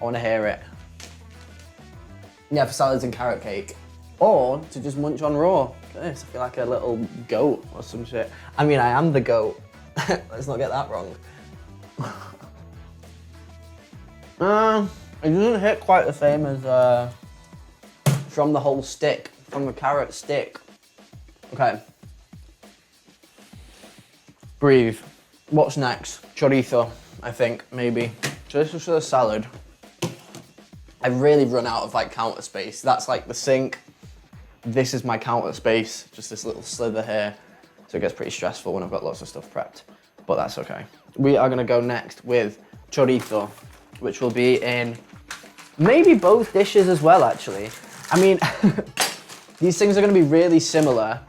I want to hear it. Yeah, for salads and carrot cake. Or to just munch on raw. Goodness, I feel like a little goat or some shit. I mean, I am the goat. Let's not get that wrong. It doesn't hit quite the same as from the whole stick, from the carrot stick. Okay. Breathe. What's next? Chorizo, I think, maybe. So this is for the salad. I really run out of like counter space. That's like the sink. This is my counter space, just this little slither here. So it gets pretty stressful when I've got lots of stuff prepped, but that's okay. We are gonna go next with chorizo, which will be in maybe both dishes as well, actually. I mean, these things are gonna be really similar,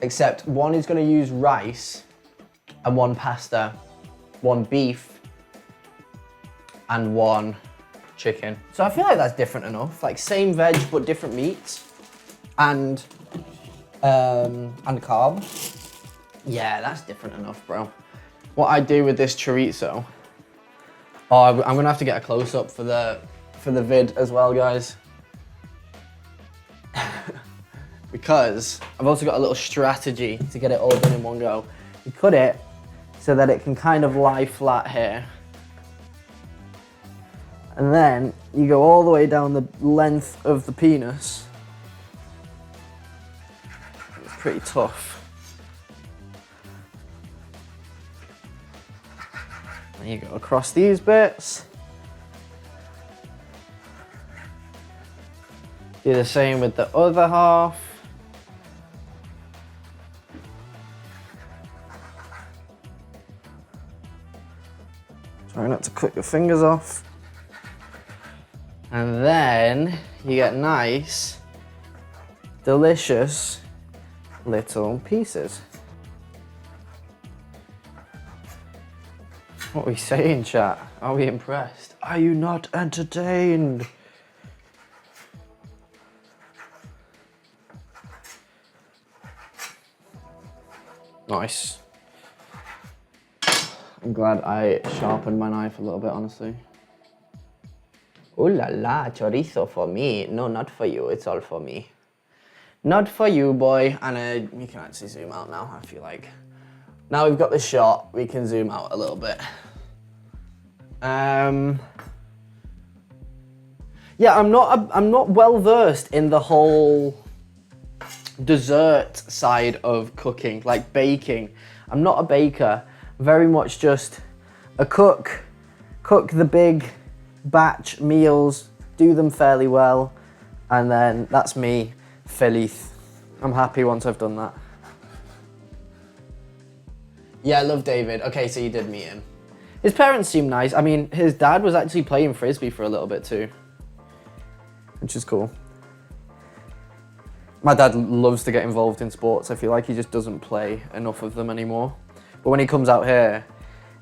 except one is gonna use rice and one pasta, one beef, and one chicken. So I feel like that's different enough. Like same veg, but different meats and carb. Yeah, that's different enough, bro. What I do with this chorizo, oh, I'm gonna have to get a close up for the vid as well, guys. Because I've also got a little strategy to get it all done in one go. You cut it so that it can kind of lie flat here. And then you go all the way down the length of the penis. It's pretty tough. And you go across these bits. Do the same with the other half. Try not to cut your fingers off. And then you get nice, delicious little pieces. What are we saying, chat? Are we impressed? Are you not entertained? Nice. I'm glad I sharpened my knife a little bit, honestly. Ooh la la, chorizo for me. No, not for you, it's all for me. Not for you, boy. And you can actually zoom out now, I feel like. Now we've got the shot, we can zoom out a little bit. Yeah, I'm not well versed in the whole dessert side of cooking, like baking. I'm not a baker, very much just a cook. Cook the big batch meals, do them fairly well, and then that's me, feliz. I'm happy once I've done that. Yeah, I love David. Okay, so you did meet him. His parents seem nice. I mean, his dad was actually playing Frisbee for a little bit too, which is cool. My dad loves to get involved in sports. I feel like he just doesn't play enough of them anymore. But when he comes out here,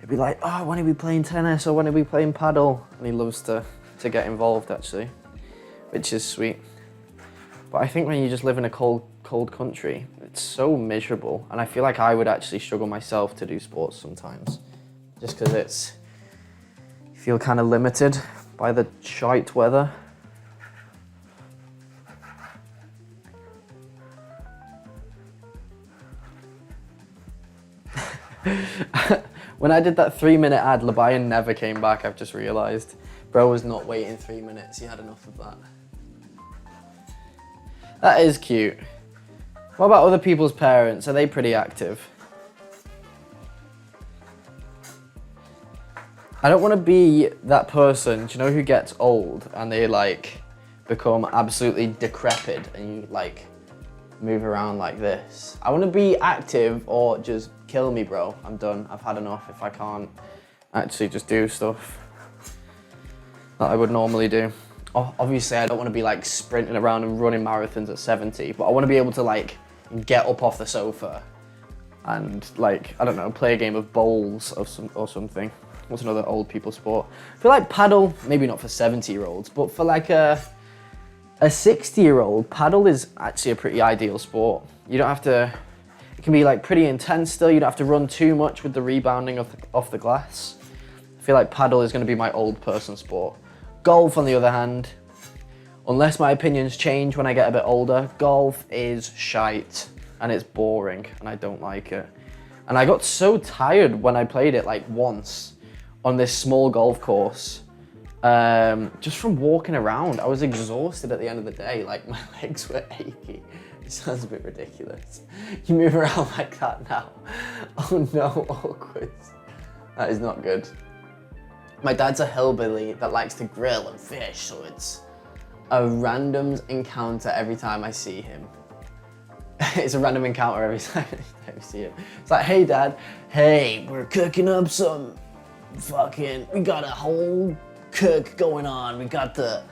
he'd be like, oh, when are we playing tennis or when are we playing paddle? And he loves to get involved, actually, which is sweet. But I think when you just live in a cold country, it's so miserable. And I feel like I would actually struggle myself to do sports sometimes, just because you feel kind of limited by the shite weather. When I did that 3-minute ad, Labayan never came back, I've just realised. Bro was not waiting 3 minutes, he had enough of that. That is cute. What about other people's parents? Are they pretty active? I don't want to be that person, do you know, who gets old and they like become absolutely decrepit and you like move around like this. I want to be active or just kill me, bro. I'm done. I've had enough if I can't actually just do stuff that I would normally do. Oh, obviously, I don't want to be like sprinting around and running marathons at 70, but I want to be able to like get up off the sofa and like, I don't know, play a game of bowls or something. What's another old people sport? I feel like paddle, maybe not for 70-year-olds, but for like a 60-year-old, paddle is actually a pretty ideal sport. You don't have to, it can be like pretty intense still. You don't have to run too much with the rebounding off the glass. I feel like paddle is going to be my old person sport. Golf, on the other hand, unless my opinions change when I get a bit older, golf is shite and it's boring and I don't like it. And I got so tired when I played it like once on this small golf course. Just from walking around, I was exhausted at the end of the day. Like my legs were achy. It sounds a bit ridiculous. You move around like that now. Oh no, awkward. That is not good. My dad's a hillbilly that likes to grill and fish, so it's a random encounter every time I see him. It's a random encounter every time I see him. It's like, hey dad, hey, we're cooking up some we got a whole cook going on. We got the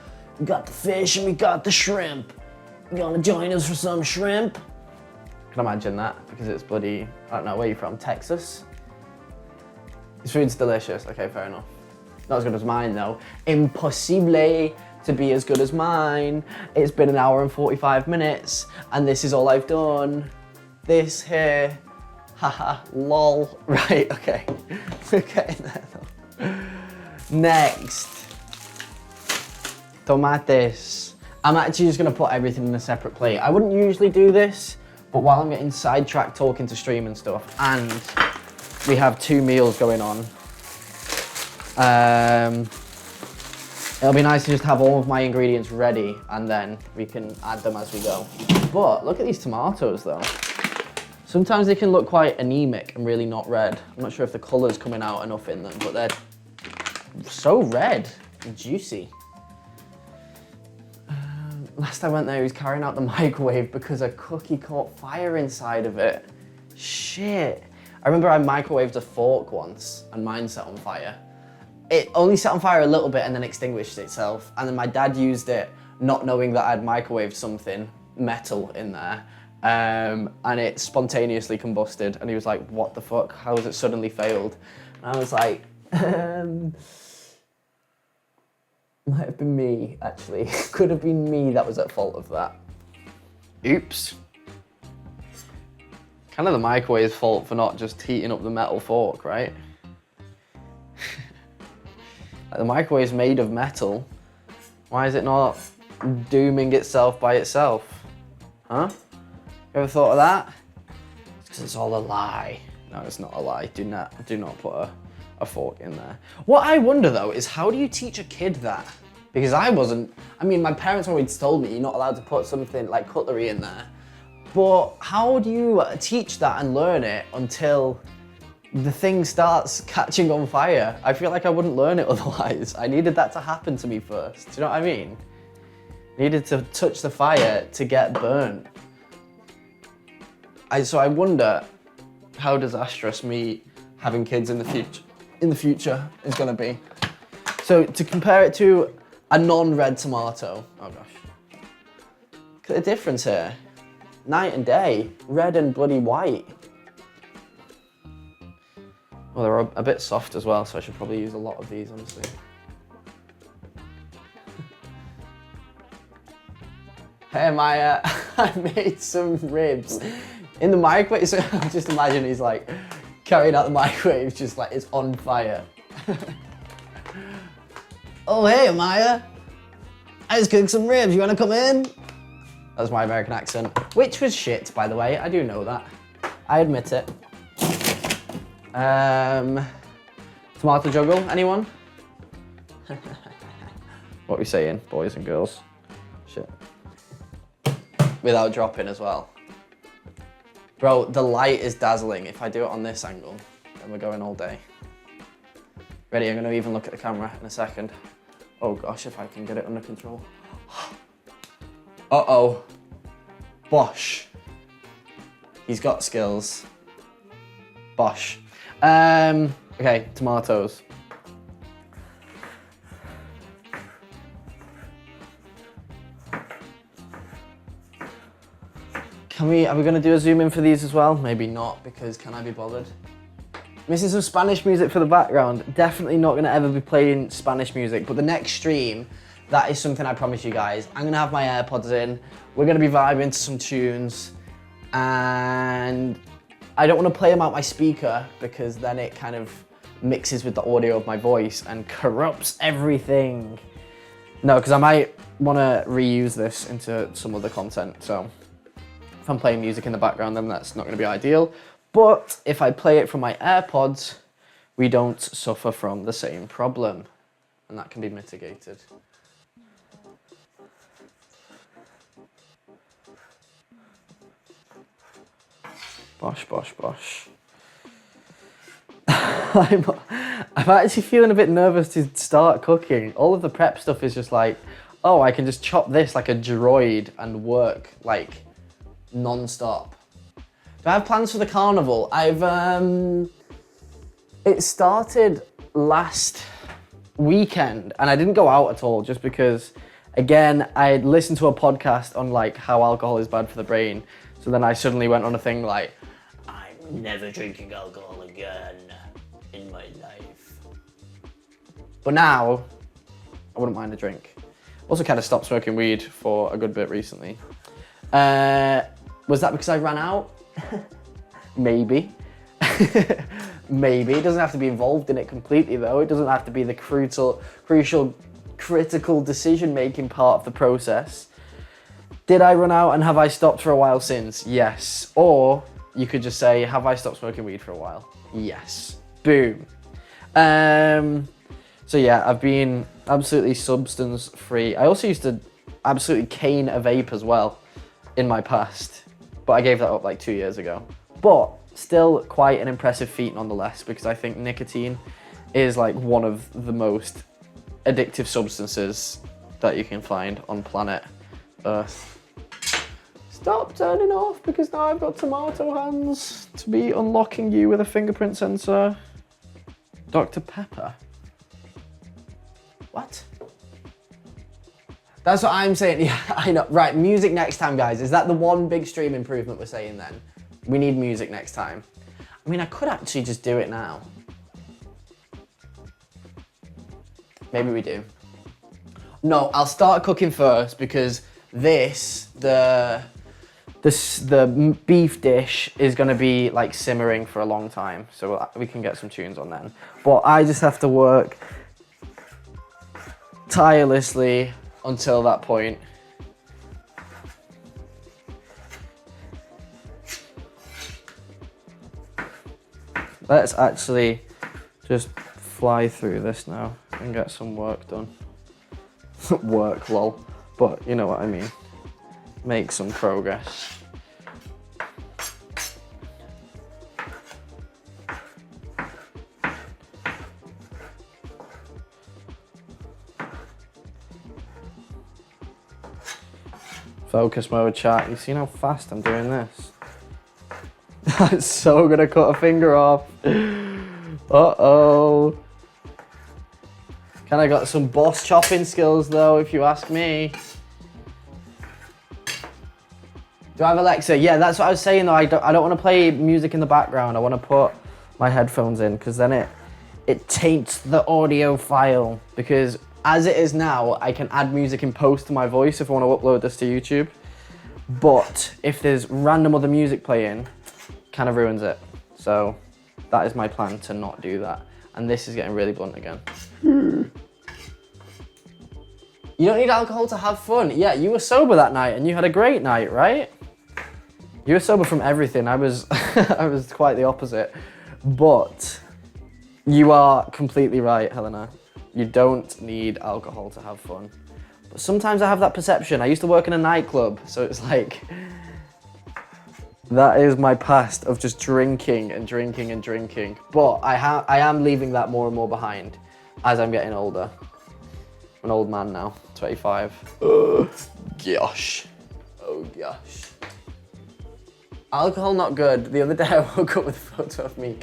fish and we got the shrimp. You wanna join us for some shrimp? Can imagine that, because it's bloody, I don't know, where you from, Texas? His food's delicious, okay, fair enough. Not as good as mine though. Impossible to be as good as mine. It's been an hour and 45 minutes and this is all I've done. This here, haha, lol. Right, okay. We're getting there though. Next. Tomates. I'm actually just gonna put everything in a separate plate. I wouldn't usually do this, but while I'm getting sidetracked talking to stream and stuff, and we have 2 meals going on, it'll be nice to just have all of my ingredients ready and then we can add them as we go. But look at these tomatoes though. Sometimes they can look quite anemic and really not red. I'm not sure if the colour's coming out enough in them, but they're so red and juicy. Last I went there, he was carrying out the microwave because a cookie caught fire inside of it. Shit. I remember I microwaved a fork once and mine set on fire. It only set on fire a little bit and then extinguished itself. And then my dad used it not knowing that I'd microwaved something metal in there. And it spontaneously combusted. And he was like, what the fuck? How has it suddenly failed? And I was like, might have been me, actually. Could have been me that was at fault of that. Oops. Kind of the microwave's fault for not just heating up the metal fork, right? Like the microwave's made of metal. Why is it not dooming itself by itself? Huh? You ever thought of that? It's because it's all a lie. No, it's not a lie. Do not put a fork in there. What I wonder though is, how do you teach a kid that? Because I mean, my parents always told me you're not allowed to put something like cutlery in there. But how do you teach that and learn it until the thing starts catching on fire? I feel like I wouldn't learn it otherwise. I needed that to happen to me first. Do you know what I mean? I needed to touch the fire to get burnt. So I wonder how disastrous me having kids in the future is gonna be. So to compare it to a non-red tomato, oh gosh. Look at the difference here. Night and day, red and bloody white. Well, they're a bit soft as well, so I should probably use a lot of these, honestly. Hey Maya, I made some ribs in the microwave. So just imagine he's like carrying out the microwave, just like it's on fire. Oh hey Maya, I just cooked some ribs, you wanna come in? That was my American accent, which was shit, by the way. I do know that. I admit it. Tomato juggle, anyone? What are we saying, boys and girls? Shit. Without dropping as well. Bro, the light is dazzling. If I do it on this angle, then we're going all day. Ready, I'm gonna even look at the camera in a second. Oh gosh, if I can get it under control. Uh-oh. Bosh. He's got skills. Bosh. Okay, tomatoes. Are we gonna do a zoom in for these as well? Maybe not, because can I be bothered? Missing some Spanish music for the background. Definitely not gonna ever be playing Spanish music, but the next stream, that is something I promise you guys. I'm gonna have my AirPods in. We're gonna be vibing to some tunes, and I don't wanna play them out my speaker because then it kind of mixes with the audio of my voice and corrupts everything. No, because I might wanna reuse this into some other content, so if I'm playing music in the background, then that's not gonna be ideal. But if I play it from my AirPods, we don't suffer from the same problem, and that can be mitigated. Bosh, bosh, bosh. I'm actually feeling a bit nervous to start cooking. All of the prep stuff is just like, oh, I can just chop this like a droid and work like non-stop. Do I have plans for the carnival? It started last weekend and I didn't go out at all just because, again, I listened to a podcast on like how alcohol is bad for the brain. So then I suddenly went on a thing like, I'm never drinking alcohol again in my life. But now, I wouldn't mind a drink. Also kind of stopped smoking weed for a good bit recently. Was that because I ran out? Maybe. Maybe. It doesn't have to be involved in it completely though. It doesn't have to be the critical decision-making part of the process. Did I run out and have I stopped for a while since? Yes. Or you could just say, have I stopped smoking weed for a while? Yes. Boom. So yeah, I've been absolutely substance free. I also used to absolutely cane a vape as well in my past, but I gave that up like 2 years ago. But still quite an impressive feat nonetheless, because I think nicotine is like one of the most addictive substances that you can find on planet Earth. Stop turning off because now I've got tomato hands to be unlocking you with a fingerprint sensor. Dr. Pepper. What? That's what I'm saying. Yeah, I know. Right, music next time, guys. Is that the one big stream improvement we're saying then? We need music next time. I mean, I could actually just do it now. Maybe we do. No, I'll start cooking first because the beef dish is gonna be like simmering for a long time, so we can get some tunes on then. But I just have to work tirelessly until that point. Let's actually just fly through this now and get some work done. Work, lol. But you know what I mean. Make some progress. Focus mode, chat. You seen how fast I'm doing this? I'm so gonna cut a finger off. Uh-oh. Kinda got some boss chopping skills though, if you ask me. Do I have Alexa? Yeah, that's what I was saying though. I don't want to play music in the background. I want to put my headphones in because then it taints the audio file. Because as it is now, I can add music in post to my voice if I want to upload this to YouTube. But if there's random other music playing, kind of ruins it. So that is my plan, to not do that. And this is getting really blunt again. You don't need alcohol to have fun. Yeah, you were sober that night and you had a great night, right? You were sober from everything. I was I was quite the opposite. But you are completely right, Helena. You don't need alcohol to have fun. But sometimes I have that perception. I used to work in a nightclub, so it's like, that is my past of just drinking and drinking and drinking. But I am leaving that more and more behind as I'm getting older. I'm an old man now, 25. Oh, gosh. Oh, gosh. Alcohol not good. The other day I woke up with a photo of me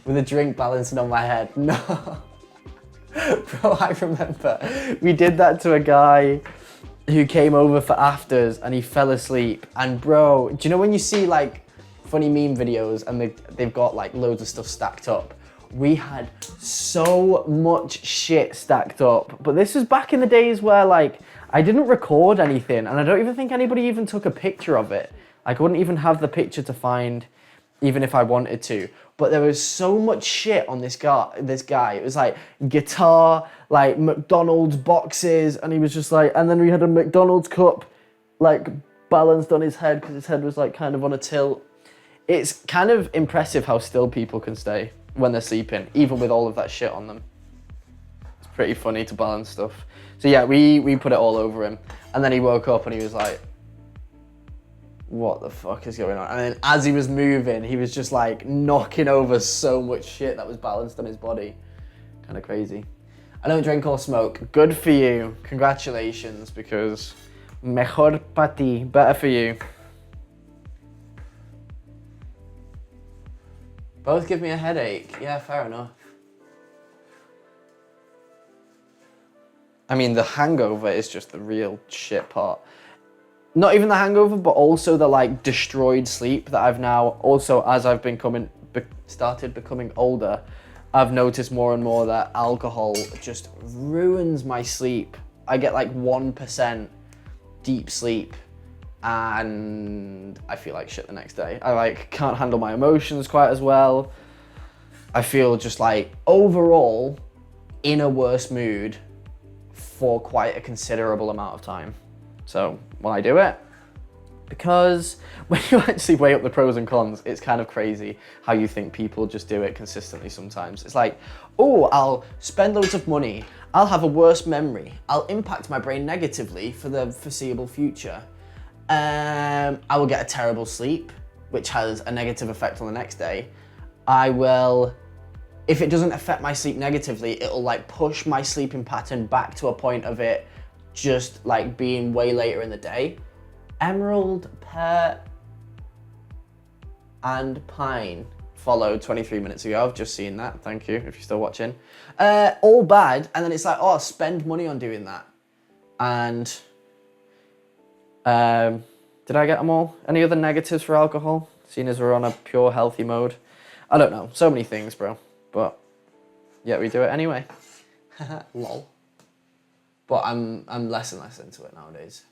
with a drink balancing on my head. No. Bro, I remember we did that to a guy who came over for afters and he fell asleep. And bro, do you know when you see like funny meme videos and they've got like loads of stuff stacked up? We had so much shit stacked up. But this was back in the days where like I didn't record anything and I don't even think anybody even took a picture of it. Like I wouldn't even have the picture to find even if I wanted to. But there was so much shit on this guy. It was like guitar, like McDonald's boxes, and he was just like, and then we had a McDonald's cup like balanced on his head because his head was like kind of on a tilt. It's kind of impressive how still people can stay when they're sleeping, even with all of that shit on them. It's pretty funny to balance stuff. So yeah, we put it all over him. And then he woke up and he was like, what the fuck is going on? And then as he was moving, he was just like knocking over so much shit that was balanced on his body. Kind of crazy. I don't drink or smoke. Good for you. Congratulations, because mejor pa ti, better for you. Both give me a headache. Yeah, fair enough. I mean, the hangover is just the real shit part. Not even the hangover, but also the like destroyed sleep that I've now, also as I've started becoming older, I've noticed more and more that alcohol just ruins my sleep. I get like 1% deep sleep and I feel like shit the next day. I like can't handle my emotions quite as well. I feel just like overall in a worse mood for quite a considerable amount of time. So when I do it, because when you actually weigh up the pros and cons, it's kind of crazy how you think people just do it consistently sometimes. It's like, oh, I'll spend loads of money, I'll have a worse memory, I'll impact my brain negatively for the foreseeable future. I will get a terrible sleep, which has a negative effect on the next day. If it doesn't affect my sleep negatively, it'll like push my sleeping pattern back to a point of it just like being way later in the day. Emerald, pear, and pine followed 23 minutes ago. I've just seen that. Thank you, if you're still watching. All bad, and then it's like, oh, spend money on doing that. And did I get them all? Any other negatives for alcohol, seeing as we're on a pure healthy mode? I don't know. So many things, bro. But yeah, we do it anyway. Lol. But I'm less and less into it nowadays.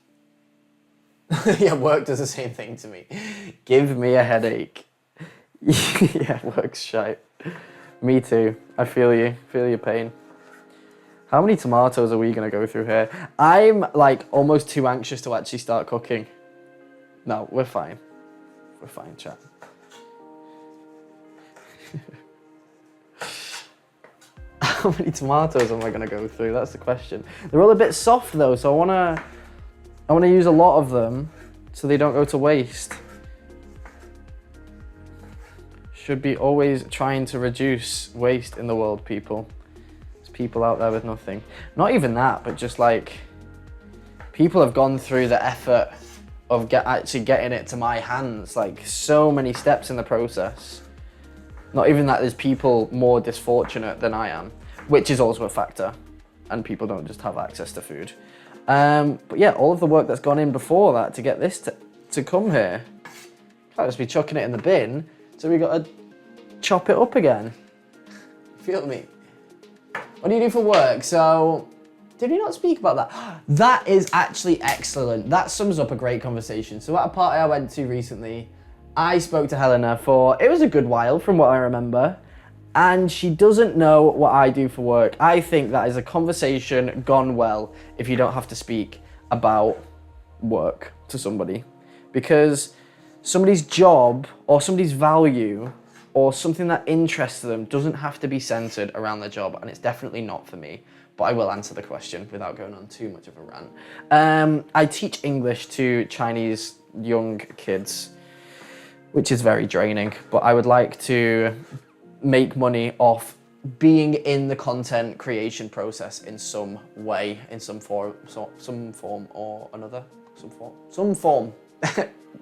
Yeah, work does the same thing to me. Give me a headache. Yeah, work's shite. Me too. I feel you. Feel your pain. How many tomatoes are we gonna go through here? I'm like almost too anxious to actually start cooking. No, we're fine. We're fine, chat. How many tomatoes am I gonna go through? That's the question. They're all a bit soft though, so I wanna use a lot of them so they don't go to waste. Should be always trying to reduce waste in the world, people. There's people out there with nothing. Not even that, but just like, people have gone through the effort of actually getting it to my hands, like so many steps in the process. Not even that there's people more disfortunate than I am, which is also a factor, and people don't just have access to food. But yeah, all of the work that's gone in before that to get this to come here, can't just be chucking it in the bin, so we got to chop it up again. Feel me? What do you do for work? So, did we not speak about that? That is actually excellent. That sums up a great conversation. So at a party I went to recently, I spoke to Helena it was a good while from what I remember, and she doesn't know what I do for work. I think that is a conversation gone well if you don't have to speak about work to somebody, because somebody's job or somebody's value or something that interests them doesn't have to be centered around their job, and it's definitely not for me. But I will answer the question without going on too much of a rant. I teach English to Chinese young kids, which is very draining, but I would like to make money off being in the content creation process in some way, in some form or another, some form,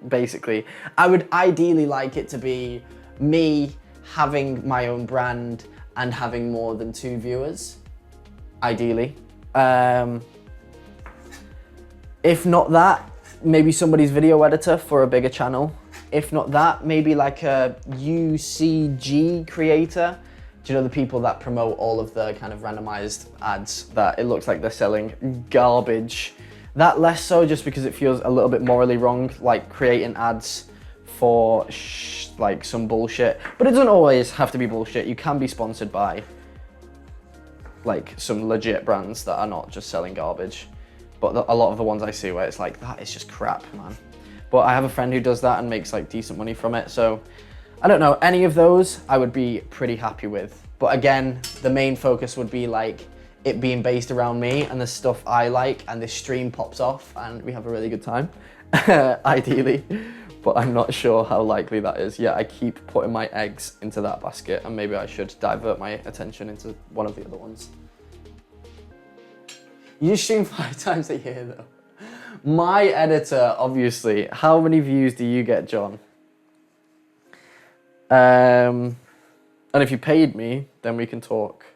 basically. I would ideally like it to be me having my own brand and having more than 2 viewers, ideally. If not that, maybe somebody's video editor for a bigger channel. If not that, maybe like a UCG creator. Do you know the people that promote all of the kind of randomized ads that it looks like they're selling garbage? That less so, just because it feels a little bit morally wrong, like creating ads for like some bullshit. But it doesn't always have to be bullshit. You can be sponsored by like some legit brands that are not just selling garbage. But a lot of the ones I see where it's like, that is just crap, man. But I have a friend who does that and makes like decent money from it. So I don't know, any of those I would be pretty happy with. But again, the main focus would be like it being based around me and the stuff I like, and this stream pops off and we have a really good time, ideally. but I'm not sure how likely that is. Yeah, I keep putting my eggs into that basket, and maybe I should divert my attention into one of the other ones. You stream 5 times a year though. My editor, obviously. How many views do you get, John? And if you paid me, then we can talk.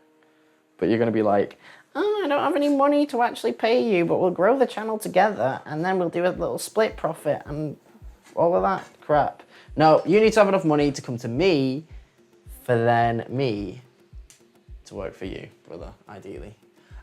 But you're gonna be like, oh, I don't have any money to actually pay you, but we'll grow the channel together and then we'll do a little split profit and all of that crap. No, you need to have enough money to come to me for then me to work for you, brother, ideally.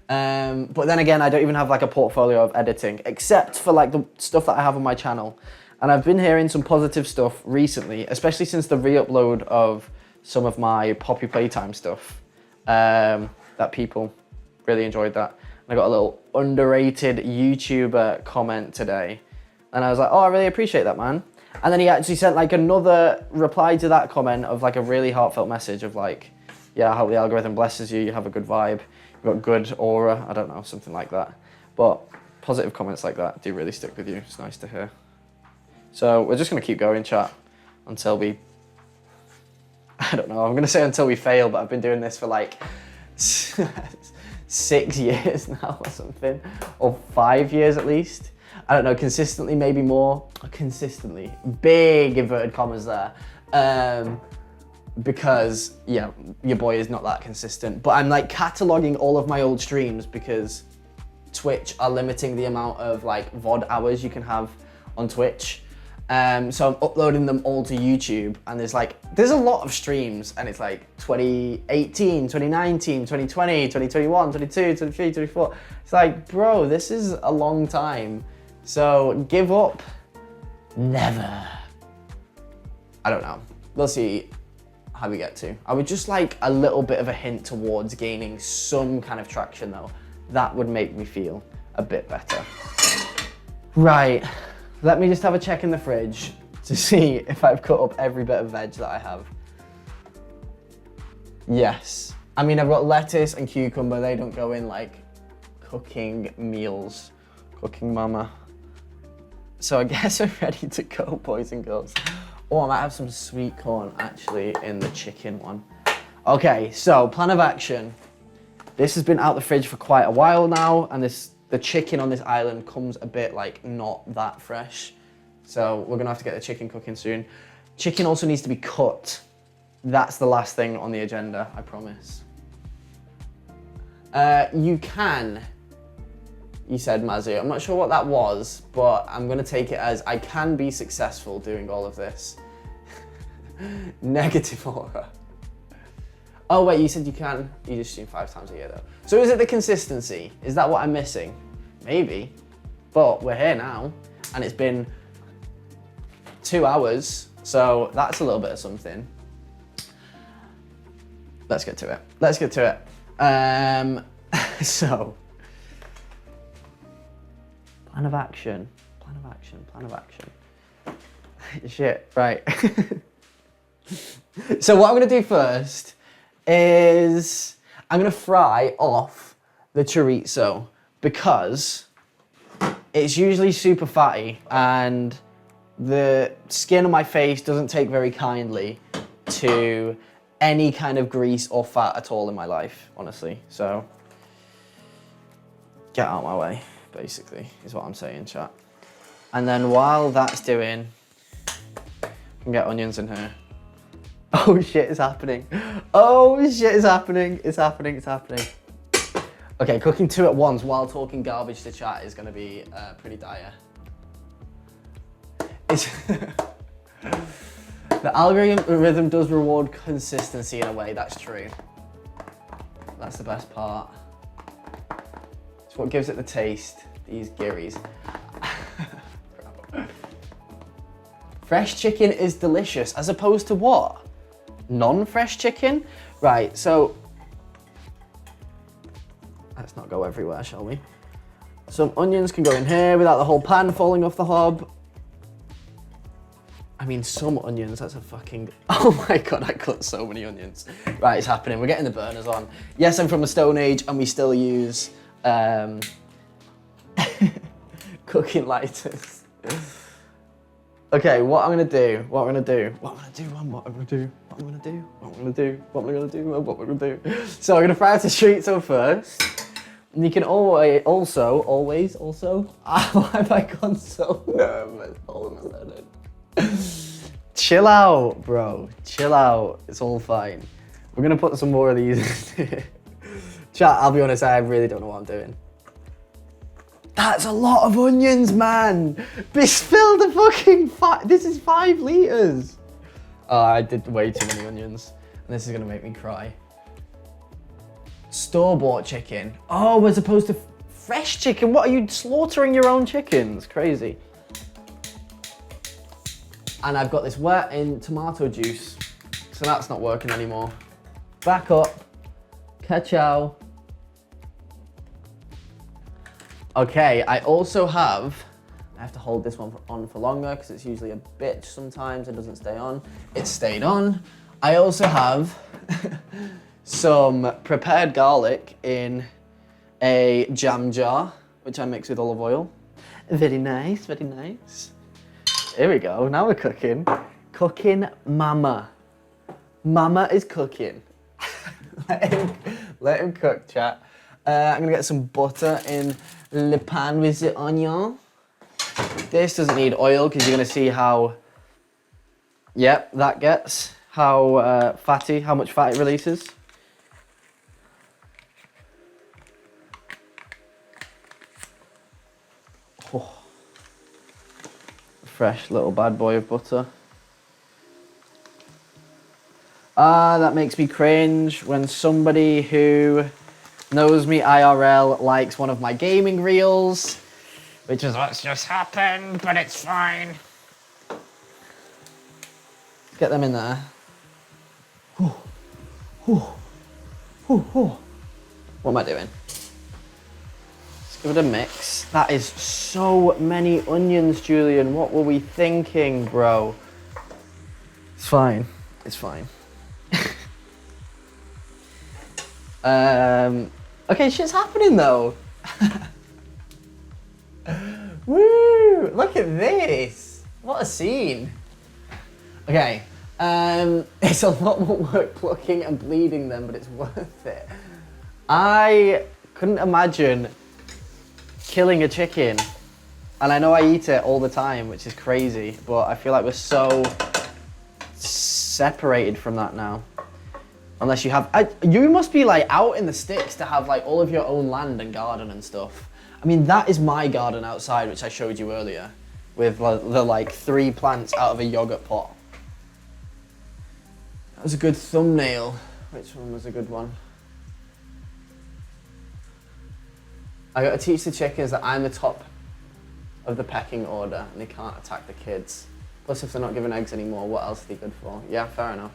But then again, I don't even have like a portfolio of editing, except for like the stuff that I have on my channel. And I've been hearing some positive stuff recently, especially since the re-upload of some of my Poppy Playtime stuff, that people really enjoyed that. And I got a little underrated YouTuber comment today. And I was like, oh, I really appreciate that, man. And then he actually sent like another reply to that comment of like a really heartfelt message of like, yeah, I hope the algorithm blesses you, you have a good vibe, you've got good aura, I don't know, something like that. But positive comments like that do really stick with you. It's nice to hear. So we're just gonna keep going, chat, until we, I don't know, I'm gonna say until we fail, but I've been doing this for like 6 years now or something, or 5 years at least. I don't know, consistently, maybe more. Consistently, big inverted commas there. Because, yeah, your boy is not that consistent. But I'm like cataloging all of my old streams because Twitch are limiting the amount of like VOD hours you can have on Twitch. So I'm uploading them all to YouTube, and there's a lot of streams, and it's like 2018, 2019, 2020, 2021, 22, 23, 24. It's like, bro, this is a long time. So give up? Never. I don't know. We'll see how we get to. I would just like a little bit of a hint towards gaining some kind of traction though. That would make me feel a bit better. Right. Let me just have a check in the fridge to see if I've cut up every bit of veg that I have. Yes. I mean, I've got lettuce and cucumber. They don't go in like cooking meals, cooking mama. So I guess we're ready to go, boys and girls. Oh, I might have some sweet corn actually in the chicken one. Okay, so plan of action. This has been out the fridge for quite a while now, and the chicken on this island comes a bit like not that fresh. So we're gonna have to get the chicken cooking soon. Chicken also needs to be cut. That's the last thing on the agenda, I promise. You can, you said, Mazu. I'm not sure what that was, but I'm gonna take it as I can be successful doing all of this. Negative aura. Oh wait, you said you can. You just stream 5 times a year though. So is it the consistency? Is that what I'm missing? Maybe, but we're here now, and it's been 2 hours, so that's a little bit of something. Let's get to it. Let's get to it. So, plan of action, plan of action, plan of action. Shit, right. So what I'm gonna do first is I'm gonna fry off the chorizo because it's usually super fatty and the skin on my face doesn't take very kindly to any kind of grease or fat at all in my life, honestly. So get out of my way, basically, is what I'm saying, chat. And then while that's doing, I can get onions in here. Oh shit, it's happening. Oh shit, it's happening. It's happening, it's happening. Okay, cooking 2 at once while talking garbage to chat is gonna be pretty dire. It's the algorithm does reward consistency in a way, that's true. That's the best part. It's what gives it the taste, these gillies. Fresh chicken is delicious, as opposed to what? Non-fresh chicken? Right, so let's not go everywhere, shall we? Some onions can go in here without the whole pan falling off the hob. I mean, some onions, that's a fucking... Oh my God, I cut so many onions. Right, it's happening, we're getting the burners on. Yes, I'm from the Stone Age and we still use cooking lighters. Okay, what I'm gonna do, what I'm gonna do, what I'm gonna do, what I'm gonna do, what I'm gonna do, what I'm gonna do, what I'm gonna do, what I'm gonna do. So I'm gonna fry out the chorizo first. And you can always, also, why have I gone so nervous all of a sudden? Chill out, bro, chill out, it's all fine. We're gonna put some more of these in. Chat, I'll be honest, I really don't know what I'm doing. That's a lot of onions, man. Spill the fucking this is 5 liters. Oh, I did way too many onions. And this is gonna make me cry. Store-bought chicken. Oh, as opposed to fresh chicken. What, are you slaughtering your own chickens? Crazy. And I've got this wet in tomato juice. So that's not working anymore. Back up. Ka-chow. Okay, I also have, I have to hold this one on for longer because it's usually a bitch sometimes, it doesn't stay on. It stayed on. I also have some prepared garlic in a jam jar, which I mix with olive oil. Very nice, very nice. Here we go, now we're cooking. Cooking mama. Mama is cooking. let him cook, chat. I'm gonna get some butter in le pan with the onion. This doesn't need oil because you're gonna see how, yep, that gets, how fatty, how much fat it releases. Oh. Fresh little bad boy of butter. That makes me cringe when somebody who knows me IRL likes one of my gaming reels, which is what's just happened, but it's fine. Get them in there. What am I doing? Let's give it a mix. That is so many onions, Julian. What were we thinking, bro? It's fine. It's fine. Okay, shit's happening though. Woo! Look at this. What a scene. Okay, it's a lot more work plucking and bleeding them, but it's worth it. I couldn't imagine killing a chicken, and I know I eat it all the time, which is crazy, but I feel like we're so separated from that now. Unless you have, you must be like out in the sticks to have like all of your own land and garden and stuff. I mean, that is my garden outside, which I showed you earlier, with the like 3 plants out of a yogurt pot. That was a good thumbnail. Which one was a good one? I gotta teach the chickens that I'm the top of the pecking order and they can't attack the kids. Plus, if they're not given eggs anymore, what else are they good for? Yeah, fair enough.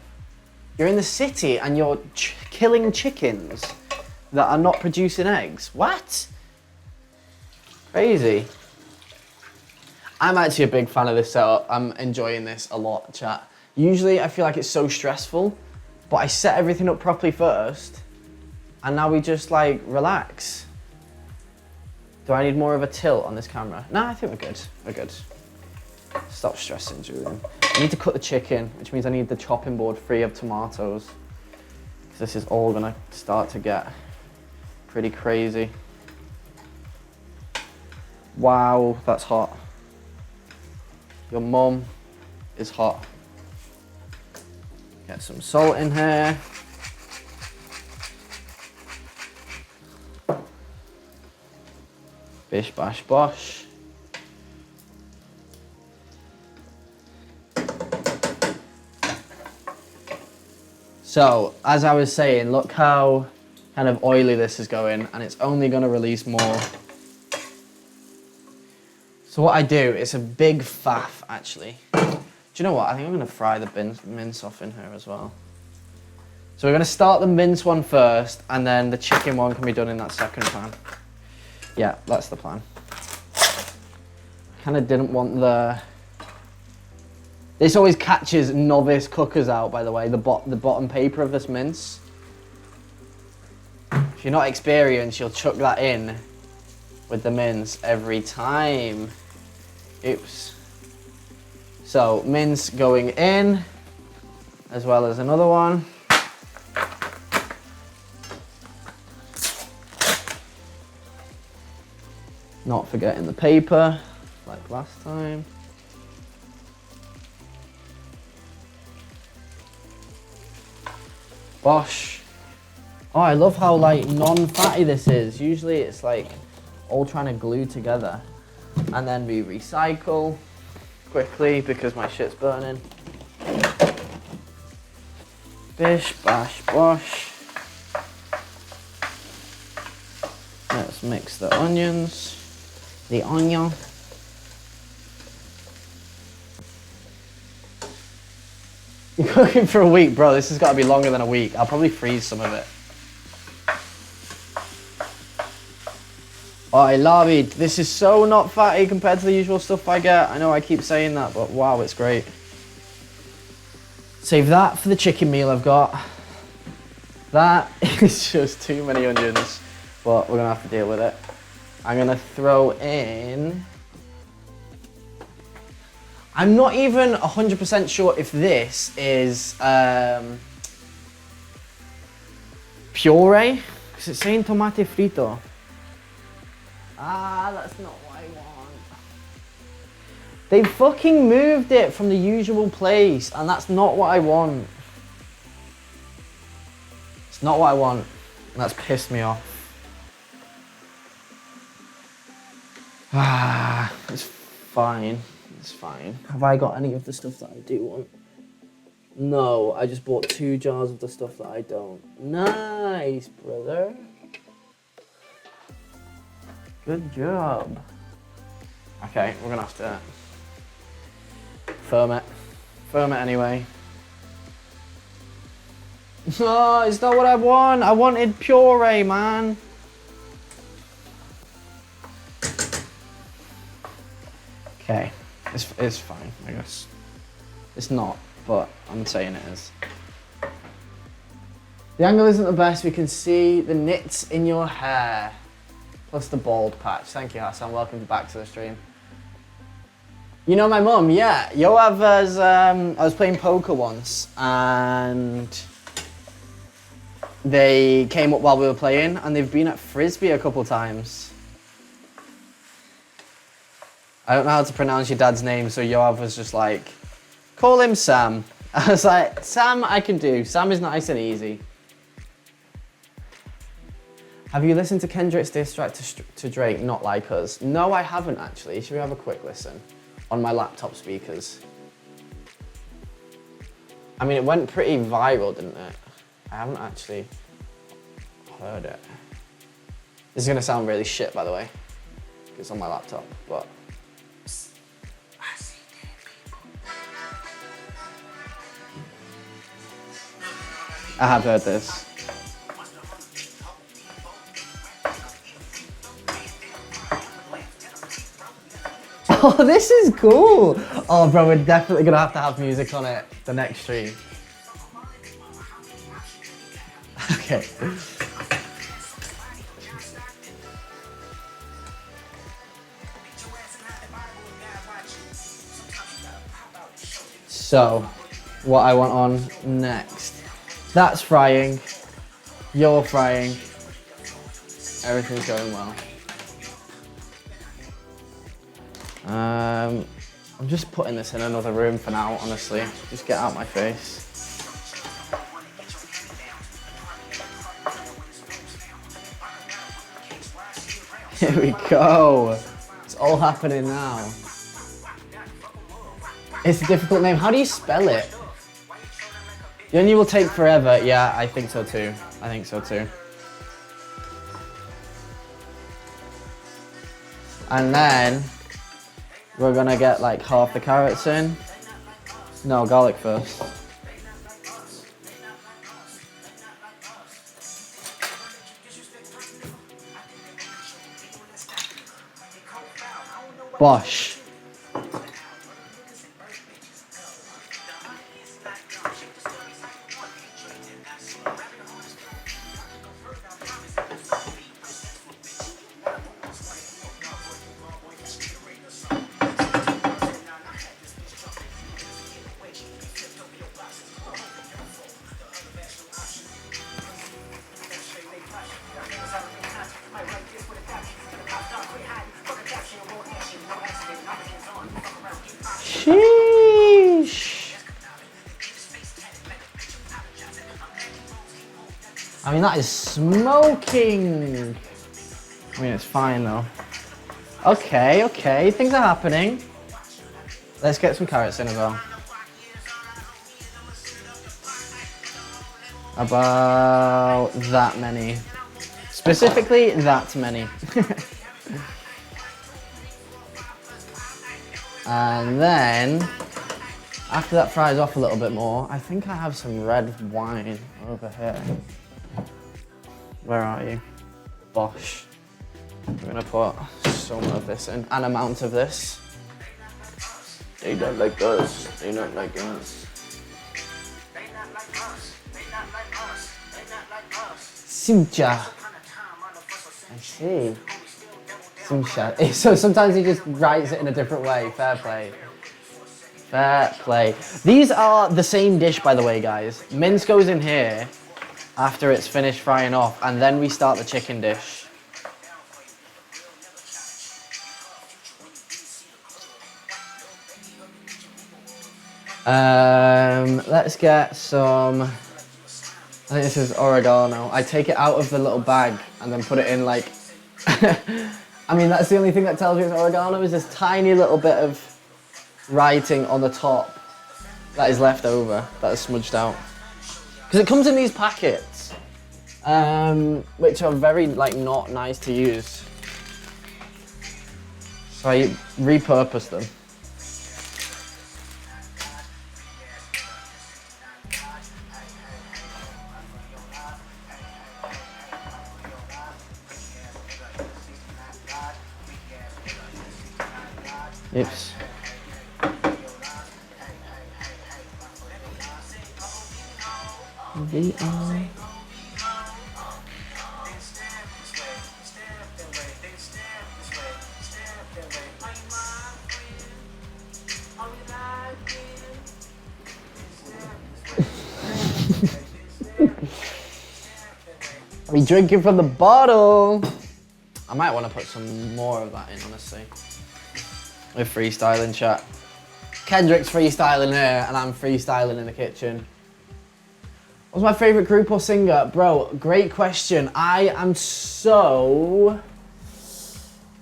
You're in the city and you're killing chickens that are not producing eggs. What? Crazy. I'm actually a big fan of this setup. I'm enjoying this a lot, chat. Usually I feel like it's so stressful, but I set everything up properly first and now we just like relax. Do I need more of a tilt on this camera? No, I think we're good. We're good. Stop stressing, Julian. I need to cut the chicken, which means I need the chopping board free of tomatoes. Because this is all gonna start to get pretty crazy. Wow, that's hot. Your mum is hot. Get some salt in here. Bish bash bosh. So, as I was saying, look how kind of oily this is going, and it's only going to release more. So what I do, it's a big faff, actually. Do you know what? I think I'm going to fry the mince off in here as well. So we're going to start the mince one first, and then the chicken one can be done in that second pan. Yeah, that's the plan. Kind of didn't want the... This always catches novice cookers out, by the way, the bottom paper of this mince. If you're not experienced, you'll chuck that in with the mince every time. Oops. So mince going in, as well as another one. Not forgetting the paper, like last time. Bosh. Oh, I love how like non-fatty this is. Usually it's like all trying to glue together. And then we recycle quickly because my shit's burning. Bish, bash, bosh. Let's mix the onions. The onion. You're cooking for a week, bro. This has got to be longer than a week. I'll probably freeze some of it. Oh, I love it. This is so not fatty compared to the usual stuff I get. I know I keep saying that, but wow, it's great. Save that for the chicken meal I've got. That is just too many onions, but we're gonna have to deal with it. I'm gonna throw in... I'm not even 100% sure if this is puree, because it's saying tomate frito. Ah, that's not what I want. They fucking moved it from the usual place, and that's not what I want. It's not what I want, and that's pissed me off. Ah, it's fine. It's fine. Have I got any of the stuff that I do want? No, I just bought 2 jars of the stuff that I don't. Nice, brother. Good job. Okay, we're gonna have to firm it. Firm it anyway. No, it's not what I want. I wanted puree, man. Okay, it's fine, I guess. It's not, but I'm saying it is. The angle isn't the best. We can see the knits in your hair. Plus the bald patch. Thank you, Hassan. Welcome back to the stream. You know my mum? Yeah. Yoav has, I was playing poker once and they came up while we were playing and they've been at Frisbee a couple times. I don't know how to pronounce your dad's name, so Yoav was just like, call him Sam. I was like, Sam I can do. Sam is nice and easy. Have you listened to Kendrick's diss track to Drake, Not Like Us? No, I haven't actually. Should we have a quick listen? On my laptop speakers. I mean, it went pretty viral, didn't it? I haven't actually heard it. This is gonna sound really shit, by the way. It's on my laptop, but... I have heard this. Oh, this is cool. Oh, bro, we're definitely gonna have music on it the next stream. Okay. So, what I want on next. That's frying. You're frying. Everything's going well. I'm just putting this in another room for now, honestly. Just get out my face. Here we go. It's all happening now. It's a difficult name. How do you spell it? The onion will take forever. Yeah, I think so too. I think so too. And then we're gonna get like half the carrots in. No, garlic first. Bosh. Sheesh. I mean, that is smoking. I mean, it's fine though. Okay, okay, things are happening. Let's get some carrots in as well. About that many. Specifically, that many. And then, after that fries off a little bit more, I think I have some red wine over here. Where are you? Bosh. I'm gonna put some of this in, an amount of this. They don't like us, they don't like us. Simcha. I see. Simcha. So sometimes he just writes it in a different way. Fair play. Fair play. These are the same dish, by the way, guys. Mince goes in here after it's finished frying off, and then we start the chicken dish. Let's get some, I think this is oregano. I take it out of the little bag and then put it in like, I mean, that's the only thing that tells me it's oregano is this tiny little bit of writing on the top that is left over, that is smudged out. Because it comes in these packets, which are very like not nice to use. So I repurpose them. Oops. Are we drinking from the bottle? I might want to put some more of that in, honestly. We're freestyling, chat. Kendrick's freestyling here, and I'm freestyling in the kitchen. What's my favourite group or singer? Bro, great question. I am so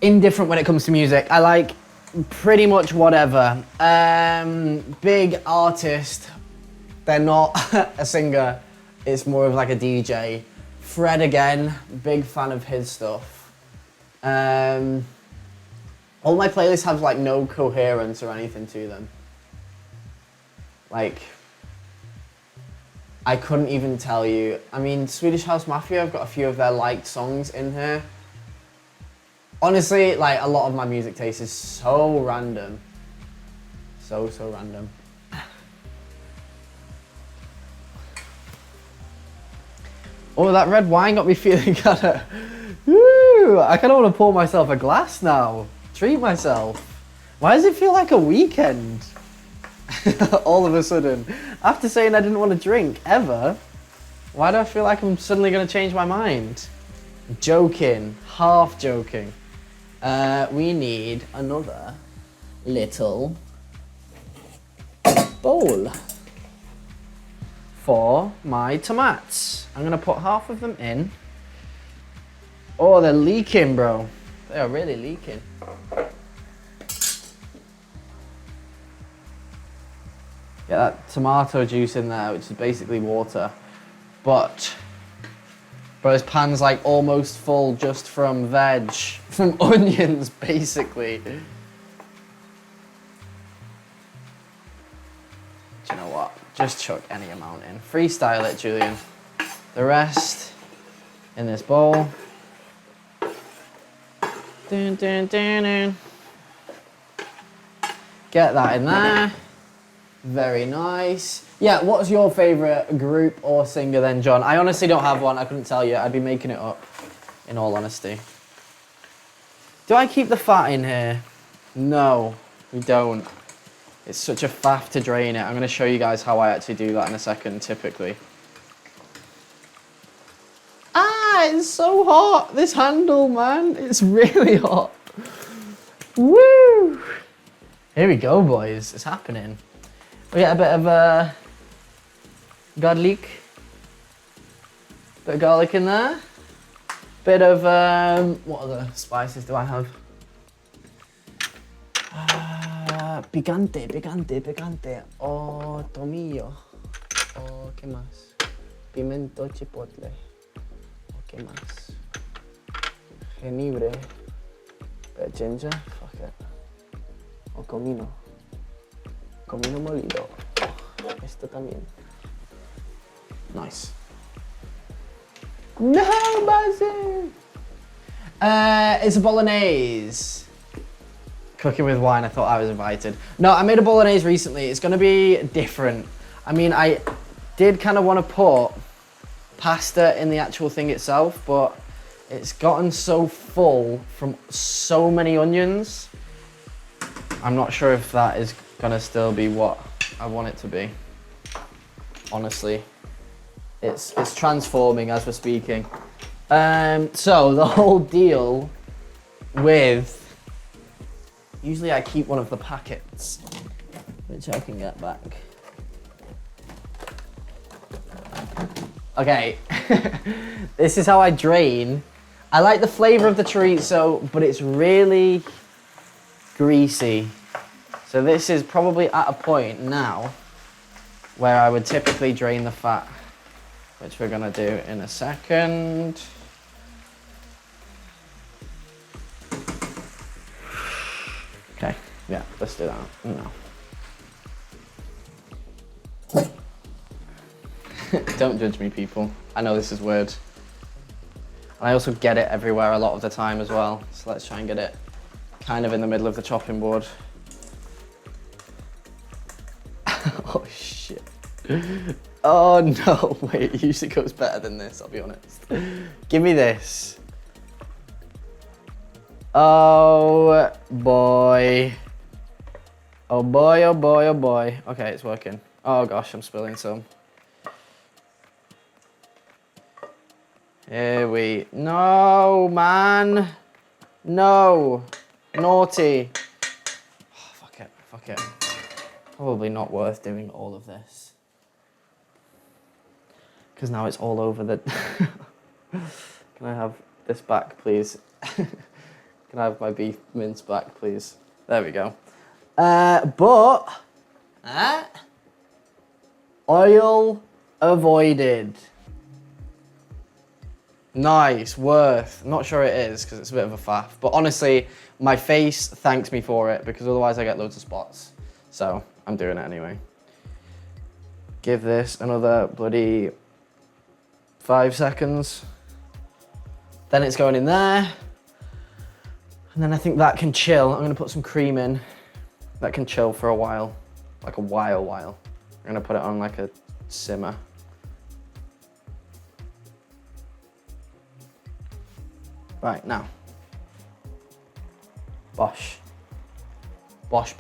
indifferent when it comes to music. I like pretty much whatever. Big artist. They're not a singer. It's more of like a DJ. Fred again, big fan of his stuff. All my playlists have like no coherence or anything to them. Like, I couldn't even tell you. I mean, Swedish House Mafia, I've got a few of their liked songs in here. Honestly, like a lot of my music taste is so random. So random. Oh, that red wine got me feeling kinda, woo, I kinda wanna pour myself a glass now. Treat myself. Why does it feel like a weekend? All of a sudden. After saying I didn't want to drink, ever, why do I feel like I'm suddenly gonna change my mind? Joking, half joking. We need another little bowl for my tomatoes. I'm gonna put half of them in. Oh, they're leaking, bro. They are really leaking. Get that tomato juice in there, which is basically water. But, bro, this pan's like almost full just from veg, from onions, basically. Do you know what? Just chuck any amount in. Freestyle it, Julian. The rest in this bowl. Dun, dun, dun, dun. Get that in there. Very nice. Yeah, what's your favourite group or singer then, John? I honestly don't have one. I couldn't tell you. I'd be making it up, in all honesty. Do I keep the fat in here? No, we don't. It's such a faff to drain it. I'm going to show you guys how I actually do that in a second, typically. Ah, it's so hot, this handle, man. It's really hot. Woo! Here we go, boys. It's happening. We get a bit of garlic. Bit of garlic in there. Bit of, what other spices do I have? Picante. Oh, tomillo. Oh, ¿qué más? Pimiento chipotle. Oh, ¿qué más? Jengibre. Bit of ginger. Fuck it. Oh, comino. Comino molido. Oh, esto también. Nice. No, Basil! It's a bolognese. Cooking with wine, I thought I was invited. No, I made a bolognese recently. It's gonna be different. I mean, I did kind of want to put pasta in the actual thing itself, but it's gotten so full from so many onions. I'm not sure if that is gonna still be what I want it to be. Honestly, it's transforming as we're speaking. So the whole deal with, usually I keep one of the packets, which I can get back. Okay, this is how I drain. I like the flavor of the chorizo, but it's really greasy. So this is probably at a point now where I would typically drain the fat, which we're gonna do in a second. Okay, yeah, let's do that. No. Don't judge me, people. I know this is weird. And I also get it everywhere a lot of the time as well. So let's try and get it kind of in the middle of the chopping board. Oh, shit. Oh, no, wait, it usually goes better than this, I'll be honest. Give me this. Oh, boy. Oh, boy, oh, boy, oh, boy. Okay, it's working. Oh, gosh, I'm spilling some. Here we... No, man. No. Naughty. Oh, fuck it. Probably not worth doing all of this. Because now it's all over the... Can I have this back, please? Can I have my beef mince back, please? There we go. Oil avoided. Nice, worth. Not sure it is, because it's a bit of a faff. But honestly, my face thanks me for it, because otherwise I get loads of spots. So, I'm doing it anyway. Give this another bloody 5 seconds. Then it's going in there. And then I think that can chill. I'm gonna put some cream in. That can chill for a while. Like a while. I'm gonna put it on like a simmer. Right, now. Bosh. Bosh.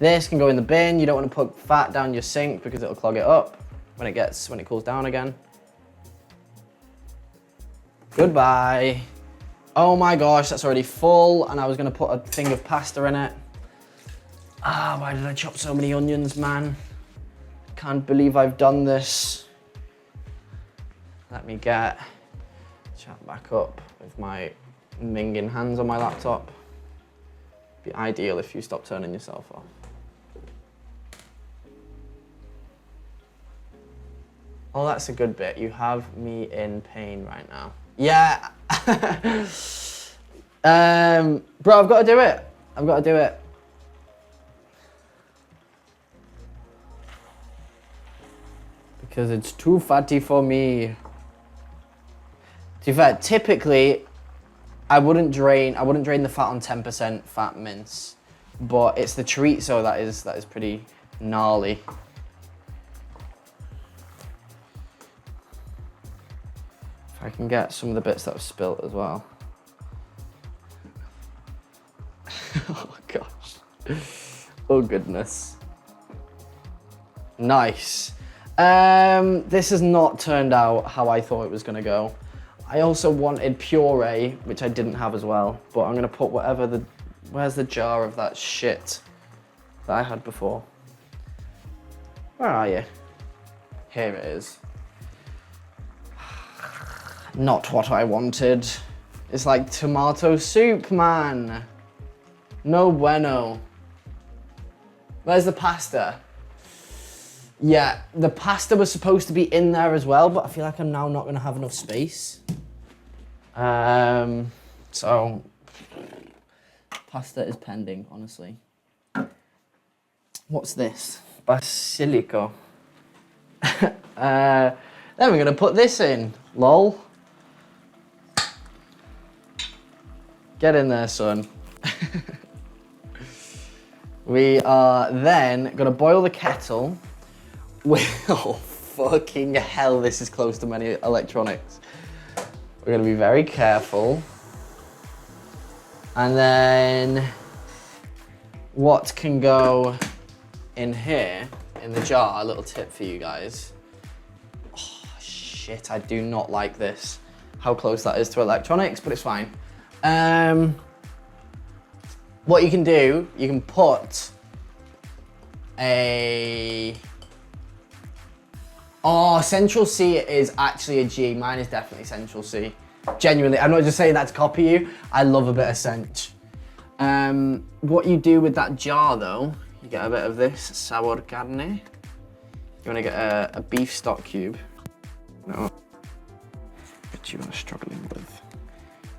This can go in the bin. You don't want to put fat down your sink because it'll clog it up when it cools down again. Goodbye. Oh my gosh, that's already full, and I was gonna put a thing of pasta in it. Ah, why did I chop so many onions, man? Can't believe I've done this. Let me get chat back up with my minging hands on my laptop. Be ideal if you stop turning yourself off. Oh, that's a good bit. You have me in pain right now. Yeah. Bro, I've got to do it. Because it's too fatty for me. To be fair, typically, I wouldn't drain the fat on 10% fat mince, but it's the chorizo that is pretty gnarly. If I can get some of the bits that have spilt as well. Oh gosh. Oh goodness. Nice. This has not turned out how I thought it was gonna go. I also wanted puree, which I didn't have as well, but I'm gonna put whatever the Where's the jar of that shit that I had before? Where are you? Here it is. Not what I wanted. It's like tomato soup, man. No bueno. Where's the pasta? Yeah, the pasta was supposed to be in there as well, but I feel like I'm now not gonna have enough space. So pasta is pending, honestly. What's this? Basilico. Then we're gonna put this in. Lol. Get in there, son. We are then gonna boil the kettle with, oh fucking hell, this is close to many electronics. We're gonna be very careful. And then what can go in here, in the jar, a little tip for you guys. Oh shit, I do not like this. How close that is to electronics, but it's fine. What you can do, you can put a... Oh, Central C is actually a G. Mine is definitely Central C. Genuinely, I'm not just saying that to copy you. I love a bit of Cinch. What you do with that jar though, you get a bit of this sour carne. You wanna get a beef stock cube. No, but you are struggling with,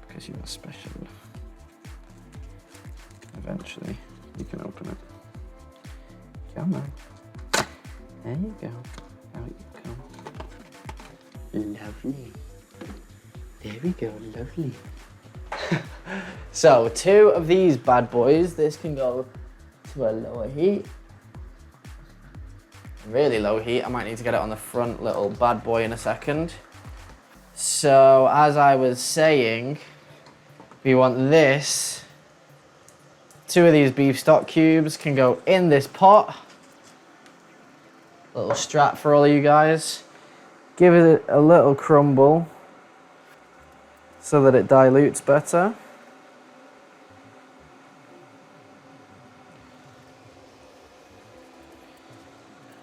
because you are special. Eventually, you can open it. Come on. There you go. Out you come. Lovely. There we go, lovely. So, 2 of these bad boys. This can go to a lower heat. Really low heat. I might need to get it on the front little bad boy in a second. So, as I was saying, we want this. 2 of these beef stock cubes can go in this pot. Little strat for all of you guys. Give it a little crumble so that it dilutes better.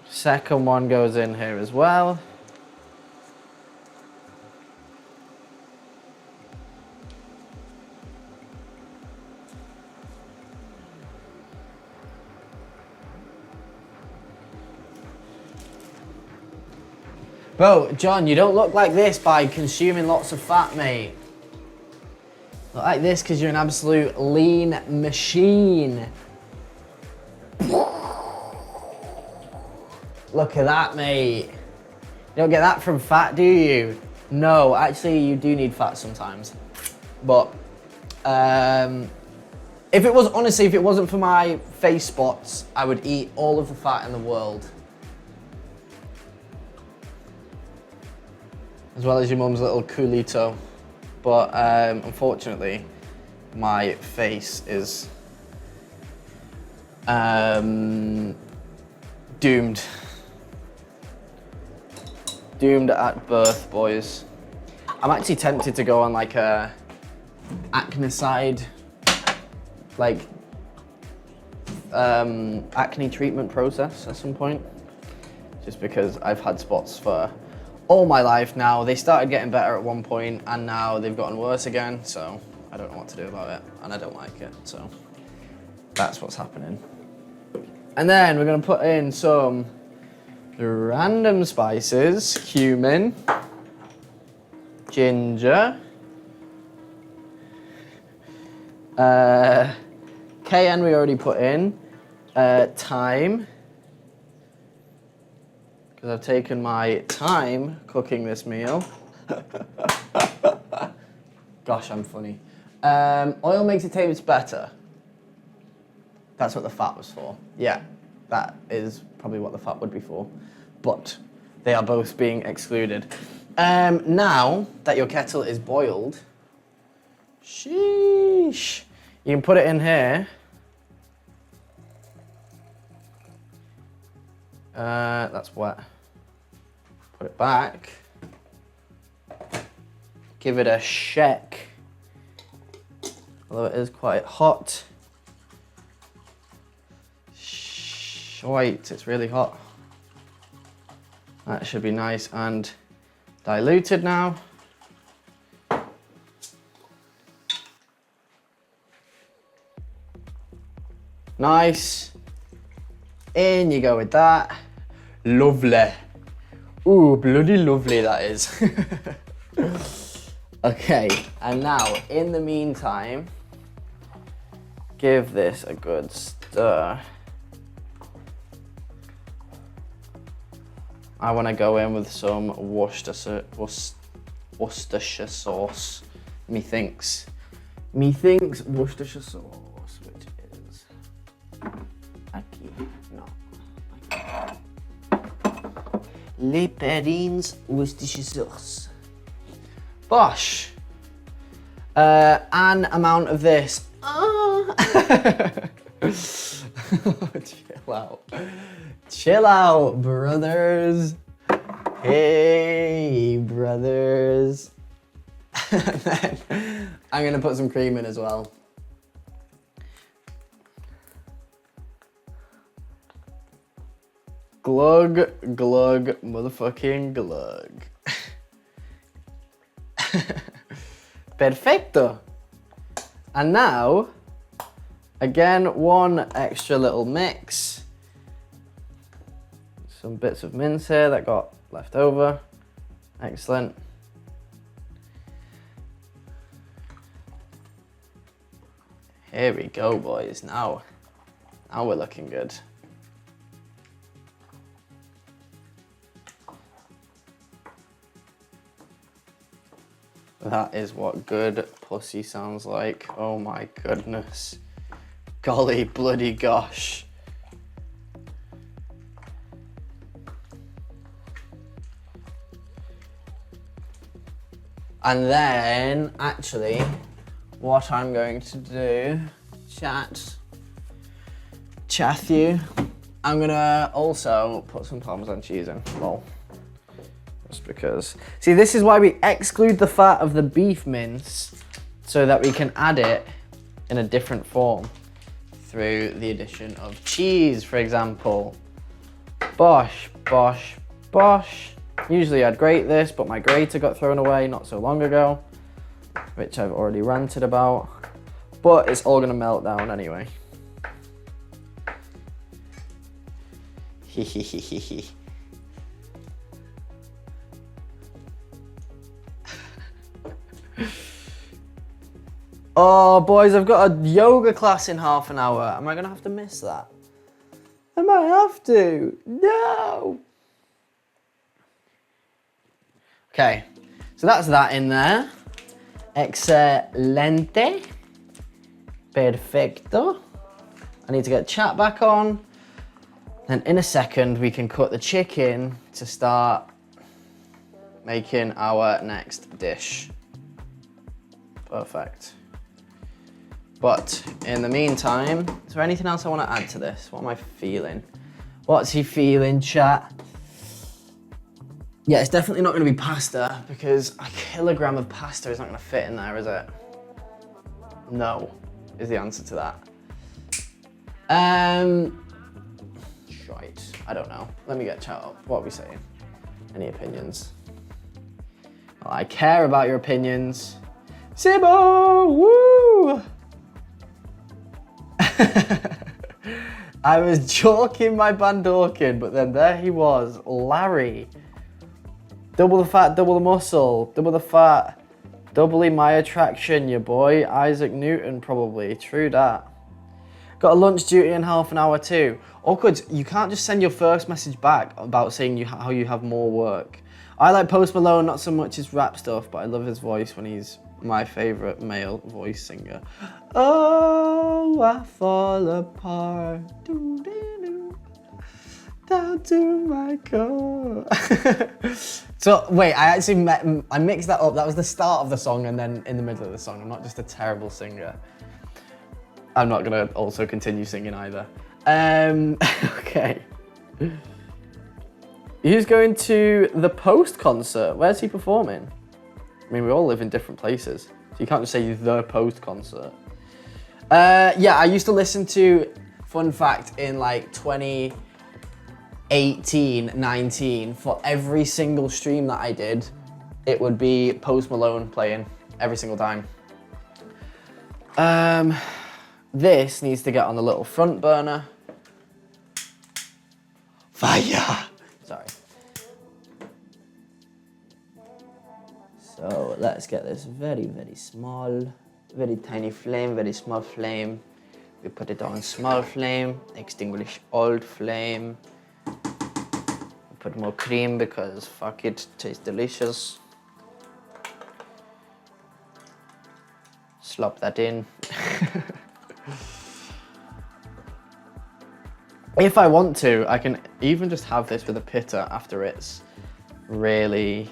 Second one goes in here as well. Bro, John, you don't look like this by consuming lots of fat, mate. Look like this because you're an absolute lean machine. Look at that, mate. You don't get that from fat, do you? No, actually, you do need fat sometimes. But, if it was, honestly, if it wasn't for my face spots, I would eat all of the fat in the world. As well as your mum's little culito. But unfortunately, my face is doomed. Doomed at birth, boys. I'm actually tempted to go on like a acnicide, like acne treatment process at some point. Just because I've had spots for all my life now. They started getting better at one point and now they've gotten worse again, so I don't know what to do about it and I don't like it, so that's what's happening. And then we're gonna put in some random spices, cumin, ginger, cayenne we already put in, thyme, because I've taken my time cooking this meal. Gosh, I'm funny. Oil makes it taste better. That's what the fat was for. Yeah, that is probably what the fat would be for. But they are both being excluded. Now that your kettle is boiled, sheesh, you can put it in here. That's wet. Put it back. Give it a shake. Although it is quite hot. Sweet, it's really hot. That should be nice and diluted now. Nice. In you go with that. Lovely. Ooh, bloody lovely that is. Okay, and now in the meantime, give this a good stir. I want to go in with some Worcestershire sauce. Methinks Worcestershire sauce, which is aquí, no. Les Perrins Worcestershire sauce. Bosh. An amount of this. Chill out. Chill out, brothers. Hey, brothers. And then I'm gonna put some cream in as well. Glug, glug, motherfucking glug. Perfecto. And now, again, one extra little mix. Some bits of mince here that got left over. Excellent. Here we go, boys. Now we're looking good. That is what good pussy sounds like. Oh my goodness. Golly bloody gosh. And then, actually, what I'm going to do, chath you, I'm gonna also put some Parmesan cheese in. Well, just because. See, this is why we exclude the fat of the beef mince so that we can add it in a different form through the addition of cheese, for example. Bosh, bosh, bosh. Usually I'd grate this, but my grater got thrown away not so long ago, which I've already ranted about, but it's all gonna melt down anyway. Hehehehe. Oh, boys, I've got a yoga class in half an hour. Am I gonna have to miss that? I might have to. No. Okay, so that's that in there. Excelente. Perfecto. I need to get chat back on. Then in a second, we can cut the chicken to start making our next dish. Perfect. But in the meantime, is there anything else I want to add to this? What am I feeling? What's he feeling, chat? Yeah, it's definitely not going to be pasta because a kilogram of pasta is not going to fit in there, is it? No, is the answer to that. Shite. I don't know. Let me get chat up. What are we saying? Any opinions? Well, I care about your opinions. Sibo! Woo! I was joking my bandorkin, but then there he was, Larry. Double the fat, double the muscle, double the fat, doubly my attraction, your boy. Isaac Newton, probably. True that. Got a lunch duty in half an hour too. Awkward, you can't just send your first message back about saying how you have more work. I like Post Malone, not so much his rap stuff, but I love his voice when he's my favourite male voice singer. Oh, I fall apart. Down to my core. So wait, I mixed that up. That was the start of the song and then in the middle of the song. I'm not just a terrible singer. I'm not gonna also continue singing either. Okay. Who's going to the Post concert? Where's he performing? I mean, we all live in different places, so you can't just say the Post concert. Yeah, I used to listen to, fun fact, in like 18, 19, for every single stream that I did, it would be Post Malone playing every single time. This needs to get on the little front burner. Fire! Sorry. So let's get this very, very small, very tiny flame, very small flame. We put it on small flame, extinguish old flame. Put more cream because fuck it, tastes delicious. Slop that in. If I want to, I can even just have this with a pitta after it's really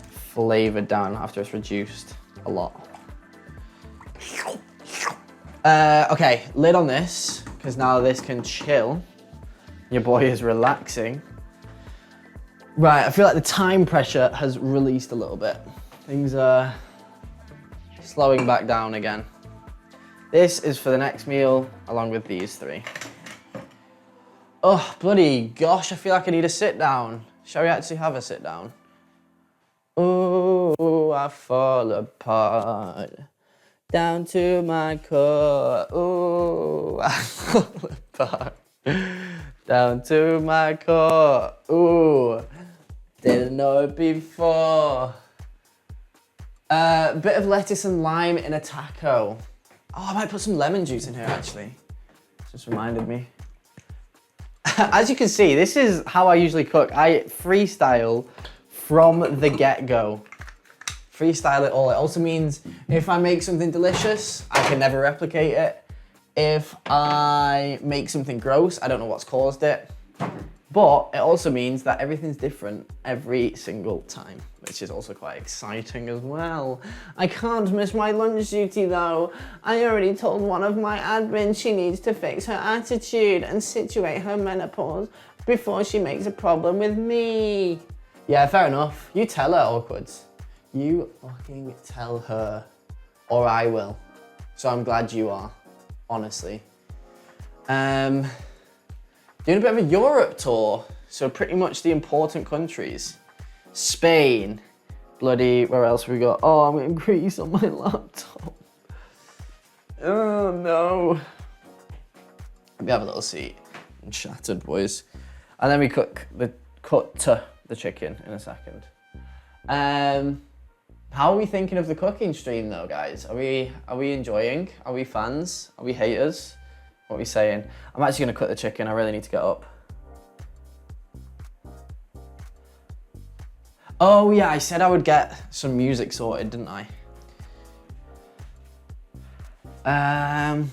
flavored down, after it's reduced a lot. Okay, lid on this, because now this can chill. Your boy is relaxing. Right, I feel like the time pressure has released a little bit. Things are slowing back down again. This is for the next meal, along with these three. Oh, bloody gosh, I feel like I need a sit down. Shall we actually have a sit down? Ooh, I fall apart, down to my core. Ooh, I fall apart, down to my core. Ooh, didn't know it before. Bit of lettuce and lime in a taco. Oh, I might put some lemon juice in here actually. Just reminded me. As you can see, this is how I usually cook. I freestyle from the get-go. Freestyle it all. It also means if I make something delicious, I can never replicate it. If I make something gross, I don't know what's caused it. But it also means that everything's different every single time, which is also quite exciting as well. I can't miss my lunch duty though. I already told one of my admins she needs to fix her attitude and situate her menopause before she makes a problem with me. Yeah, fair enough. You tell her, Awkwards. You fucking tell her, or I will. So I'm glad you are, honestly. Doing a bit of a Europe tour, so pretty much the important countries. Spain, bloody, where else have we got? Oh, I'm getting grease on my laptop. Oh no. We have a little seat and shattered, boys. And then we cut the chicken in a second. How are we thinking of the cooking stream though, guys? Are we enjoying? Are we fans? Are we haters? What are we saying? I'm actually gonna cook the chicken. I really need to get up. Oh yeah, I said I would get some music sorted, didn't I? Can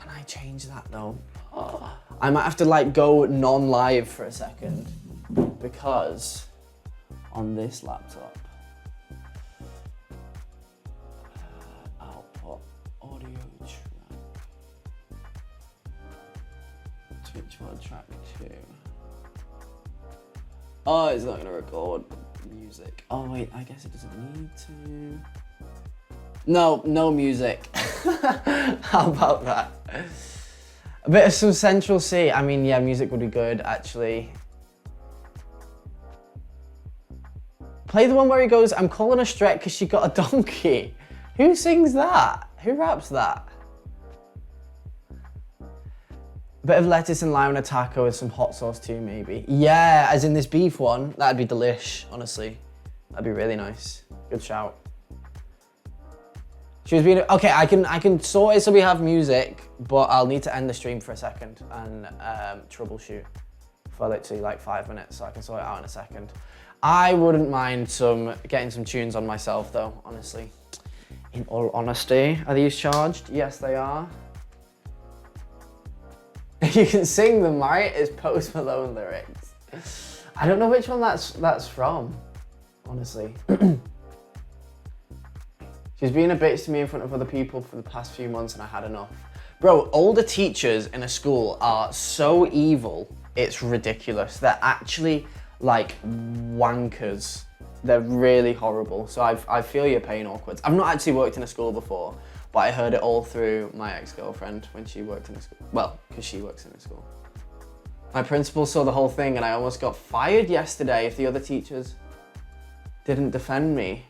I change that though? Oh, I might have to like go non-live for a second because on this laptop, output audio track, Twitch mod track 2. Oh, it's not gonna record music. Oh wait, I guess it doesn't need to. No music. How about that? A bit of some Central C. I mean, yeah, music would be good, actually. Play the one where he goes, I'm calling her Shrek because she got a donkey. Who sings that? Who raps that? A bit of lettuce and lime and a taco with some hot sauce too, maybe. Yeah, as in this beef one. That'd be delish, honestly. That'd be really nice. Good shout. She was being, okay, I can sort it so we have music, but I'll need to end the stream for a second and troubleshoot for literally like 5 minutes, so I can sort it out in a second. I wouldn't mind getting some tunes on myself though, honestly. In all honesty, are these charged? Yes, they are. You can sing them, right? It's Post Malone lyrics. I don't know which one that's from, honestly. She's been a bitch to me in front of other people for the past few months and I had enough. Bro, older teachers in a school are so evil, it's ridiculous. They're actually like wankers. They're really horrible. So I feel your pain, Awkwards. I've not actually worked in a school before, but I heard it all through my ex-girlfriend when she worked in a school. Well, because she works in a school. My principal saw the whole thing and I almost got fired yesterday if the other teachers didn't defend me.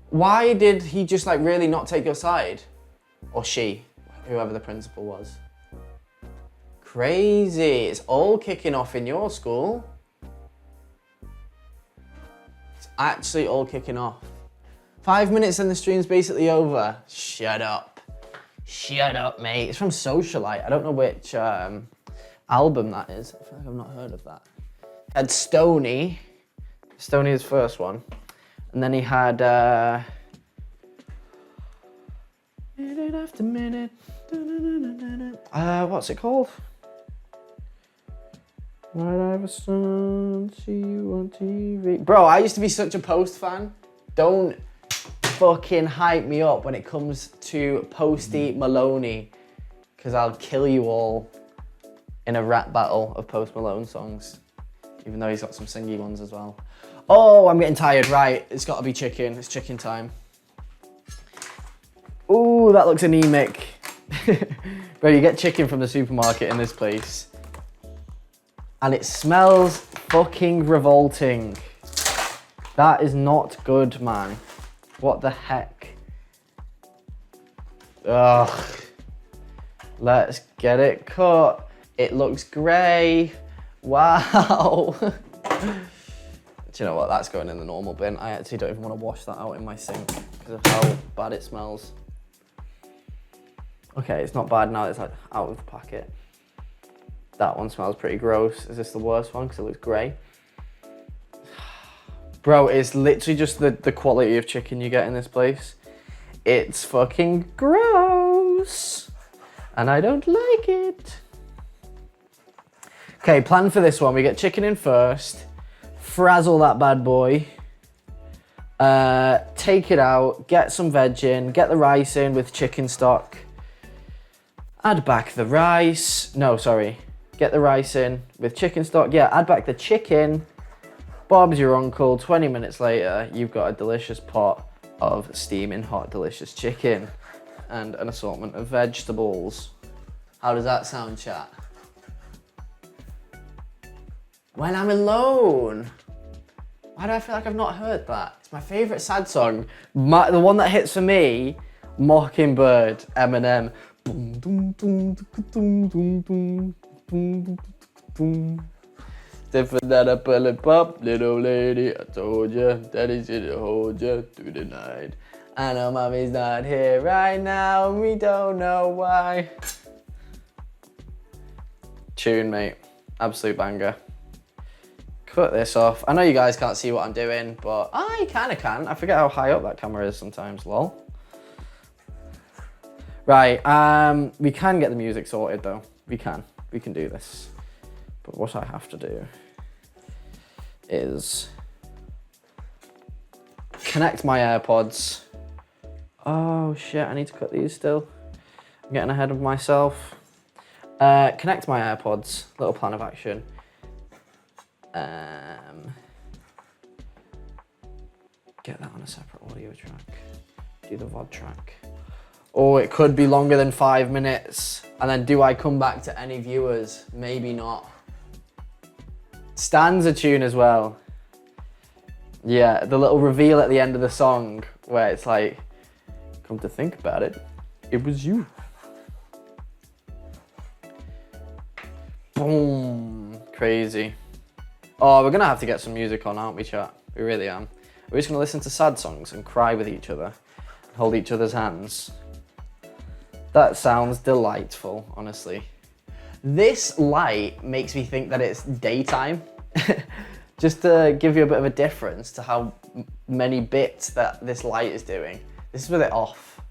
Why did he just like really not take your side? Or she, whoever the principal was. Crazy, it's all kicking off in your school. It's actually all kicking off. 5 minutes and the stream's basically over. Shut up. Shut up, mate. It's from Socialite. I don't know which album that is. I feel like I've not heard of that. Had Stoney. Stoney is first one. And then he had minute after minute. What's it called? Might I have a son, see you on TV. Bro, I used to be such a Post fan. Don't fucking hype me up when it comes to Posty Maloney, because I'll kill you all in a rap battle of Post Malone songs, even though he's got some singy ones as well. Oh, I'm getting tired. Right, it's got to be chicken. It's chicken time. Ooh, that looks anemic. Bro, you get chicken from the supermarket in this place and it smells fucking revolting. That is not good, man. What the heck? Ugh. Let's get it cut. It looks grey. Wow. Do you know what? That's going in the normal bin. I actually don't even want to wash that out in my sink because of how bad it smells. Okay, it's not bad now it's like out of the packet. That one smells pretty gross. Is this the worst one? Because it looks grey. Bro, it's literally just the quality of chicken you get in this place. It's fucking gross. And I don't like it. Okay, plan for this one. We get chicken in first. Frazzle that bad boy. Take it out. Get some veg in. Get the rice in with chicken stock. Add back the rice. No, sorry. Get the rice in with chicken stock. Yeah, add back the chicken. Bob's your uncle. 20 minutes later, you've got a delicious pot of steaming hot, delicious chicken and an assortment of vegetables. How does that sound, chat? When I'm alone. Why do I feel like I've not heard that? It's my favourite sad song. The one that hits for me, Mockingbird, Eminem. Different than a bullet pop, little lady. I told you, daddy should hold you through the night. I know mommy's not here right now, we don't know why. Tune, mate. Absolute banger. Cut this off. I know you guys can't see what I'm doing, but I kind of can. I forget how high up that camera is sometimes, lol. Right, we can get the music sorted though. We can do this. But what I have to do is connect my AirPods. Oh shit, I need to cut these still. I'm getting ahead of myself. Connect my AirPods, little plan of action. Get that on a separate audio track. Do the VOD track. Or it could be longer than 5 minutes. And then do I come back to any viewers? Maybe not. Stanza tune as well. Yeah, the little reveal at the end of the song where it's like, come to think about it, it was you. Boom, crazy. Oh, we're gonna have to get some music on, aren't we, chat? We really am. We're just gonna listen to sad songs and cry with each other, hold each other's hands. That sounds delightful, honestly. This light makes me think that it's daytime. Just to give you a bit of a difference to how many bits that this light is doing. This is with it off.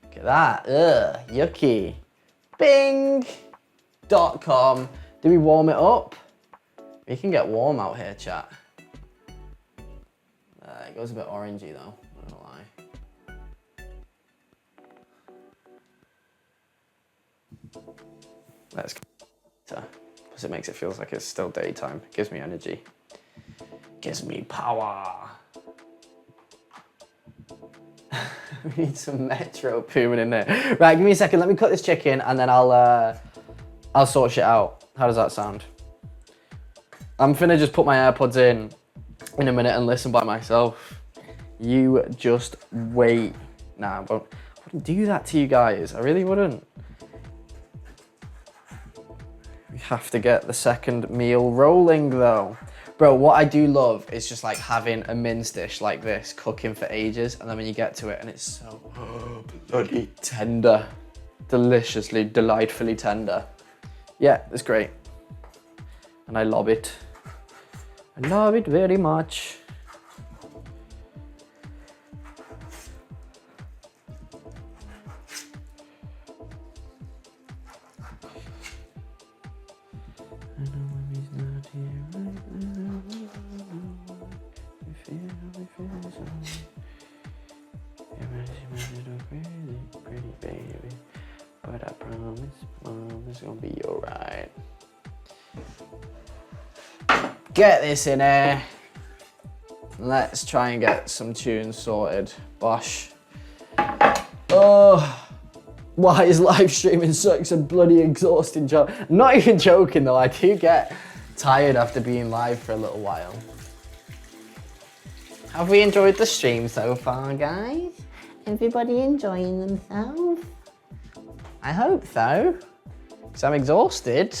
Look at that, ugh, yucky. Bing.com. Do we warm it up? We can get warm out here, chat. It goes a bit orangey though, I'm not gonna lie. Let's go. Because it makes it feel like it's still daytime. It gives me energy. Gives me power. We need some Metro booming in there. Right, give me a second. Let me cut this chicken and then I'll I'll sort shit out. How does that sound? I'm finna just put my AirPods in a minute and listen by myself. You just wait. Nah, I wouldn't do that to you guys. I really wouldn't. We have to get the second meal rolling though. Bro, what I do love is just like having a mince dish like this, cooking for ages, and then when you get to it and it's so bloody tender. Deliciously, delightfully tender. Yeah, it's great. And I love it. I love it very much. I know mommy's not here right now. We feel so. You're pretty baby. But I promise, Mom, it's gonna be alright. Get this in here. Let's try and get some tunes sorted. Bosh. Oh, why is live streaming such a bloody exhausting job? Not even joking though, I do get tired after being live for a little while. Have we enjoyed the stream so far, guys? Everybody enjoying themselves? I hope so, because I'm exhausted.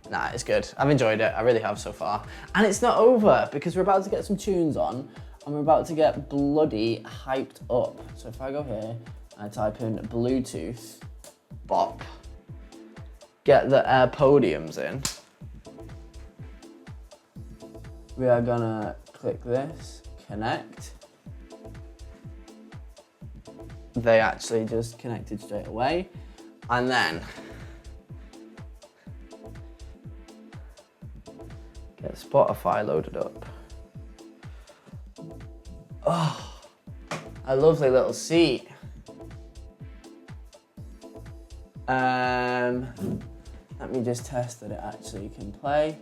Nah, it's good. I've enjoyed it. I really have so far. And it's not over, because we're about to get some tunes on, and we're about to get bloody hyped up. So if I go here, I type in Bluetooth, bop, get the Air Podiums in. We are gonna click this, connect. They actually just connected straight away. And then get Spotify loaded up. Oh, a lovely little seat. Let me just test that it actually can play.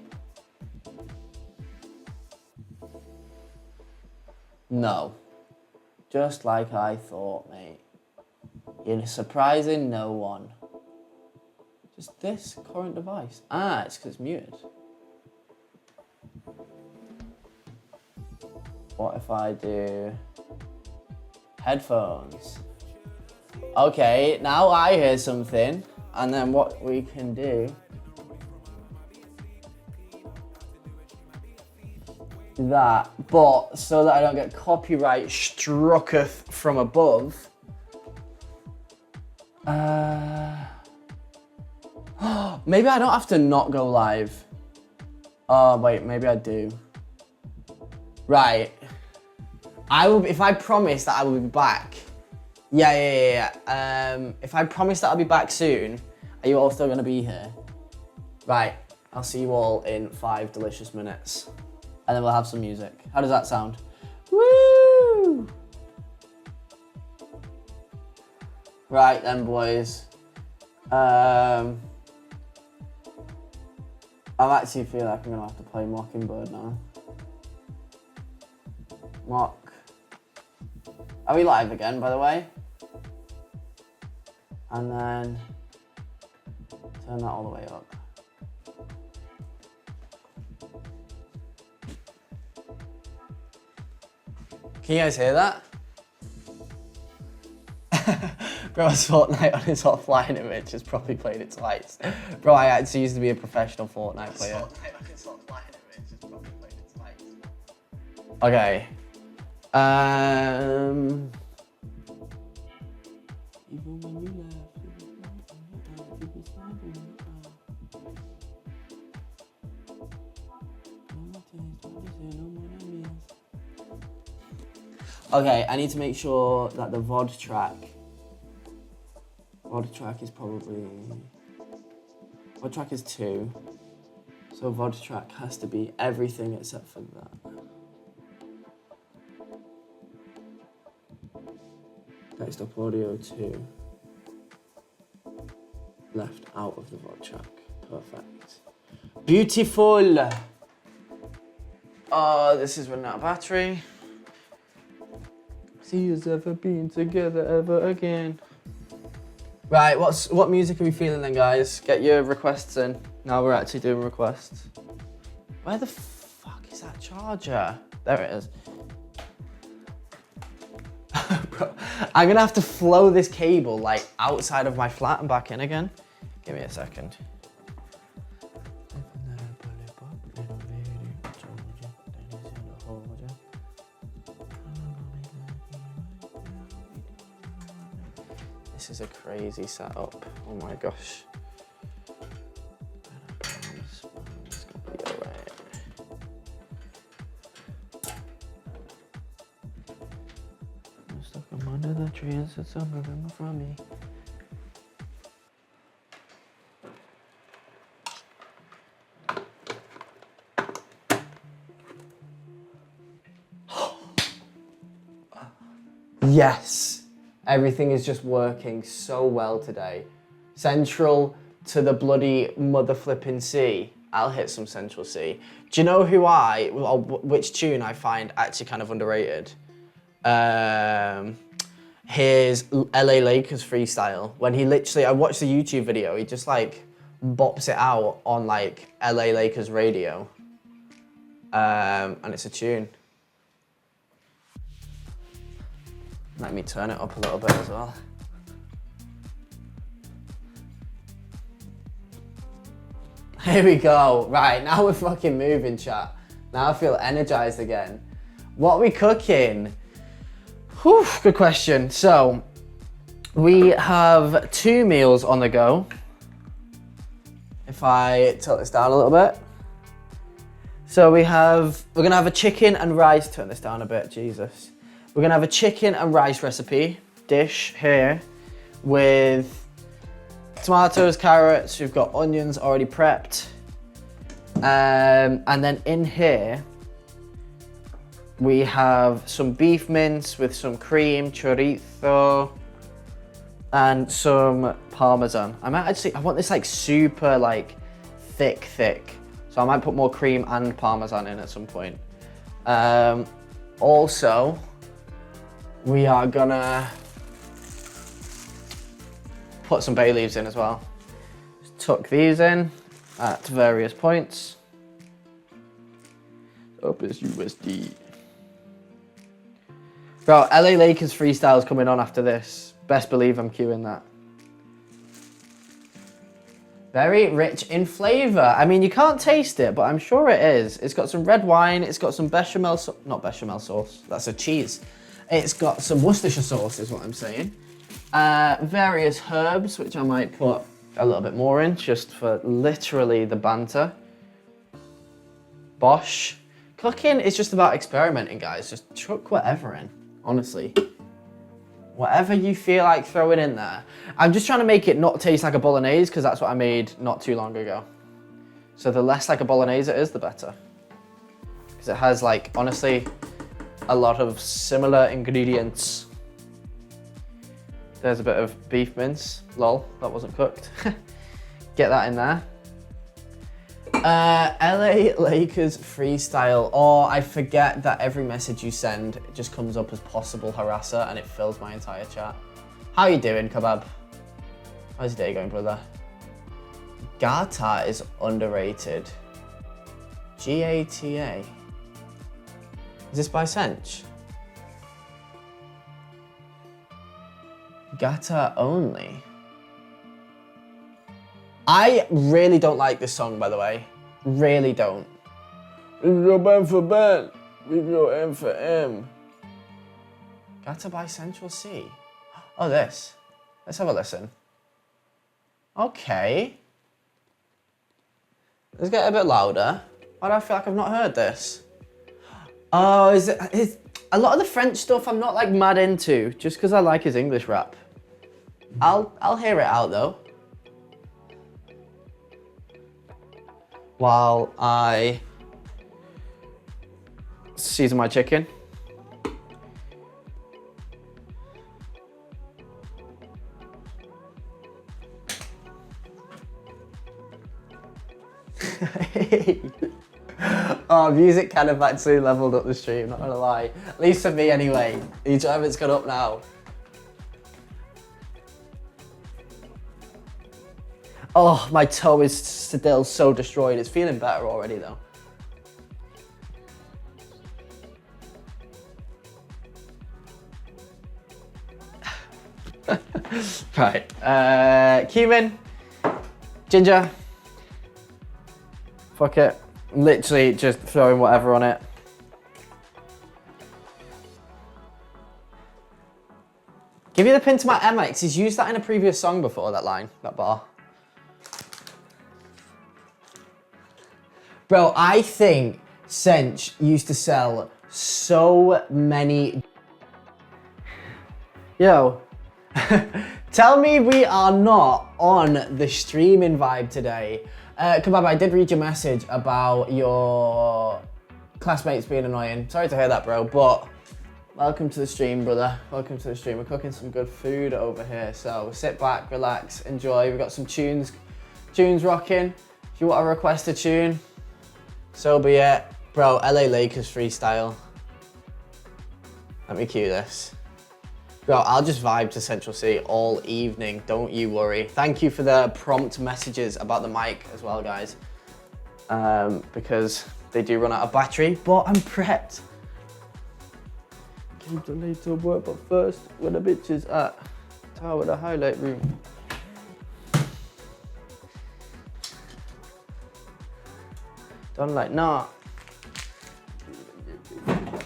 No, just like I thought, mate. You're surprising no one. Just this current device. Ah, it's because it's muted. What if I do headphones? Okay, now I hear something, and then what we can do that, but so that I don't get copyright strucketh from above. Maybe I don't have to not go live. Oh wait, maybe I do. Right. I will, if I promise that I will be back. Yeah. If I promise that I'll be back soon, are you all still gonna be here? Right. I'll see you all in 5 delicious minutes. And then we'll have some music. How does that sound? Woo! Right then, boys. I actually feel like I'm gonna have to play Mockingbird now. Mock. Are we live again, by the way? And then turn that all the way up. Can you guys hear that? Bro's Fortnite on his offline image has probably played it twice. Bro, I actually used to be a professional Fortnite player. Okay. Okay, I need to make sure that the VOD track is probably, VOD track is 2, so VOD track has to be everything except for that. Desktop audio 2, left out of the VOD track, perfect. Beautiful! Oh, this is running out of battery. See us ever being together ever again. Right, what music are we feeling then, guys? Get your requests in. Now we're actually doing requests. Where the fuck is that charger? There it is. Bro, I'm gonna have to flow this cable like outside of my flat and back in again. Give me a second. This is a crazy setup. Oh my gosh. It's gonna be alright. I'm stuck under the tree and said some remember from me. Yes. Everything is just working so well today. Central to the bloody mother flipping C. I'll hit some Central C. Do you know which tune I find actually kind of underrated? His LA Lakers freestyle. When he literally, I watched the YouTube video, he just like bops it out on like LA Lakers radio. And it's a tune. Let me turn it up a little bit as well. Here we go. Right, now we're fucking moving, chat. Now I feel energized again. What are we cooking? Whew, good question. So, we have 2 meals on the go. If I tilt this down a little bit. So we're gonna have a chicken and rice, turn this down a bit, Jesus. We're gonna have a chicken and rice recipe dish here with tomatoes, carrots, we've got onions already prepped. And then in here, we have some beef mince with some cream, chorizo, and some Parmesan. I want this like super like thick. So I might put more cream and Parmesan in at some point. Also, we are gonna put some bay leaves in as well. Just tuck these in at various points. Opus USD. Bro, LA Lakers freestyle is coming on after this. Best believe I'm queuing that. Very rich in flavour. I mean, you can't taste it, but I'm sure it is. It's got some red wine, it's got some bechamel not bechamel sauce, that's a cheese. It's got some Worcestershire sauce is what I'm saying. Various herbs, which I might put a little bit more in, just for literally the banter. Bosh. Cooking is just about experimenting, guys. Just chuck whatever in, honestly. Whatever you feel like throwing in there. I'm just trying to make it not taste like a bolognese, because that's what I made not too long ago. So the less like a bolognese it is, the better. Because it has, like, honestly, a lot of similar ingredients. There's a bit of beef mince. Lol, that wasn't cooked. Get that in there. LA Lakers freestyle. Oh, I forget that every message you send just comes up as possible harasser and it fills my entire chat. How you doing, Kebab? How's your day going, brother? Gata is underrated. G-A-T-A. Is this by Sench? Gata only. I really don't like this song, by the way. Really don't. We go band for band. We go M for M. Gata by Central C. Oh, this. Let's have a listen. Okay. Let's get a bit louder. Why do I feel like I've not heard this? Oh, is a lot of the French stuff I'm not like mad into, just because I like his English rap. I'll hear it out though. While I season my chicken. Oh, music kind of actually leveled up the stream, not gonna lie. At least for me anyway. Each time it's gone up now. Oh, my toe is still so destroyed. It's feeling better already though. Right, cumin, ginger. Fuck it. Literally just throwing whatever on it. Give you the pin to my MX. He's used that in a previous song before, that line, that bar. Bro, I think Sench used to sell so many... Yo, tell me we are not on the streaming vibe today. Kebab, I did read your message about your classmates being annoying. Sorry to hear that, bro, but welcome to the stream, brother. Welcome to the stream. We're cooking some good food over here, so sit back, relax, enjoy. We've got some tunes rocking. If you want to request a tune, so be it. Bro, LA Lakers freestyle. Let me cue this. Bro, I'll just vibe to Central C all evening, don't you worry. Thank you for the prompt messages about the mic as well, guys. Because they do run out of battery, but I'm prepped. Keep the later work, but first, where the bitch is at? Tower, the highlight room. Done like nah.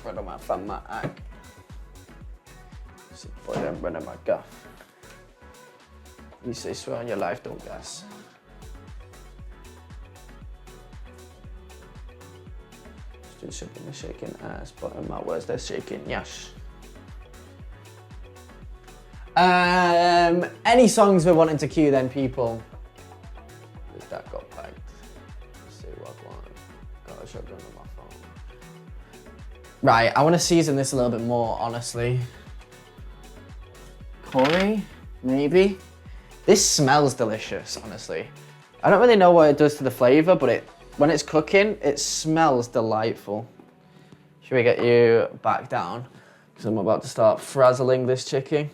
Brother, my fam, my act. Boy, them brother, my guff. You say swear on your life, don't gas. Still shaking the shaking ass, but in my words, they're shaking, yes. Any songs we're wanting to cue then, people? That got packed. Let's see what I want. Got a shotgun on my phone. Right, I want to season this a little bit more, honestly. Curry, maybe. This smells delicious, honestly. I don't really know what it does to the flavor, but when it's cooking, it smells delightful. Should we get you back down? Because I'm about to start frazzling this chicken.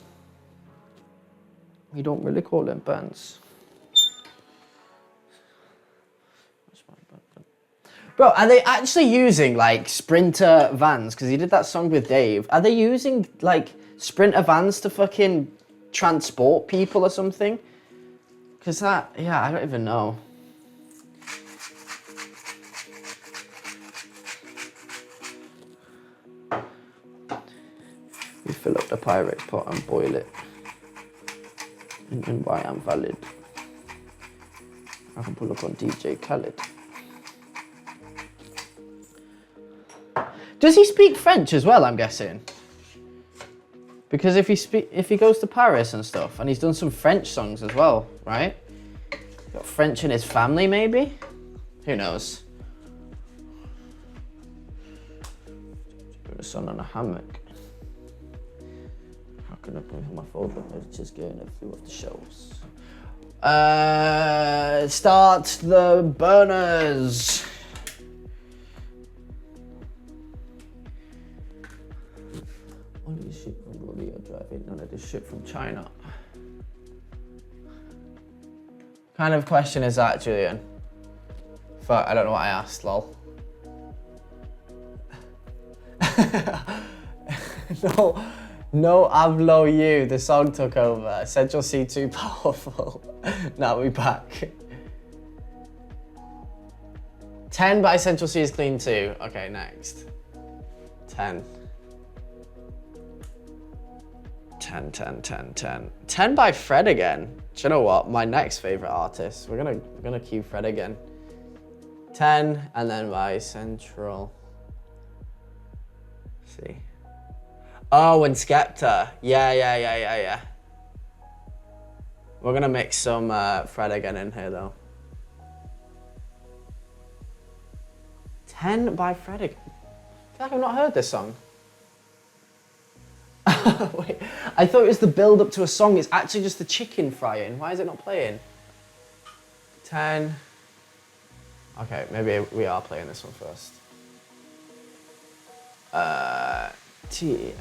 We don't really call them pants. Bro, are they actually using like Sprinter vans? Because he did that song with Dave. Are they using like Sprinter vans to fucking transport people or something? Because that, yeah, I don't even know. We fill up the Pyrex pot and boil it. And why I'm valid. I can pull up on DJ Khaled. Does he speak French as well, I'm guessing? Because if he goes to Paris and stuff, and he's done some French songs as well, right? Got French in his family, maybe? Who knows? Put the sun on a hammock. How can I put my phone when it's just getting a few of the shelves? Start the burners. All this shit from Rodeo driving, none of this shit from China. Kind of question is that, Julian? Fuck, I don't know what I asked, lol. No, Avlo you, the song took over. Central C too powerful. Now we back. 10 by Central C is clean too. Okay, next. 10. 10 by Fred again. Do you know what? My next favorite artist. We're gonna cue Fred again. 10 and then by Central. Let's see. Oh, and Skepta. Yeah. We're gonna mix some Fred again in here though. 10 by Fred again. I feel like I've not heard this song. Wait, I thought it was the build up to a song. It's actually just the chicken frying. Why is it not playing? 10. Okay, maybe we are playing this one first. T.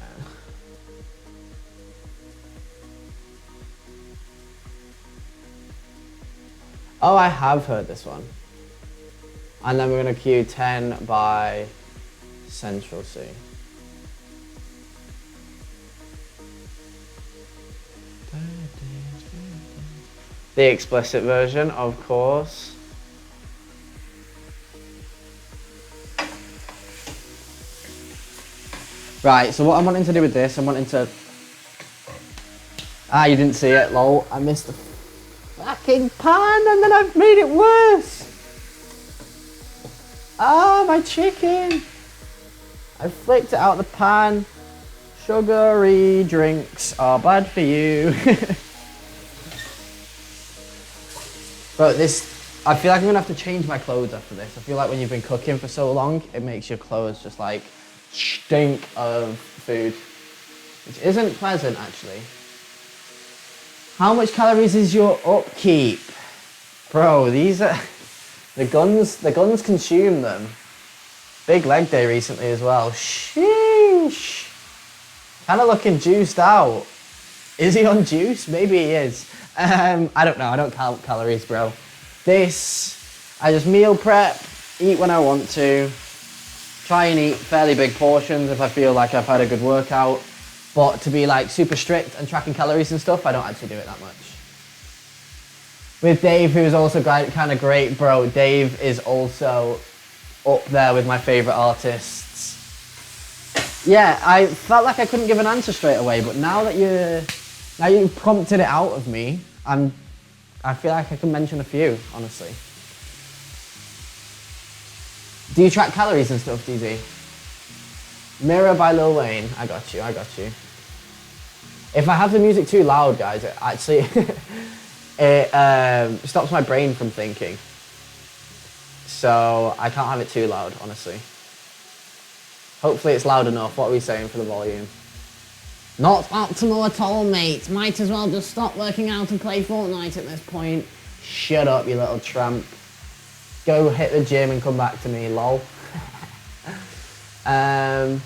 Oh, I have heard this one. And then we're gonna queue 10 by Central C. The explicit version, of course. Right, so what I'm wanting to do with this, I'm wanting to... Ah, you didn't see it, lol. I missed the fucking pan and then I've made it worse. Ah, my chicken. I flicked it out the pan. Sugary drinks are bad for you. Bro, I feel like I'm gonna have to change my clothes after this. I feel like when you've been cooking for so long, it makes your clothes just like stink of food, which isn't pleasant actually. How much calories is your upkeep? Bro, these are, the guns consume them. Big leg day recently as well. Sheesh. Kind of looking juiced out. Is he on juice? Maybe he is. I don't know, I don't count calories, bro. I just meal prep, eat when I want to, try and eat fairly big portions if I feel like I've had a good workout, but to be like super strict and tracking calories and stuff, I don't actually do it that much. With Dave, who's also kind of great, bro, Dave is also up there with my favourite artists. Yeah, I felt like I couldn't give an answer straight away, but now you prompted it out of me, I feel like I can mention a few, honestly. Do you track calories and stuff, DZ? Mirror by Lil Wayne. I got you. If I have the music too loud, guys, it actually it stops my brain from thinking. So I can't have it too loud, honestly. Hopefully it's loud enough. What are we saying for the volume? Not optimal at all, mate. Might as well just stop working out and play Fortnite at this point. Shut up, you little tramp. Go hit the gym and come back to me, lol. Mirror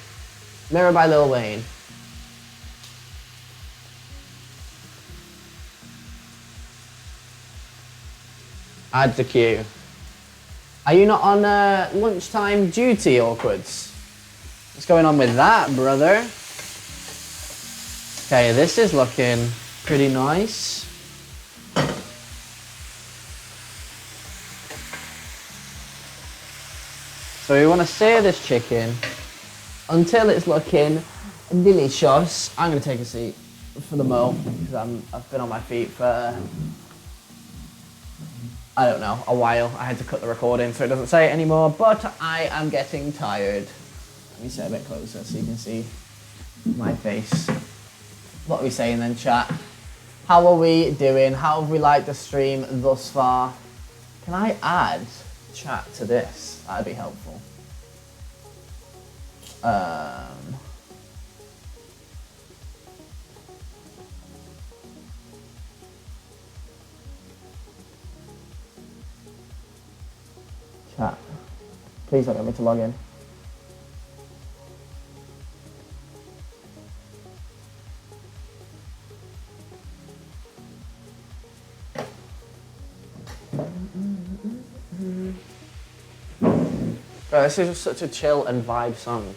by Lil Wayne. Add to queue. Are you not on lunchtime duty, awkwards? What's going on with that, brother? Okay, this is looking pretty nice. So we want to sear this chicken until it's looking delicious. I'm going to take a seat for the mo because I've been on my feet for, I don't know, a while. I had to cut the recording so it doesn't say it anymore, but I am getting tired. Let me sit a bit closer so you can see my face. What are we saying then, chat? How are we doing? How have we liked the stream thus far? Can I add chat to this? That'd be helpful. Chat. Please don't get me to log in. Bro, this is just such a chill and vibe song.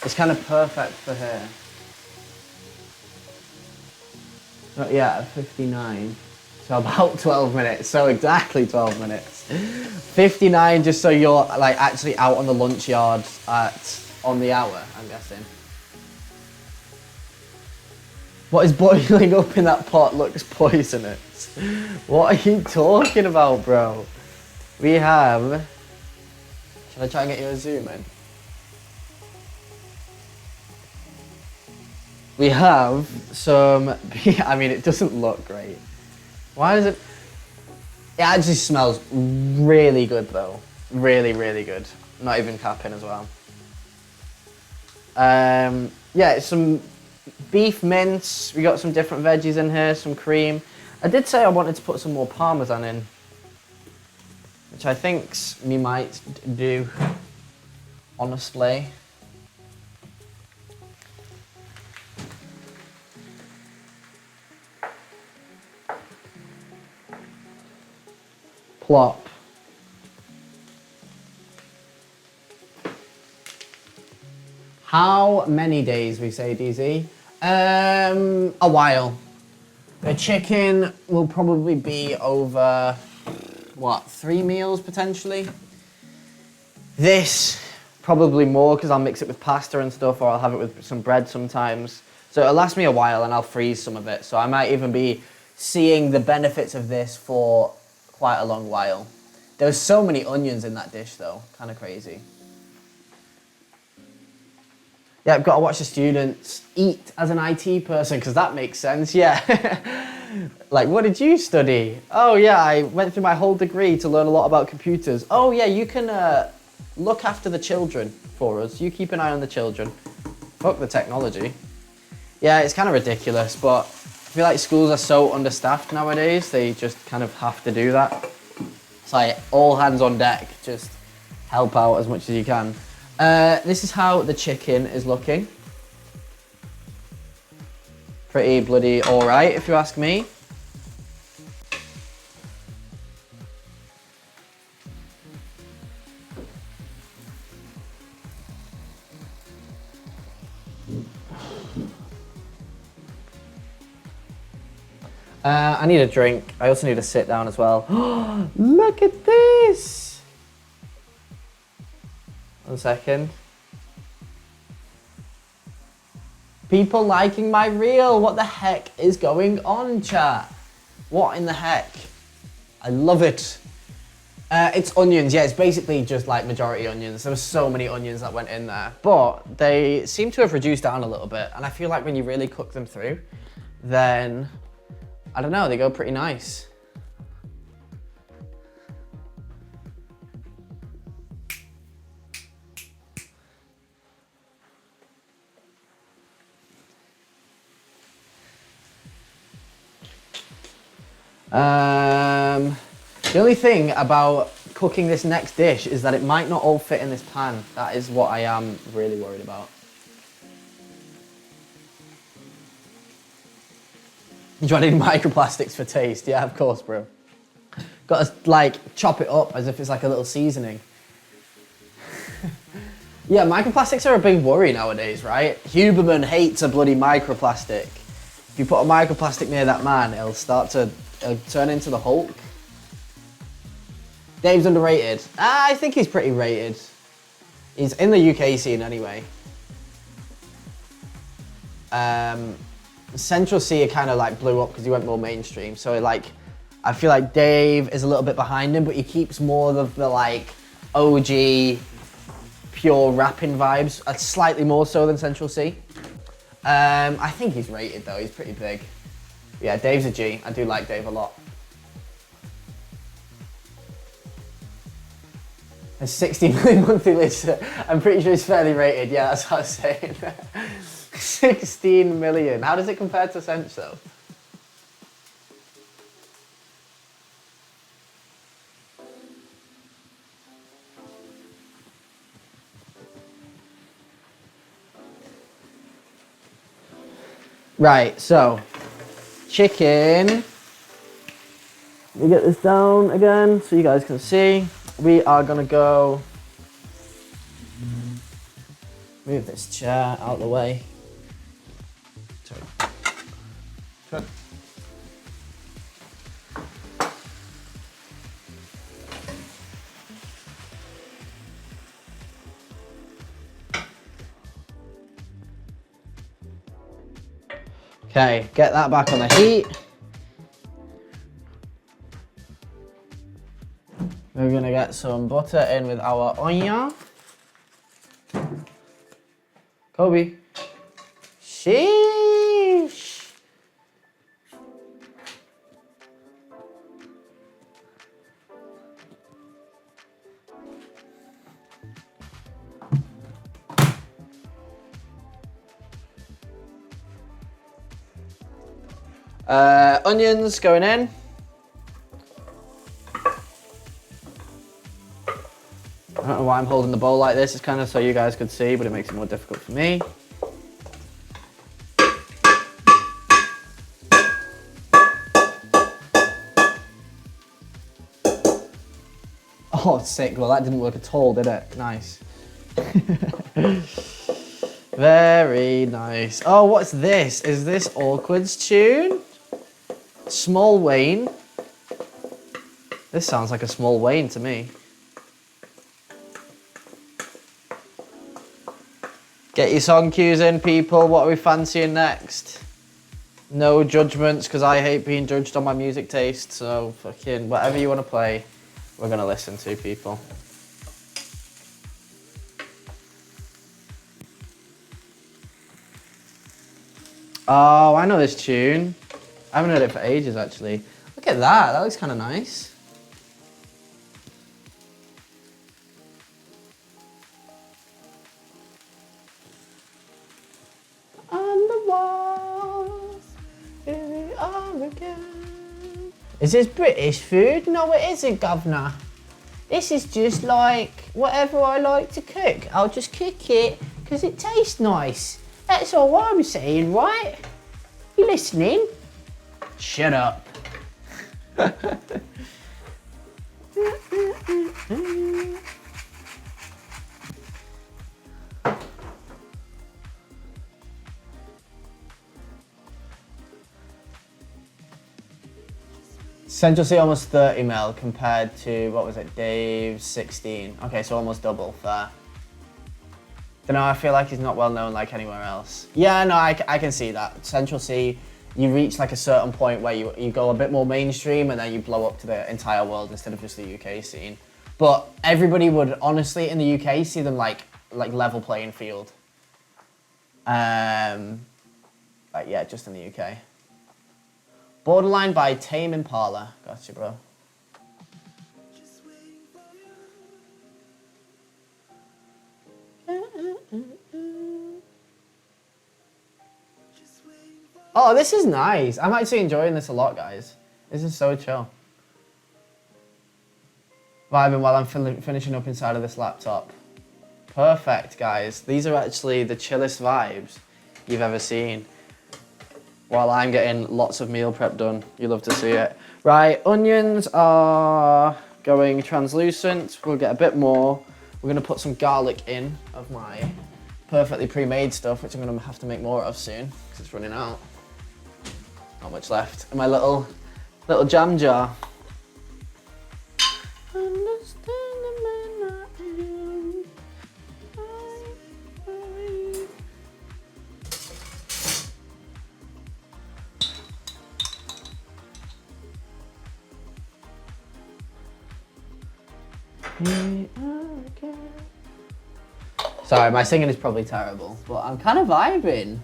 It's kind of perfect for her. Not yet, 59. So about 12 minutes. So exactly 12 minutes. 59 just so you're like actually out on the lunch yard on the hour, I'm guessing. What is boiling up in that pot looks poisonous. What are you talking about, bro? We have... Should I try and get you a zoom in? We have some... I mean, it doesn't look great. Why does it... It actually smells really good, though. Really, really good. Not even capping as well. Yeah, it's some... beef mince, we got some different veggies in here, some cream. I did say I wanted to put some more parmesan in, which I think we might do, honestly. Plop. How many days, we say, DZ? A while. The chicken will probably be over, what, 3 meals potentially? This, probably more because I'll mix it with pasta and stuff, or I'll have it with some bread sometimes. So it'll last me a while and I'll freeze some of it. So I might even be seeing the benefits of this for quite a long while. There was so many onions in that dish though, kind of crazy. Yeah, I've got to watch the students eat as an IT person because that makes sense, yeah. Like, what did you study? Oh yeah, I went through my whole degree to learn a lot about computers. Oh yeah, you can look after the children for us. You keep an eye on the children. Fuck the technology. Yeah, it's kind of ridiculous, but I feel like schools are so understaffed nowadays, they just kind of have to do that. It's like all hands on deck, just help out as much as you can. This is how the chicken is looking. Pretty bloody alright, if you ask me. I need a drink. I also need to sit down as well. Look at this! 1 second. People liking my reel. What the heck is going on, chat? What in the heck? I love it. It's onions. Yeah, it's basically just like majority onions. There were so many onions that went in there. But they seem to have reduced down a little bit. And I feel like when you really cook them through, then, I don't know, they go pretty nice. The only thing about cooking this next dish is that it might not all fit in this pan. That is what I am really worried about. Do I need microplastics for taste? Yeah, of course, bro. Got to like chop it up as if it's like a little seasoning. Yeah, microplastics are a big worry nowadays, right? Huberman hates a bloody microplastic. If you put a microplastic near that man, it'll turn into the Hulk. Dave's underrated. I think he's pretty rated. He's in the UK scene anyway. Central C kind of like blew up because he went more mainstream. So like, I feel like Dave is a little bit behind him, but he keeps more of the like OG pure rapping vibes, slightly more so than Central C. I think he's rated though, he's pretty big. Yeah, Dave's a G. I do like Dave a lot. There's 60 million monthly listeners. I'm pretty sure he's fairly rated. Yeah, that's what I was saying. 16 million. How does it compare to Sench though? Right, so chicken. Let me get this down again so you guys can see. We are gonna go move this chair out of the way. Sorry. Okay, get that back on the heat. We're gonna get some butter in with our onion. Kobe. Sheesh. Onions going in. I don't know why I'm holding the bowl like this. It's kind of so you guys could see, but it makes it more difficult for me. Oh, sick. Well, that didn't work at all, did it? Nice. Very nice. Oh, what's this? Is this Awkward's tune? Small Wayne. This sounds like a Small Wayne to me. Get your song cues in, people. What are we fancying next? No judgments, because I hate being judged on my music taste. So fucking whatever you want to play, we're going to listen to, people. Oh, I know this tune. I haven't heard it for ages, actually. Look at that. That looks kind of nice. Is this British food? No, it isn't, governor. This is just like whatever I like to cook. I'll just cook it because it tastes nice. That's all I'm saying, right? You listening? Shut up. Central C almost 30 mil compared to, what was it, Dave's 16. Okay, so almost double, fair. Don't know, I feel like he's not well known like anywhere else. Yeah, no, I can see that. Central C, you reach like a certain point where you go a bit more mainstream and then you blow up to the entire world instead of just the UK scene. But everybody would honestly in the UK see them like level playing field. Yeah, just in the UK. Borderline by Tame Impala. Gotcha, bro. Oh, this is nice. I'm actually enjoying this a lot, guys. This is so chill. Vibing while I'm finishing up inside of this laptop. Perfect, guys. These are actually the chillest vibes you've ever seen. While I'm getting lots of meal prep done. You love to see it. Right, onions are going translucent. We'll get a bit more. We're gonna put some garlic in of my perfectly pre-made stuff, which I'm gonna have to make more of soon, because it's running out. Not much left in my little jam jar. Sorry, my singing is probably terrible, but I'm kind of vibing.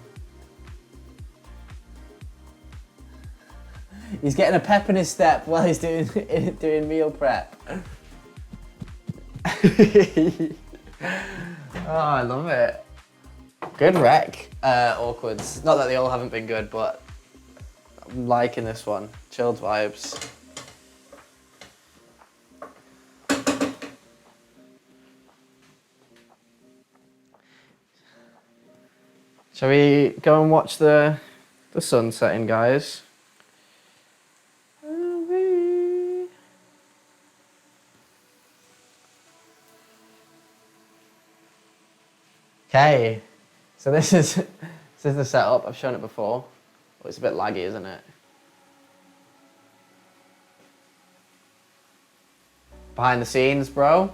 He's getting a pep in his step while he's doing meal prep. Oh, I love it. Good rec, Awkwards. Not that they all haven't been good, but I'm liking this one. Chilled vibes. Shall we go and watch the sun setting, guys? Okay, so this is the setup. I've shown it before. Oh, it's a bit laggy, isn't it? Behind the scenes, bro.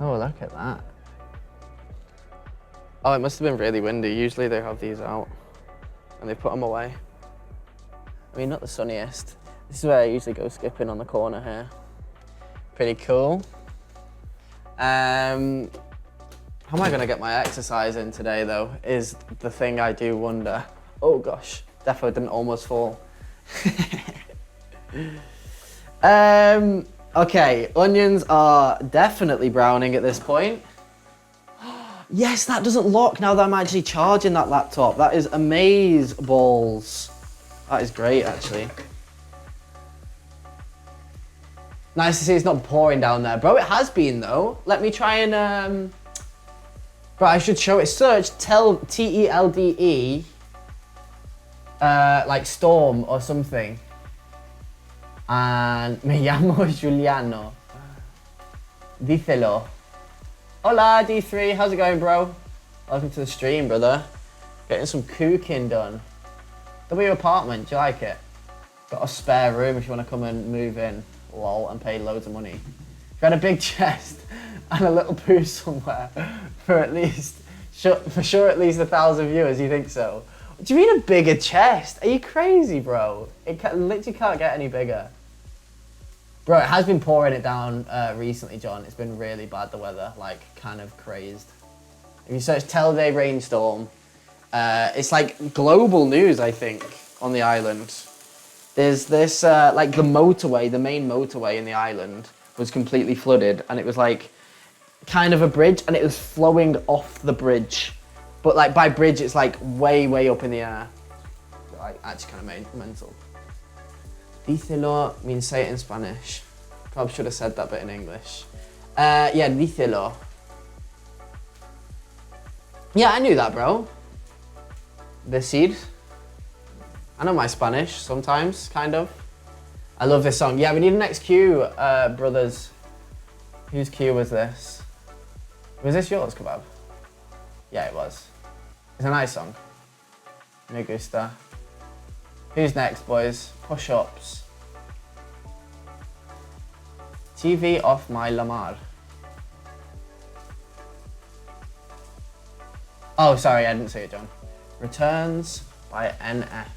Oh, look at that. Oh, it must have been really windy. Usually they have these out and they put them away. I mean, not the sunniest. This is where I usually go skipping on the corner here. Pretty cool. How am I gonna get my exercise in today though, is the thing I do wonder. Oh gosh, defo didn't almost fall. Okay, onions are definitely browning at this point. Yes, that doesn't lock now that I'm actually charging that laptop. That is amaze balls. That is great, actually. Nice to see it's not pouring down there. Bro, it has been though. Let me try and, bro, I should show it. Search T-E-L-D-E, like storm or something. And me llamo Juliano. Dícelo. Hola, D3. How's it going, bro? Welcome to the stream, brother. Getting some cooking done. W apartment, do you like it? Got a spare room if you want to come and move in. Lol, and pay loads of money. If you had a big chest and a little poo somewhere for at least, for sure at least 1,000 viewers, you think so? What do you mean a bigger chest? Are you crazy, bro? It literally can't get any bigger. Bro, it has been pouring it down recently, John. It's been really bad, the weather, like kind of crazed. If you search Telde rainstorm, it's like global news, I think, on the island. There's this, like the motorway, the main motorway in the island was completely flooded, and it was like kind of a bridge, and it was flowing off the bridge. But like by bridge, it's like way, way up in the air. Like actually kind of mental. Dícelo means say it in Spanish. Probably should have said that bit in English. Yeah, dícelo. Yeah, I knew that, bro. Decir. I know my Spanish sometimes, kind of. I love this song. Yeah, we need an next cue, brothers. Whose cue was this? Was this yours, Kebab? Yeah, it was. It's a nice song. Me gusta. Who's next, boys? Push-ups. TV off my Lamar. Oh, sorry, I didn't see it, John. Returns by NF.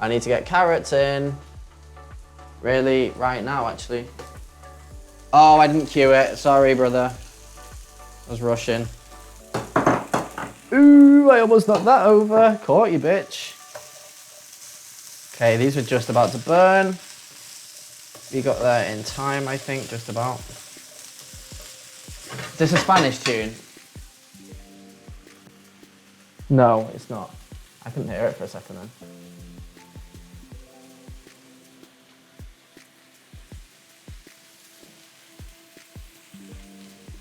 I need to get carrots in. Really, right now, actually. Oh, I didn't cue it. Sorry, brother. I was rushing. Ooh, I almost knocked that over. Caught you, bitch. Okay, these are just about to burn. We got there in time, I think, just about. Is this a Spanish tune? No, it's not. I couldn't hear it for a second then.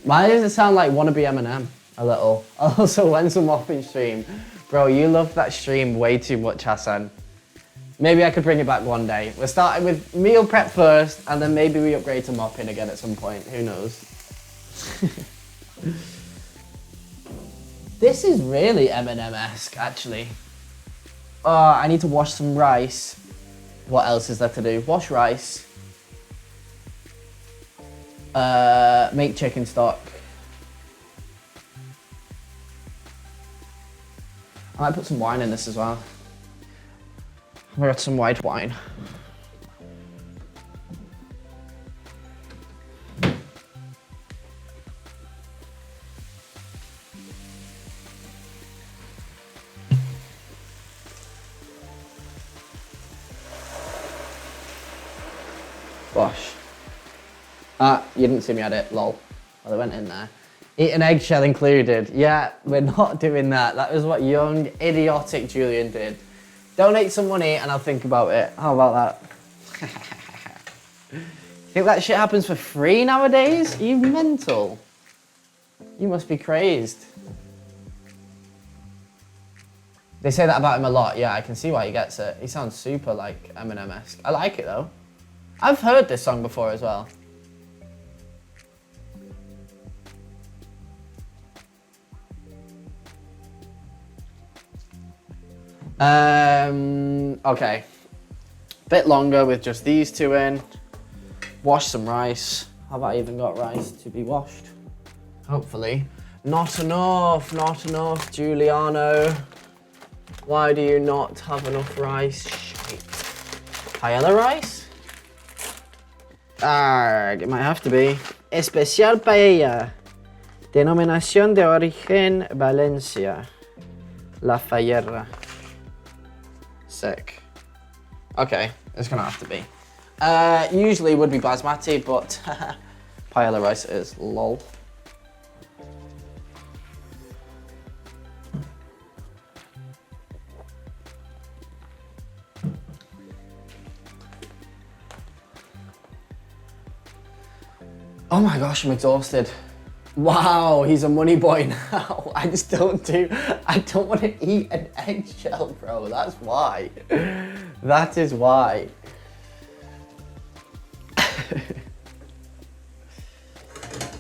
Why does it sound like wannabe Eminem? A little. Also, when some mopping stream. Bro, you love that stream way too much, Hassan. Maybe I could bring it back one day. We're starting with meal prep first, and then maybe we upgrade to mopping again at some point. Who knows? This is really Eminem-esque, actually. I need to wash some rice. What else is there to do? Wash rice. Make chicken stock. I might put some wine in this as well. I got some white wine. Gosh. You didn't see me at it, lol. Well, I went in there. Eat an eggshell included. Yeah, we're not doing that. That was what young, idiotic Julian did. Donate some money and I'll think about it. How about that? Think that shit happens for free nowadays? Are you mental? You must be crazed. They say that about him a lot. Yeah, I can see why he gets it. He sounds super like Eminem-esque. I like it though. I've heard this song before as well. Okay. Bit longer with just these two in. Wash some rice. Have I even got rice to be washed? Hopefully. Not enough, Juliano. Why do you not have enough rice? Shite. Paella rice? Arg, it might have to be. Especial paella. Denominación de origen Valencia. La Fayerra. Sick. Okay, it's gonna have to be. Usually would be basmati, but paella rice is lol. Oh my gosh, I'm exhausted. Wow, he's a money boy now. I don't want to eat an eggshell, bro. That's why. That is why.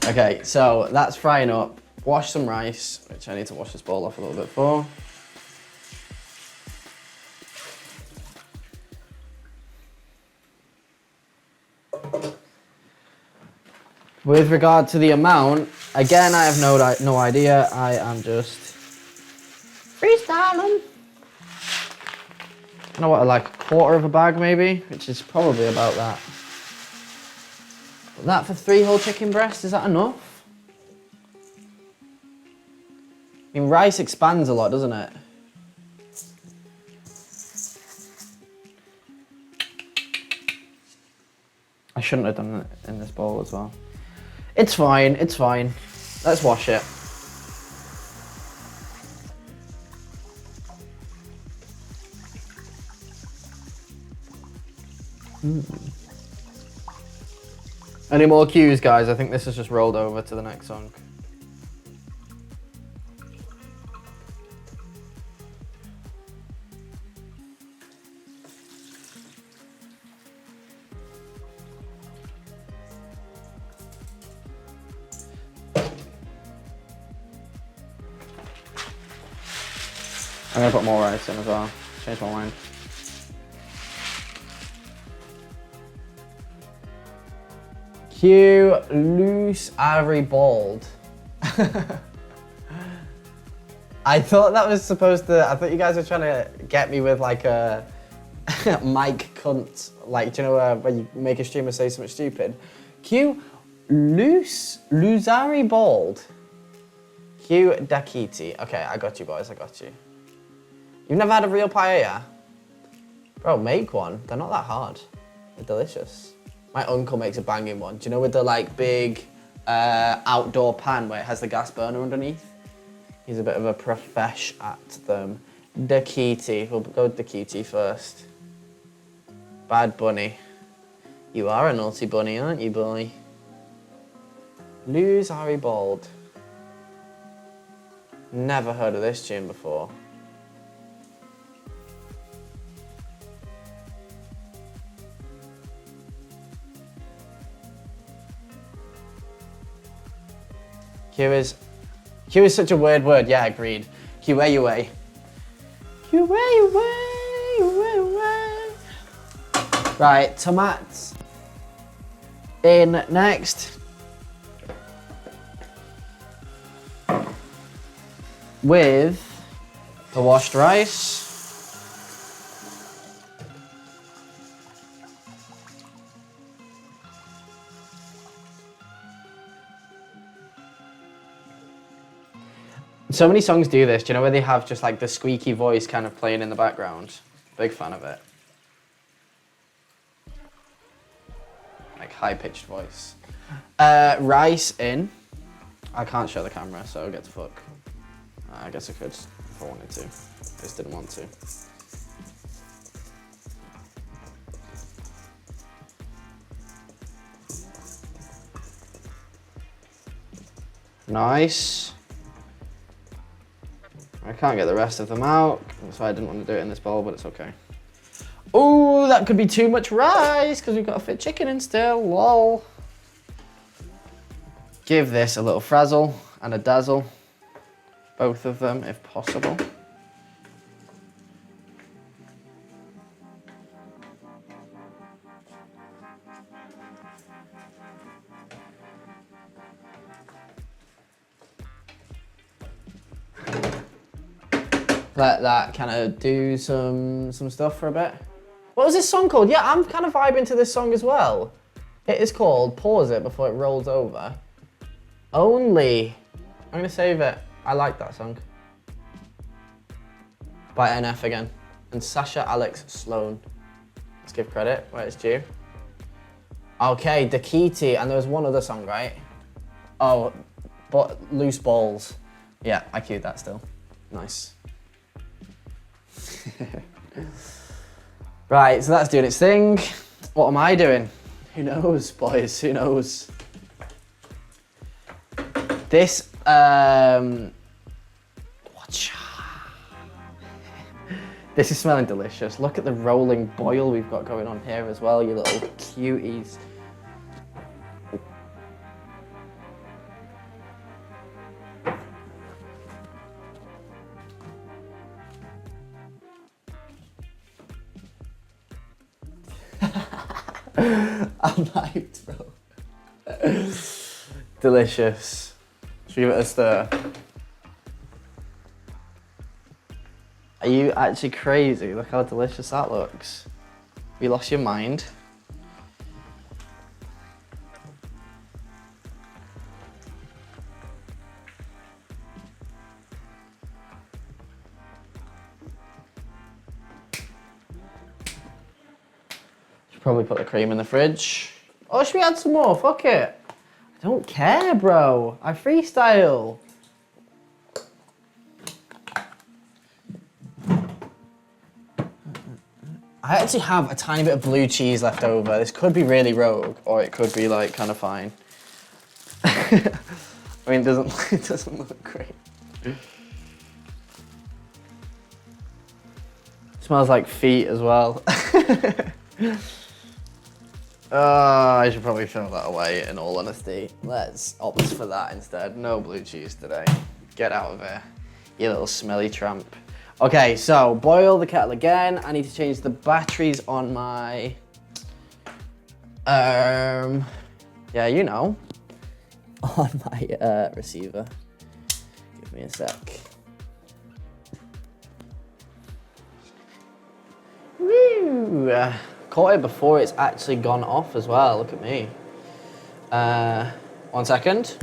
Okay, so that's frying up. Wash some rice, which I need to wash this bowl off a little bit for. With regard to the amount, again, I have no idea. I am just freestyling. I know what, like a quarter of a bag maybe, which is probably about that. That for 3 whole chicken breasts, is that enough? I mean, rice expands a lot, doesn't it? I shouldn't have done it in this bowl as well. It's fine, it's fine. Let's wash it. Any more cues, guys? I think this has just rolled over to the next song. I'm gonna put more rice in as well. Change my mind. Cue loose ivory bald. I thought that was supposed to. I thought you guys were trying to get me with like a Mike cunt. Like, do you know when you make a streamer say something stupid? Cue loosari bald. Cue dakiti. Okay, I got you boys. I got you. You've never had a real paella? Bro, make one. They're not that hard. They're delicious. My uncle makes a banging one. Do you know with the like big outdoor pan where it has the gas burner underneath? He's a bit of a profesh at them. Dakiti. We'll go with Dakiti first. Bad Bunny. You are a naughty bunny, aren't you, boy? Lose Harry Bald. Never heard of this tune before. Q is such a weird word. Yeah, agreed. QAUA. QAUA. Right, tomatoes in next. With the washed rice. So many songs do this. Do you know where they have just like the squeaky voice kind of playing in the background? Big fan of it. Like high-pitched voice. Rice in. I can't show the camera, so get to fuck. I guess I could if I wanted to. I just didn't want to. Nice. I can't get the rest of them out, so I didn't want to do it in this bowl, but it's okay. Ooh, that could be too much rice, because we've got to fit chicken in still, lol. Give this a little frazzle and a dazzle. Both of them, if possible. Let that kind of do some stuff for a bit. What was this song called? Yeah, I'm kind of vibing to this song as well. It is called, pause it before it rolls over. Only. I'm gonna save it. I like that song. By NF again. And Sasha Alex Sloan. Let's give credit where it's due. Okay, Dakiti, and there was one other song, right? Oh, but Loose Balls. Yeah, I queued that still. Nice. Right, so that's doing its thing. What am I doing? Who knows, boys? Who knows? This, this is smelling delicious. Look at the rolling boil we've got going on here as well, you little cuties. I'm hyped, bro. Delicious. Should we give it a stir? Are you actually crazy? Look how delicious that looks. Have you lost your mind? Should probably put the cream in the fridge. Oh, should we add some more? Fuck it. I don't care, bro. I freestyle. I actually have a tiny bit of blue cheese left over. This could be really rogue, or it could be like kind of fine. I mean, it doesn't look great. Smells like feet as well. I should probably throw that away in all honesty. Let's opt for that instead. No blue cheese today. Get out of here, you little smelly tramp. Okay, so boil the kettle again. I need to change the batteries on my, yeah, you know, on my receiver. Give me a sec. Woo! Caught it before it's actually gone off as well. Look at me. 1 second.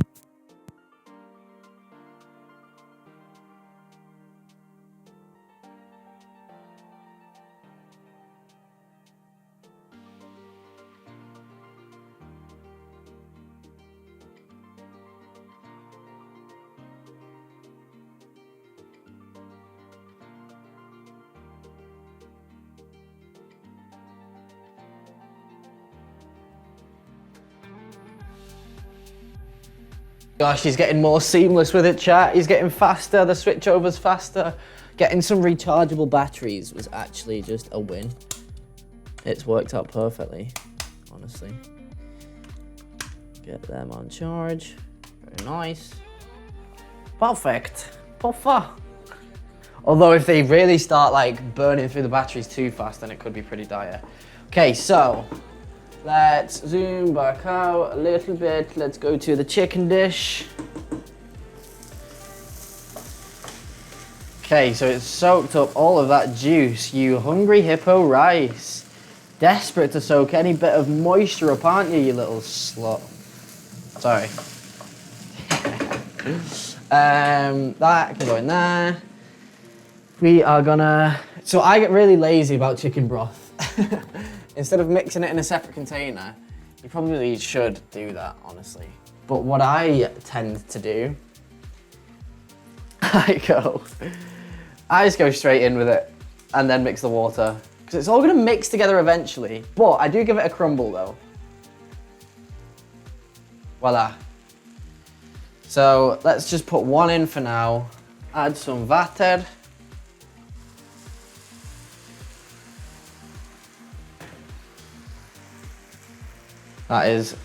Gosh, he's getting more seamless with it, chat. He's getting faster, the switchover's faster. Getting some rechargeable batteries was actually just a win. It's worked out perfectly, honestly. Get them on charge. Very nice. Perfect. Puffer. Although if they really start like burning through the batteries too fast, then it could be pretty dire. Okay, so let's zoom back out a little bit. Let's go to the chicken dish. Okay, so it's soaked up all of that juice, you hungry hippo rice. Desperate to soak any bit of moisture up, aren't you, you little slut? Sorry. That can go in there. We are gonna, so I get really lazy about chicken broth. Instead of mixing it in a separate container, you probably should do that, honestly. But what I tend to do, I just go straight in with it and then mix the water. Because it's all gonna mix together eventually. But I do give it a crumble though. Voila. So let's just put one in for now. Add some water. That is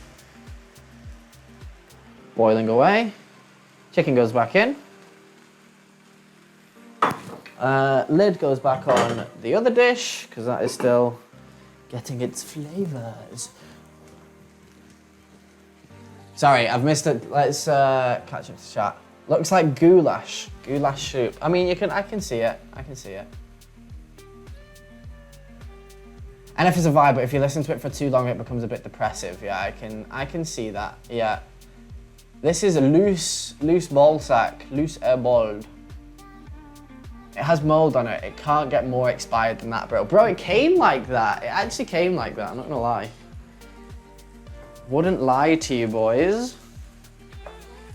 boiling away. Chicken goes back in. Lid goes back on the other dish, because that is still getting its flavors. Sorry, I've missed it. Let's catch up to chat. Looks like goulash soup. I mean, I can see it. And if it's a vibe, but if you listen to it for too long, it becomes a bit depressive. Yeah, I can see that. Yeah. This is a loose ball sack, loose air balled. It has mold on it. It can't get more expired than that, bro. Bro, it came like that. It actually came like that, I'm not gonna lie. Wouldn't lie to you, boys.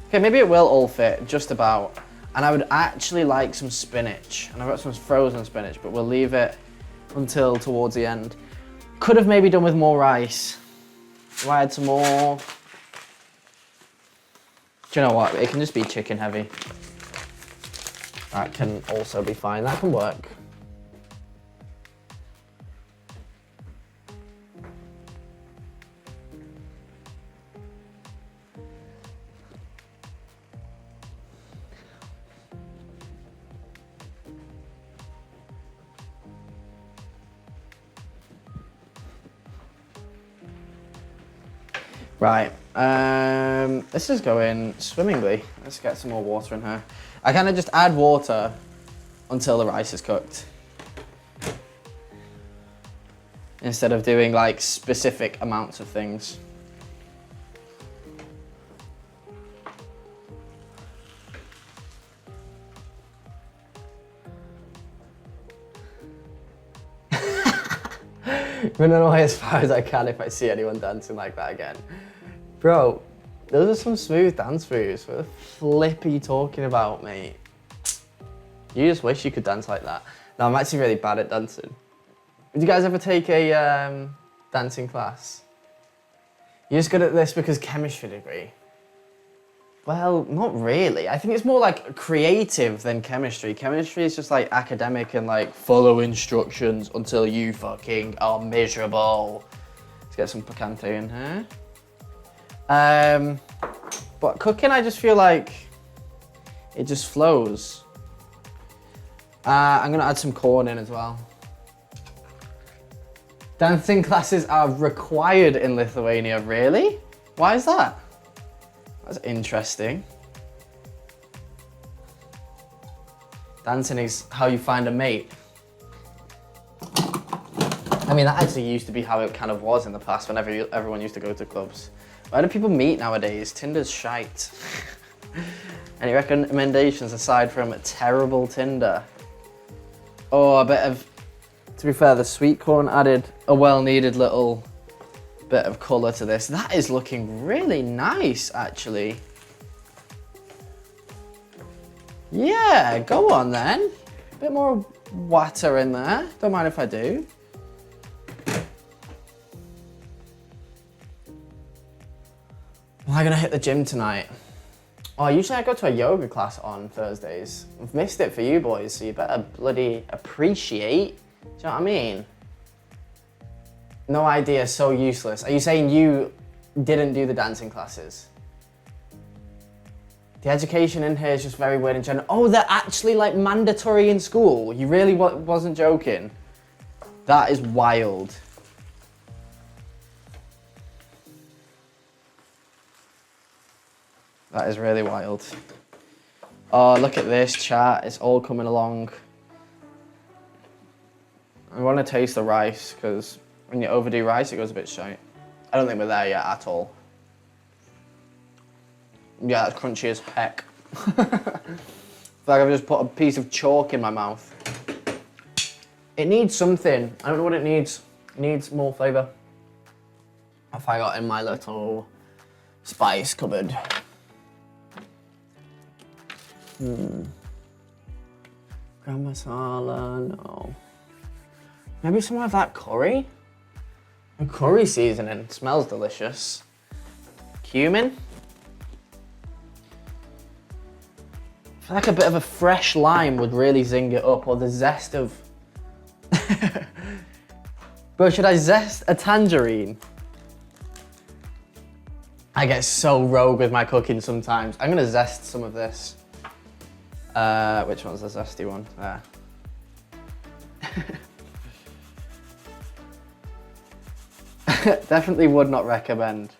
Okay, maybe it will all fit, just about. And I would actually like some spinach. And I've got some frozen spinach, but we'll leave it until towards the end. Could have maybe done with more rice. Do I add some more? Do you know what? It can just be chicken heavy. That can also be fine. That can work. Right, this is going swimmingly. Let's get some more water in here. I kind of just add water until the rice is cooked, instead of doing like specific amounts of things. I'm running away as far as I can if I see anyone dancing like that again. Bro, those are some smooth dance moves. What the flip are you talking about, mate? You just wish you could dance like that. No, I'm actually really bad at dancing. Did you guys ever take a dancing class? You're just good at this because chemistry degree? Well, not really. I think it's more like creative than chemistry. Chemistry is just like academic and like follow instructions until you fucking are miserable. Let's get some picante in here. But cooking, I just feel like it just flows. I'm gonna add some corn in as well. Dancing classes are required in Lithuania, really? Why is that? That's interesting. Dancing is how you find a mate. I mean, that actually used to be how it kind of was in the past, whenever everyone used to go to clubs. Where do people meet nowadays? Tinder's shite. Any recommendations aside from a terrible Tinder? Oh, a bit of, to be fair, the sweet corn added a well-needed little bit of colour to this. That is looking really nice, actually. Yeah, go on then. A bit more water in there. Don't mind if I do. Am I gonna hit the gym tonight? Oh, usually I go to a yoga class on Thursdays. I've missed it for you boys, so you better bloody appreciate. Do you know what I mean? No idea, so useless. Are you saying you didn't do the dancing classes? The education in here is just very weird in general. Oh, they're actually like mandatory in school. You really wasn't joking? That is wild. That is really wild. Oh, look at this, chat. It's all coming along. I want to taste the rice, because when you overdo rice, it goes a bit shite. I don't think we're there yet at all. Yeah, that's crunchy as heck. It's like I've just put a piece of chalk in my mouth. It needs something. I don't know what it needs. It needs more flavour. What have I got in my little spice cupboard? Gram masala, no. Maybe some of that curry? A curry seasoning, smells delicious. Cumin? I feel like a bit of a fresh lime would really zing it up, or the zest of... Bro, should I zest a tangerine? I get so rogue with my cooking sometimes. I'm gonna zest some of this. Which one's the zesty one? There. Definitely would not recommend.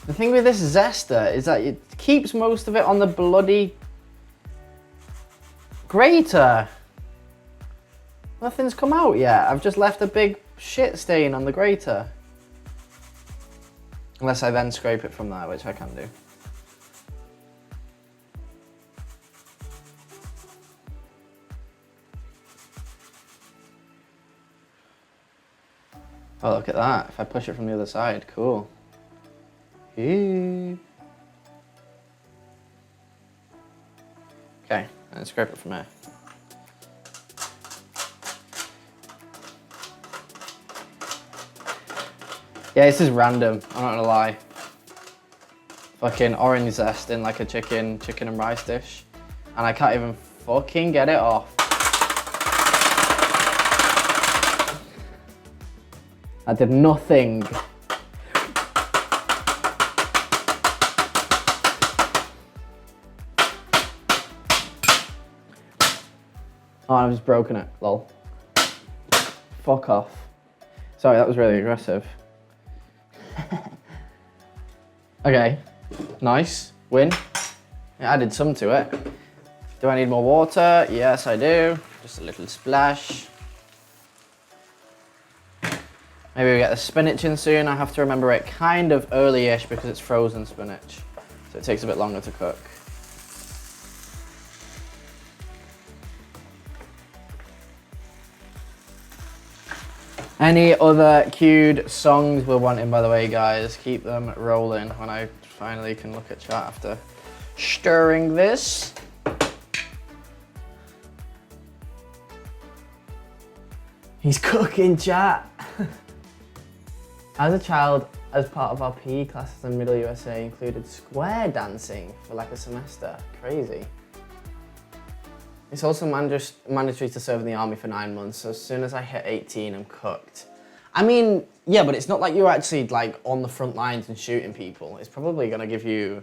The thing with this zester is that it keeps most of it on the bloody grater. Nothing's come out yet. I've just left a big shit stain on the grater. Unless I then scrape it from there, which I can do. Oh, look at that. If I push it from the other side, cool. Okay, and scrape it from there. Yeah, this is random, I'm not gonna lie. Fucking orange zest in like a chicken and rice dish. And I can't even fucking get it off. I did nothing. Oh, I've just broken it, lol. Fuck off. Sorry, that was really aggressive. Okay, nice, win. I added some to it. Do I need more water? Yes, I do. Just a little splash. Maybe we get the spinach in soon. I have to remember it kind of early-ish because it's frozen spinach. So it takes a bit longer to cook. Any other cued songs we're wanting, by the way, guys? Keep them rolling when I finally can look at chat after stirring this. He's cooking, chat. As a child, as part of our PE classes in Middle USA, included square dancing for like a semester. Crazy. It's also mandatory to serve in the army for 9 months, so as soon as I hit 18, I'm cooked. I mean, yeah, but it's not like you're actually like on the front lines and shooting people. It's probably gonna give you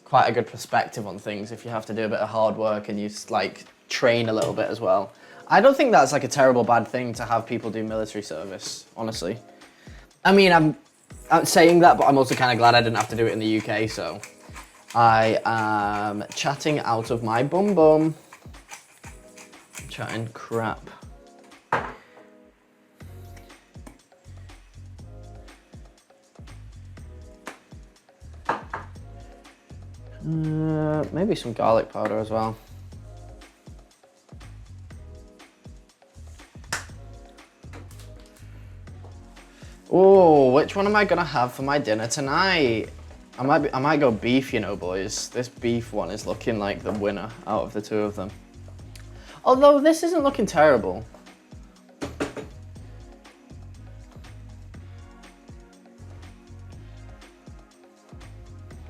quite a good perspective on things if you have to do a bit of hard work and you like train a little bit as well. I don't think that's like a terrible bad thing to have people do military service, honestly. I mean, I'm saying that, but I'm also kind of glad I didn't have to do it in the UK, so I am chatting out of my bum bum. Chatting crap. Maybe some garlic powder as well. Oh, which one am I gonna have for my dinner tonight? I might go beef, you know, boys. This beef one is looking like the winner out of the two of them. Although this isn't looking terrible.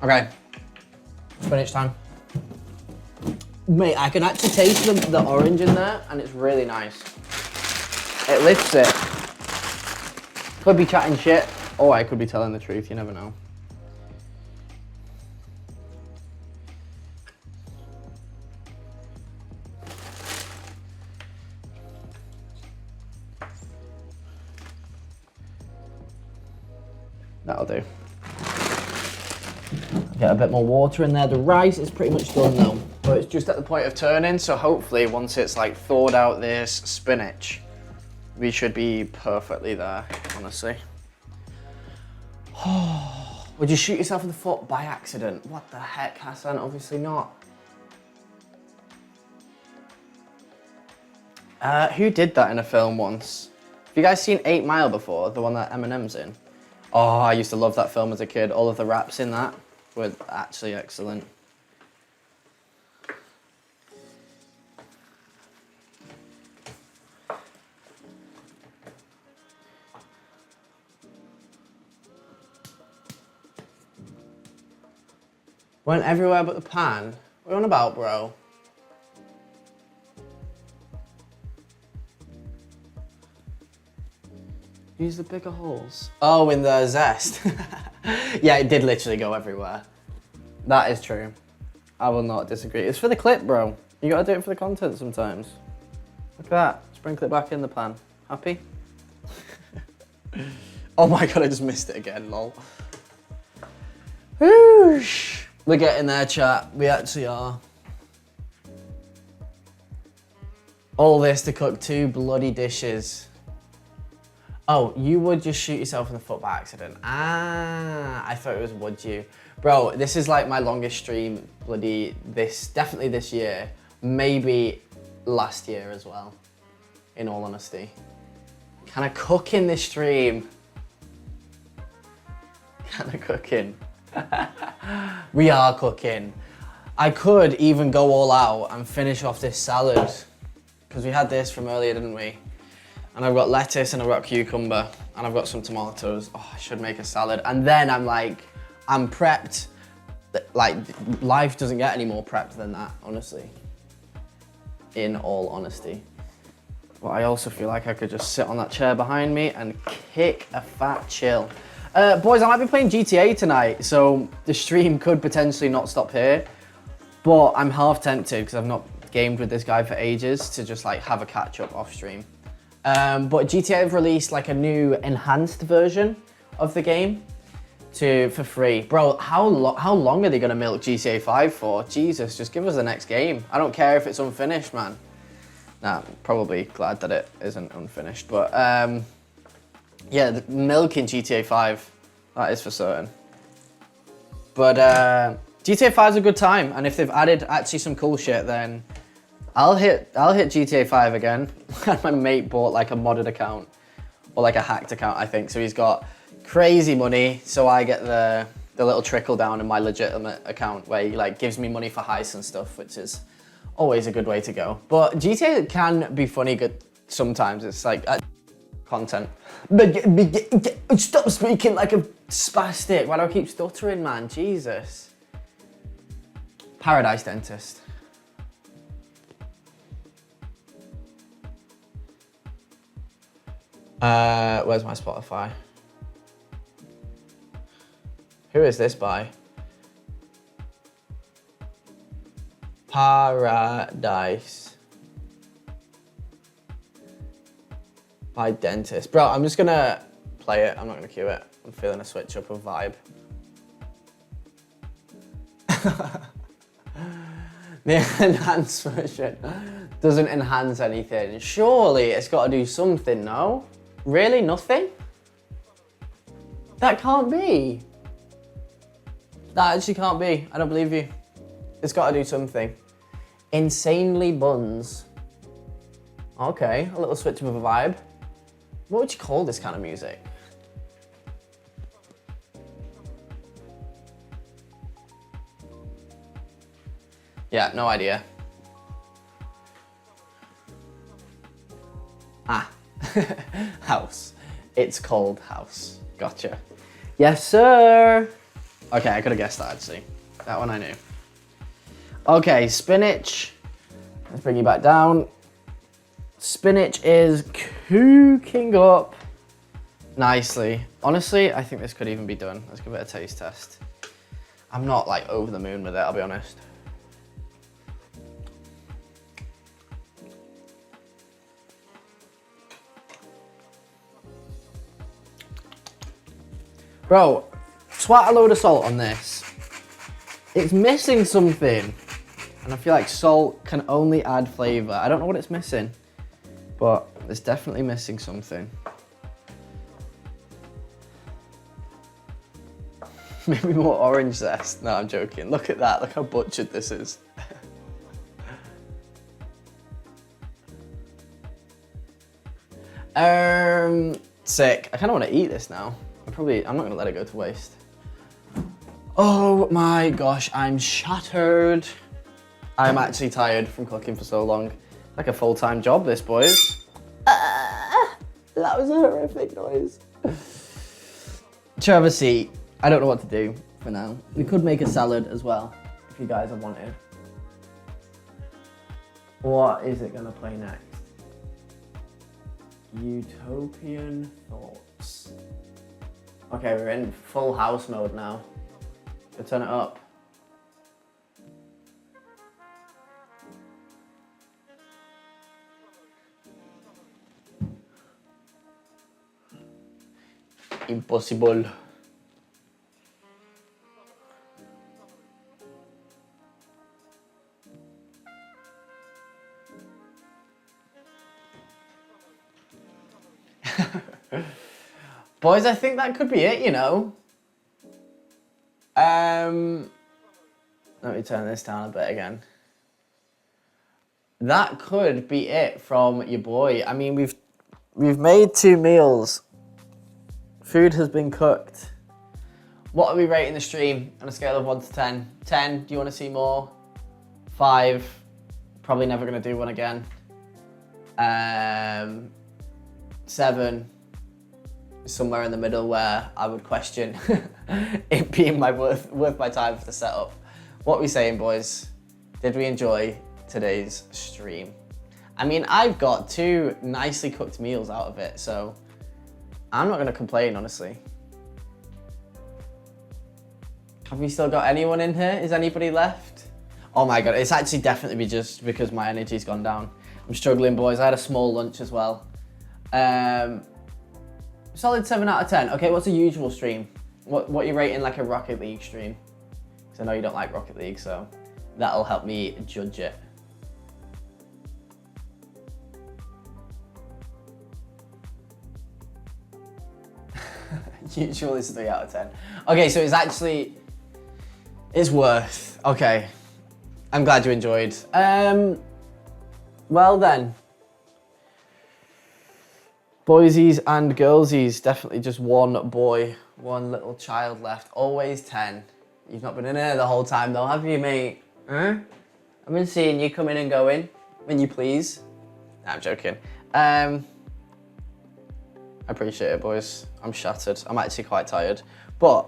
Okay, spinach time. Mate, I can actually taste the orange in there and it's really nice. It lifts it. Could be chatting shit, or I could be telling the truth, you never know. That'll do. Get a bit more water in there. The rice is pretty much done though, but it's just at the point of turning, so hopefully once it's like thawed out this spinach, we should be perfectly there, honestly. Would you shoot yourself in the foot by accident? What the heck, Hassan? Obviously not. Who did that in a film once? Have you guys seen 8 Mile before? The one that Eminem's in? Oh, I used to love that film as a kid. All of the raps in that were actually excellent. Went everywhere but the pan. What are you on about, bro? Use the bigger holes. Oh, in the zest. Yeah, it did literally go everywhere. That is true. I will not disagree. It's for the clip, bro. You gotta do it for the content sometimes. Look at that. Sprinkle it back in the pan. Happy? Oh my god, I just missed it again, lol. Whoosh. We're getting there, chat. We actually are. All this to cook 2 bloody dishes. Oh, you would just shoot yourself in the foot by accident. Ah, I thought it was would you. Bro, this is like my longest stream definitely this year. Maybe last year as well, in all honesty. Kind of cooking this stream. Kind of cooking. We are cooking. I could even go all out and finish off this salad because we had this from earlier, didn't we? And I've got lettuce and I've got cucumber and I've got some tomatoes. Oh, I should make a salad. And then I'm prepped. Like, life doesn't get any more prepped than that, honestly. In all honesty. But I also feel like I could just sit on that chair behind me and kick a fat chill. Boys, I might be playing GTA tonight, so the stream could potentially not stop here. But I'm half tempted, because I've not gamed with this guy for ages, to just like have a catch up off stream. But GTA have released like a new enhanced version of the game for free. Bro, how long are they gonna milk GTA 5 for? Jesus, just give us the next game. I don't care if it's unfinished, man. Nah, probably glad that it isn't unfinished. But yeah, the milking GTA 5, that is for certain. But GTA 5 is a good time, and if they've added actually some cool shit, then I'll hit GTA 5 again. My mate bought like a modded account, or like a hacked account, I think. So he's got crazy money, so I get the little trickle down in my legitimate account where he like gives me money for heists and stuff, which is always a good way to go. But GTA can be funny good sometimes. It's like content. Stop speaking like a spastic. Why do I keep stuttering, man? Jesus. Paradise Dentist. Where's my Spotify? Who is this by? Paradise by Dentist. Bro, I'm just gonna play it. I'm not gonna cue it. I'm feeling a switch up of vibe. The enhanced version doesn't enhance anything. Surely it's got to do something, no? Really? Nothing? That can't be. That actually can't be. I don't believe you. It's got to do something. Insanely buns. Okay, a little switch of a vibe. What would you call this kind of music? Yeah, no idea. Ah, house. It's called House. Gotcha. Yes, sir. Okay, I could have guessed that actually. That one I knew. Okay, spinach. Let's bring you back down. Spinach is cooking up nicely. Honestly, I think this could even be done. Let's give it a taste test. I'm not like over the moon with it, I'll be honest. Bro, swat a load of salt on this. It's missing something. And I feel like salt can only add flavor. I don't know what it's missing, but it's definitely missing something. Maybe more orange zest. No, I'm joking. Look at that. Look how butchered this is. Sick. I kind of want to eat this now. I'm not gonna let it go to waste. Oh my gosh, I'm shattered. I'm actually tired from cooking for so long. Like a full-time job, this, boys. That was a horrific noise. Should have a seat. I don't know what to do for now. We could make a salad as well, if you guys have wanted. What is it gonna play next? Utopian Thoughts. Okay, we're in full house mode now. Let's turn it up. Impossible. Boys, I think that could be it, you know. Let me turn this down a bit again. That could be it from your boy. I mean, we've made 2 meals. Food has been cooked. What are we rating the stream on a scale of 1 to 10? 10, do you want to see more? 5, probably never going to do one again. 7 is somewhere in the middle where I would question it being worth my time for the setup. What are we saying, boys? Did we enjoy today's stream? I mean, I've got 2 nicely cooked meals out of it, so I'm not gonna complain, honestly. Have we still got anyone in here? Is anybody left? Oh my God, it's actually definitely just because my energy's gone down. I'm struggling, boys. I had a small lunch as well. Solid 7 out of 10. Okay, what's a usual stream? What are you rating like a Rocket League stream? Because I know you don't like Rocket League, so that'll help me judge it. Usual is 3 out of 10. Okay, so it's worth. Okay, I'm glad you enjoyed. Well then, boysies and girlsies, definitely just one boy, one little child left. Always 10. You've not been in here the whole time though, have you, mate? Huh? I've been seeing you come in and go in, when you please. Nah, I'm joking. I appreciate it, boys. I'm shattered. I'm actually quite tired. But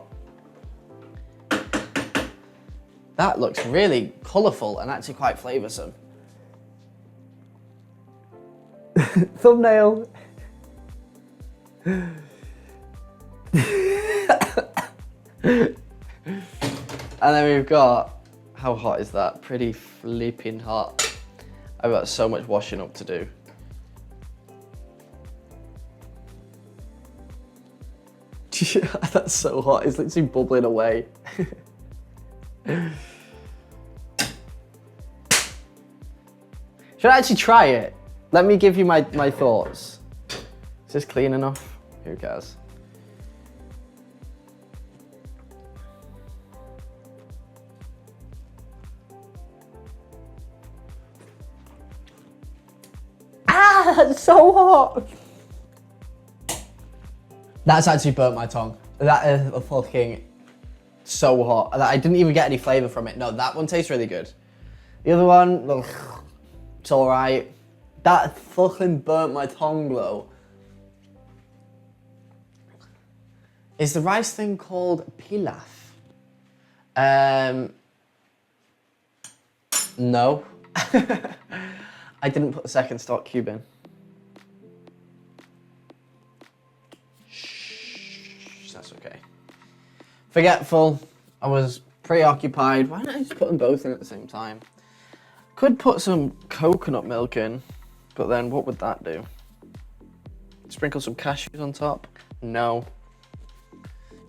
that looks really colourful and actually quite flavoursome. Thumbnail. And then we've got, how hot is that? Pretty flipping hot. I've got so much washing up to do. That's so hot, it's literally bubbling away. Should I actually try it? Let me give you my thoughts. Is this clean enough? Who cares? Ah, that's so hot. That's actually burnt my tongue. That is fucking so hot. I didn't even get any flavour from it. No, that one tastes really good. The other one, ugh, it's all right. That fucking burnt my tongue though. Is the rice thing called pilaf? No. I didn't put the second stock cube in. Shh, that's okay. Forgetful. I was preoccupied. Why don't I just put them both in at the same time? Could put some coconut milk in, but then what would that do? Sprinkle some cashews on top? No.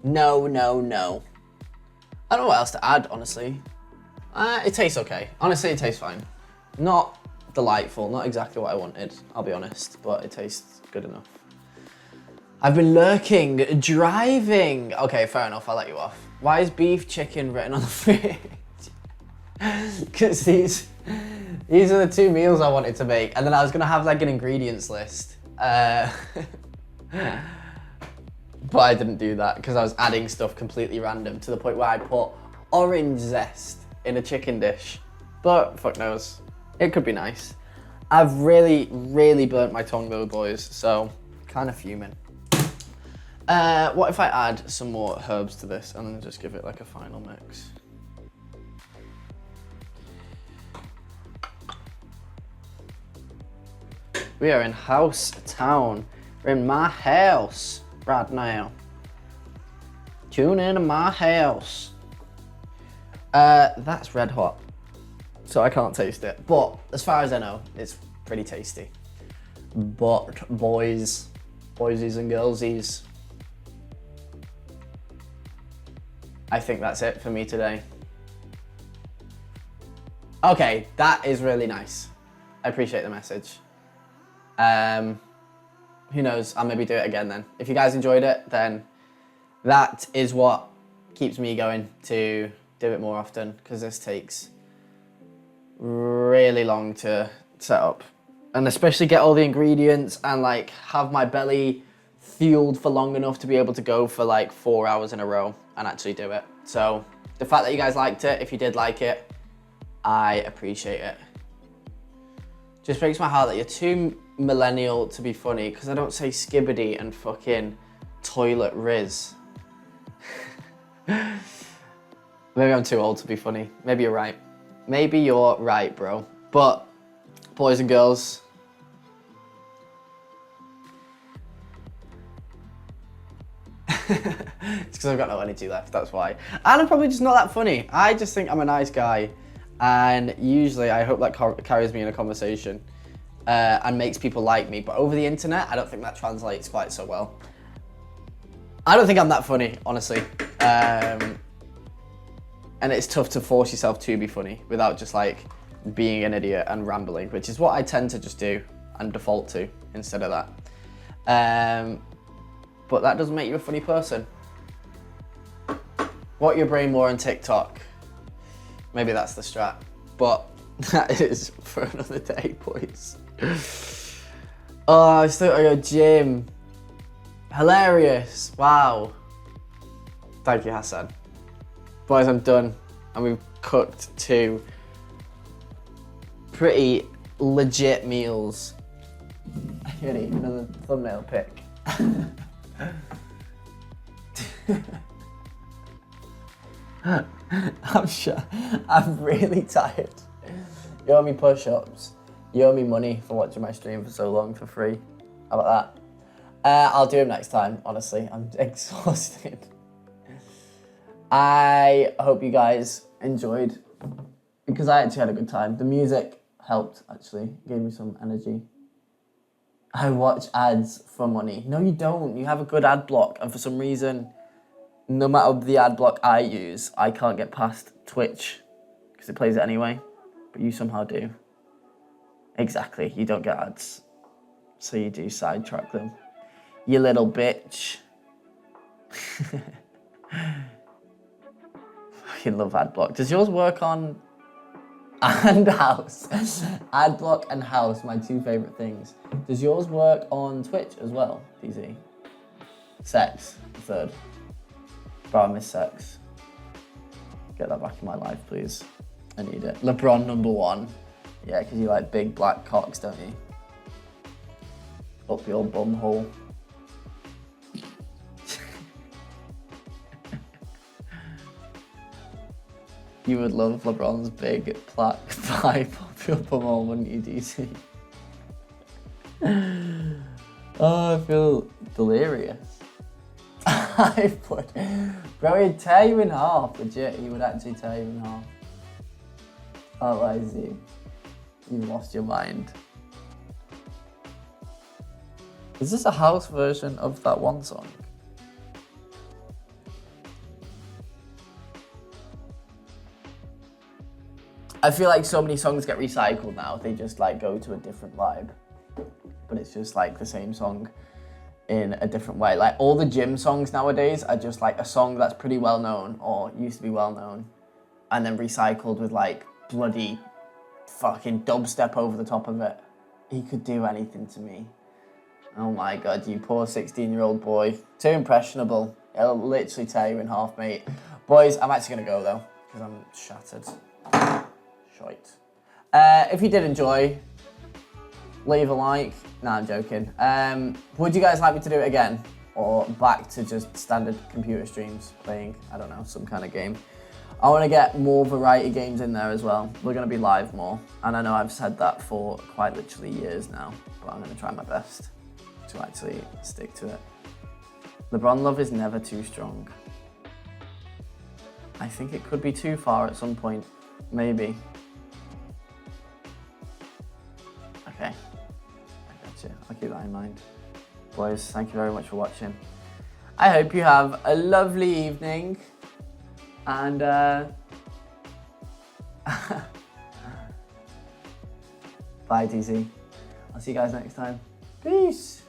No, no, no. I don't know what else to add, honestly. It tastes okay. Honestly, it tastes fine. Not delightful, not exactly what I wanted, I'll be honest, but it tastes good enough. I've been lurking, driving. Okay, fair enough, I'll let you off. Why is beef chicken written on the fridge? Because these are the 2 meals I wanted to make, and then I was gonna have like an ingredients list. But I didn't do that because I was adding stuff completely random to the point where I put orange zest in a chicken dish. But fuck knows, it could be nice. I've really, really burnt my tongue though, boys, so kind of fuming. What if I add some more herbs to this and then just give it like a final mix? We are in house town. We're in my house right now. Tune in to my house. That's red hot, so I can't taste it. But as far as I know, it's pretty tasty. But boysies and girlsies, I think that's it for me today. Okay, that is really nice. I appreciate the message. Who knows, I'll maybe do it again then. If you guys enjoyed it, then that is what keeps me going to do it more often, because this takes really long to set up. And especially get all the ingredients and like have my belly fueled for long enough to be able to go for like 4 hours in a row and actually do it. So the fact that you guys liked it, if you did like it, I appreciate it. Just breaks my heart that you're 2 millennial to be funny because I don't say skibbity and fucking toilet riz. Maybe I'm too old to be funny. Maybe you're right. Maybe you're right, bro. But, boys and girls, it's because I've got no energy left, that's why. And I'm probably just not that funny. I just think I'm a nice guy. And usually I hope that carries me in a conversation and makes people like me. But over the internet, I don't think that translates quite so well. I don't think I'm that funny, honestly. And it's tough to force yourself to be funny without just like being an idiot and rambling, which is what I tend to just do and default to instead of that. But that doesn't make you a funny person. What your brain more on TikTok? Maybe that's the strat. But that is for another day, boys. Oh, I still got to go gym. Hilarious. Wow. Thank you, Hassan. Boys, I'm done. And we've cooked 2 pretty legit meals. I'm gonna eat another thumbnail pic. I'm really tired. You owe me push-ups. You owe me money for watching my stream for so long for free. How about that? I'll do them next time, honestly. I'm exhausted. I hope you guys enjoyed because I actually had a good time. The music helped, actually. Gave me some energy. I watch ads for money. No, you don't. You have a good ad block. And for some reason, no matter the ad block I use, I can't get past Twitch because it plays it anyway. But you somehow do. Exactly. You don't get ads. So you do sidetrack them. You little bitch. Fucking love ad block. Does yours work on and house? Ad block and house, my 2 favorite things. Does yours work on Twitch as well, DZ? Sex, the 3rd. Bro, I miss sex. Get that back in my life, please. I need it. LeBron #1. Yeah, because you like big black cocks, don't you? Up your bum hole. You would love LeBron's big black pipe up your bum hole, wouldn't you, DC? Oh, I feel delirious. I would. Bro, he'd tear you in half, legit. He would actually tear you in half. Oh, I see. You've lost your mind. Is this a house version of that one song? I feel like so many songs get recycled now. They just like go to a different vibe. But it's just like the same song in a different way. Like all the gym songs nowadays are just like a song that's pretty well known or used to be well known and then recycled with like bloody fucking dubstep over the top of it. He could do anything to me. Oh my God, you poor 16-year-old boy. Too impressionable. It'll literally tear you in half, mate. Boys, I'm actually gonna go though, because I'm shattered. Shite. If you did enjoy, leave a like. Nah, I'm joking. Would you guys like me to do it again? Or back to just standard computer streams playing, I don't know, some kind of game? I want to get more variety games in there as well. We're going to be live more. And I know I've said that for quite literally years now, but I'm going to try my best to actually stick to it. LeBron love is never too strong. I think it could be too far at some point, maybe. Okay, I got you. I'll keep that in mind. Boys, thank you very much for watching. I hope you have a lovely evening. And bye, DZ. I'll see you guys next time. Peace.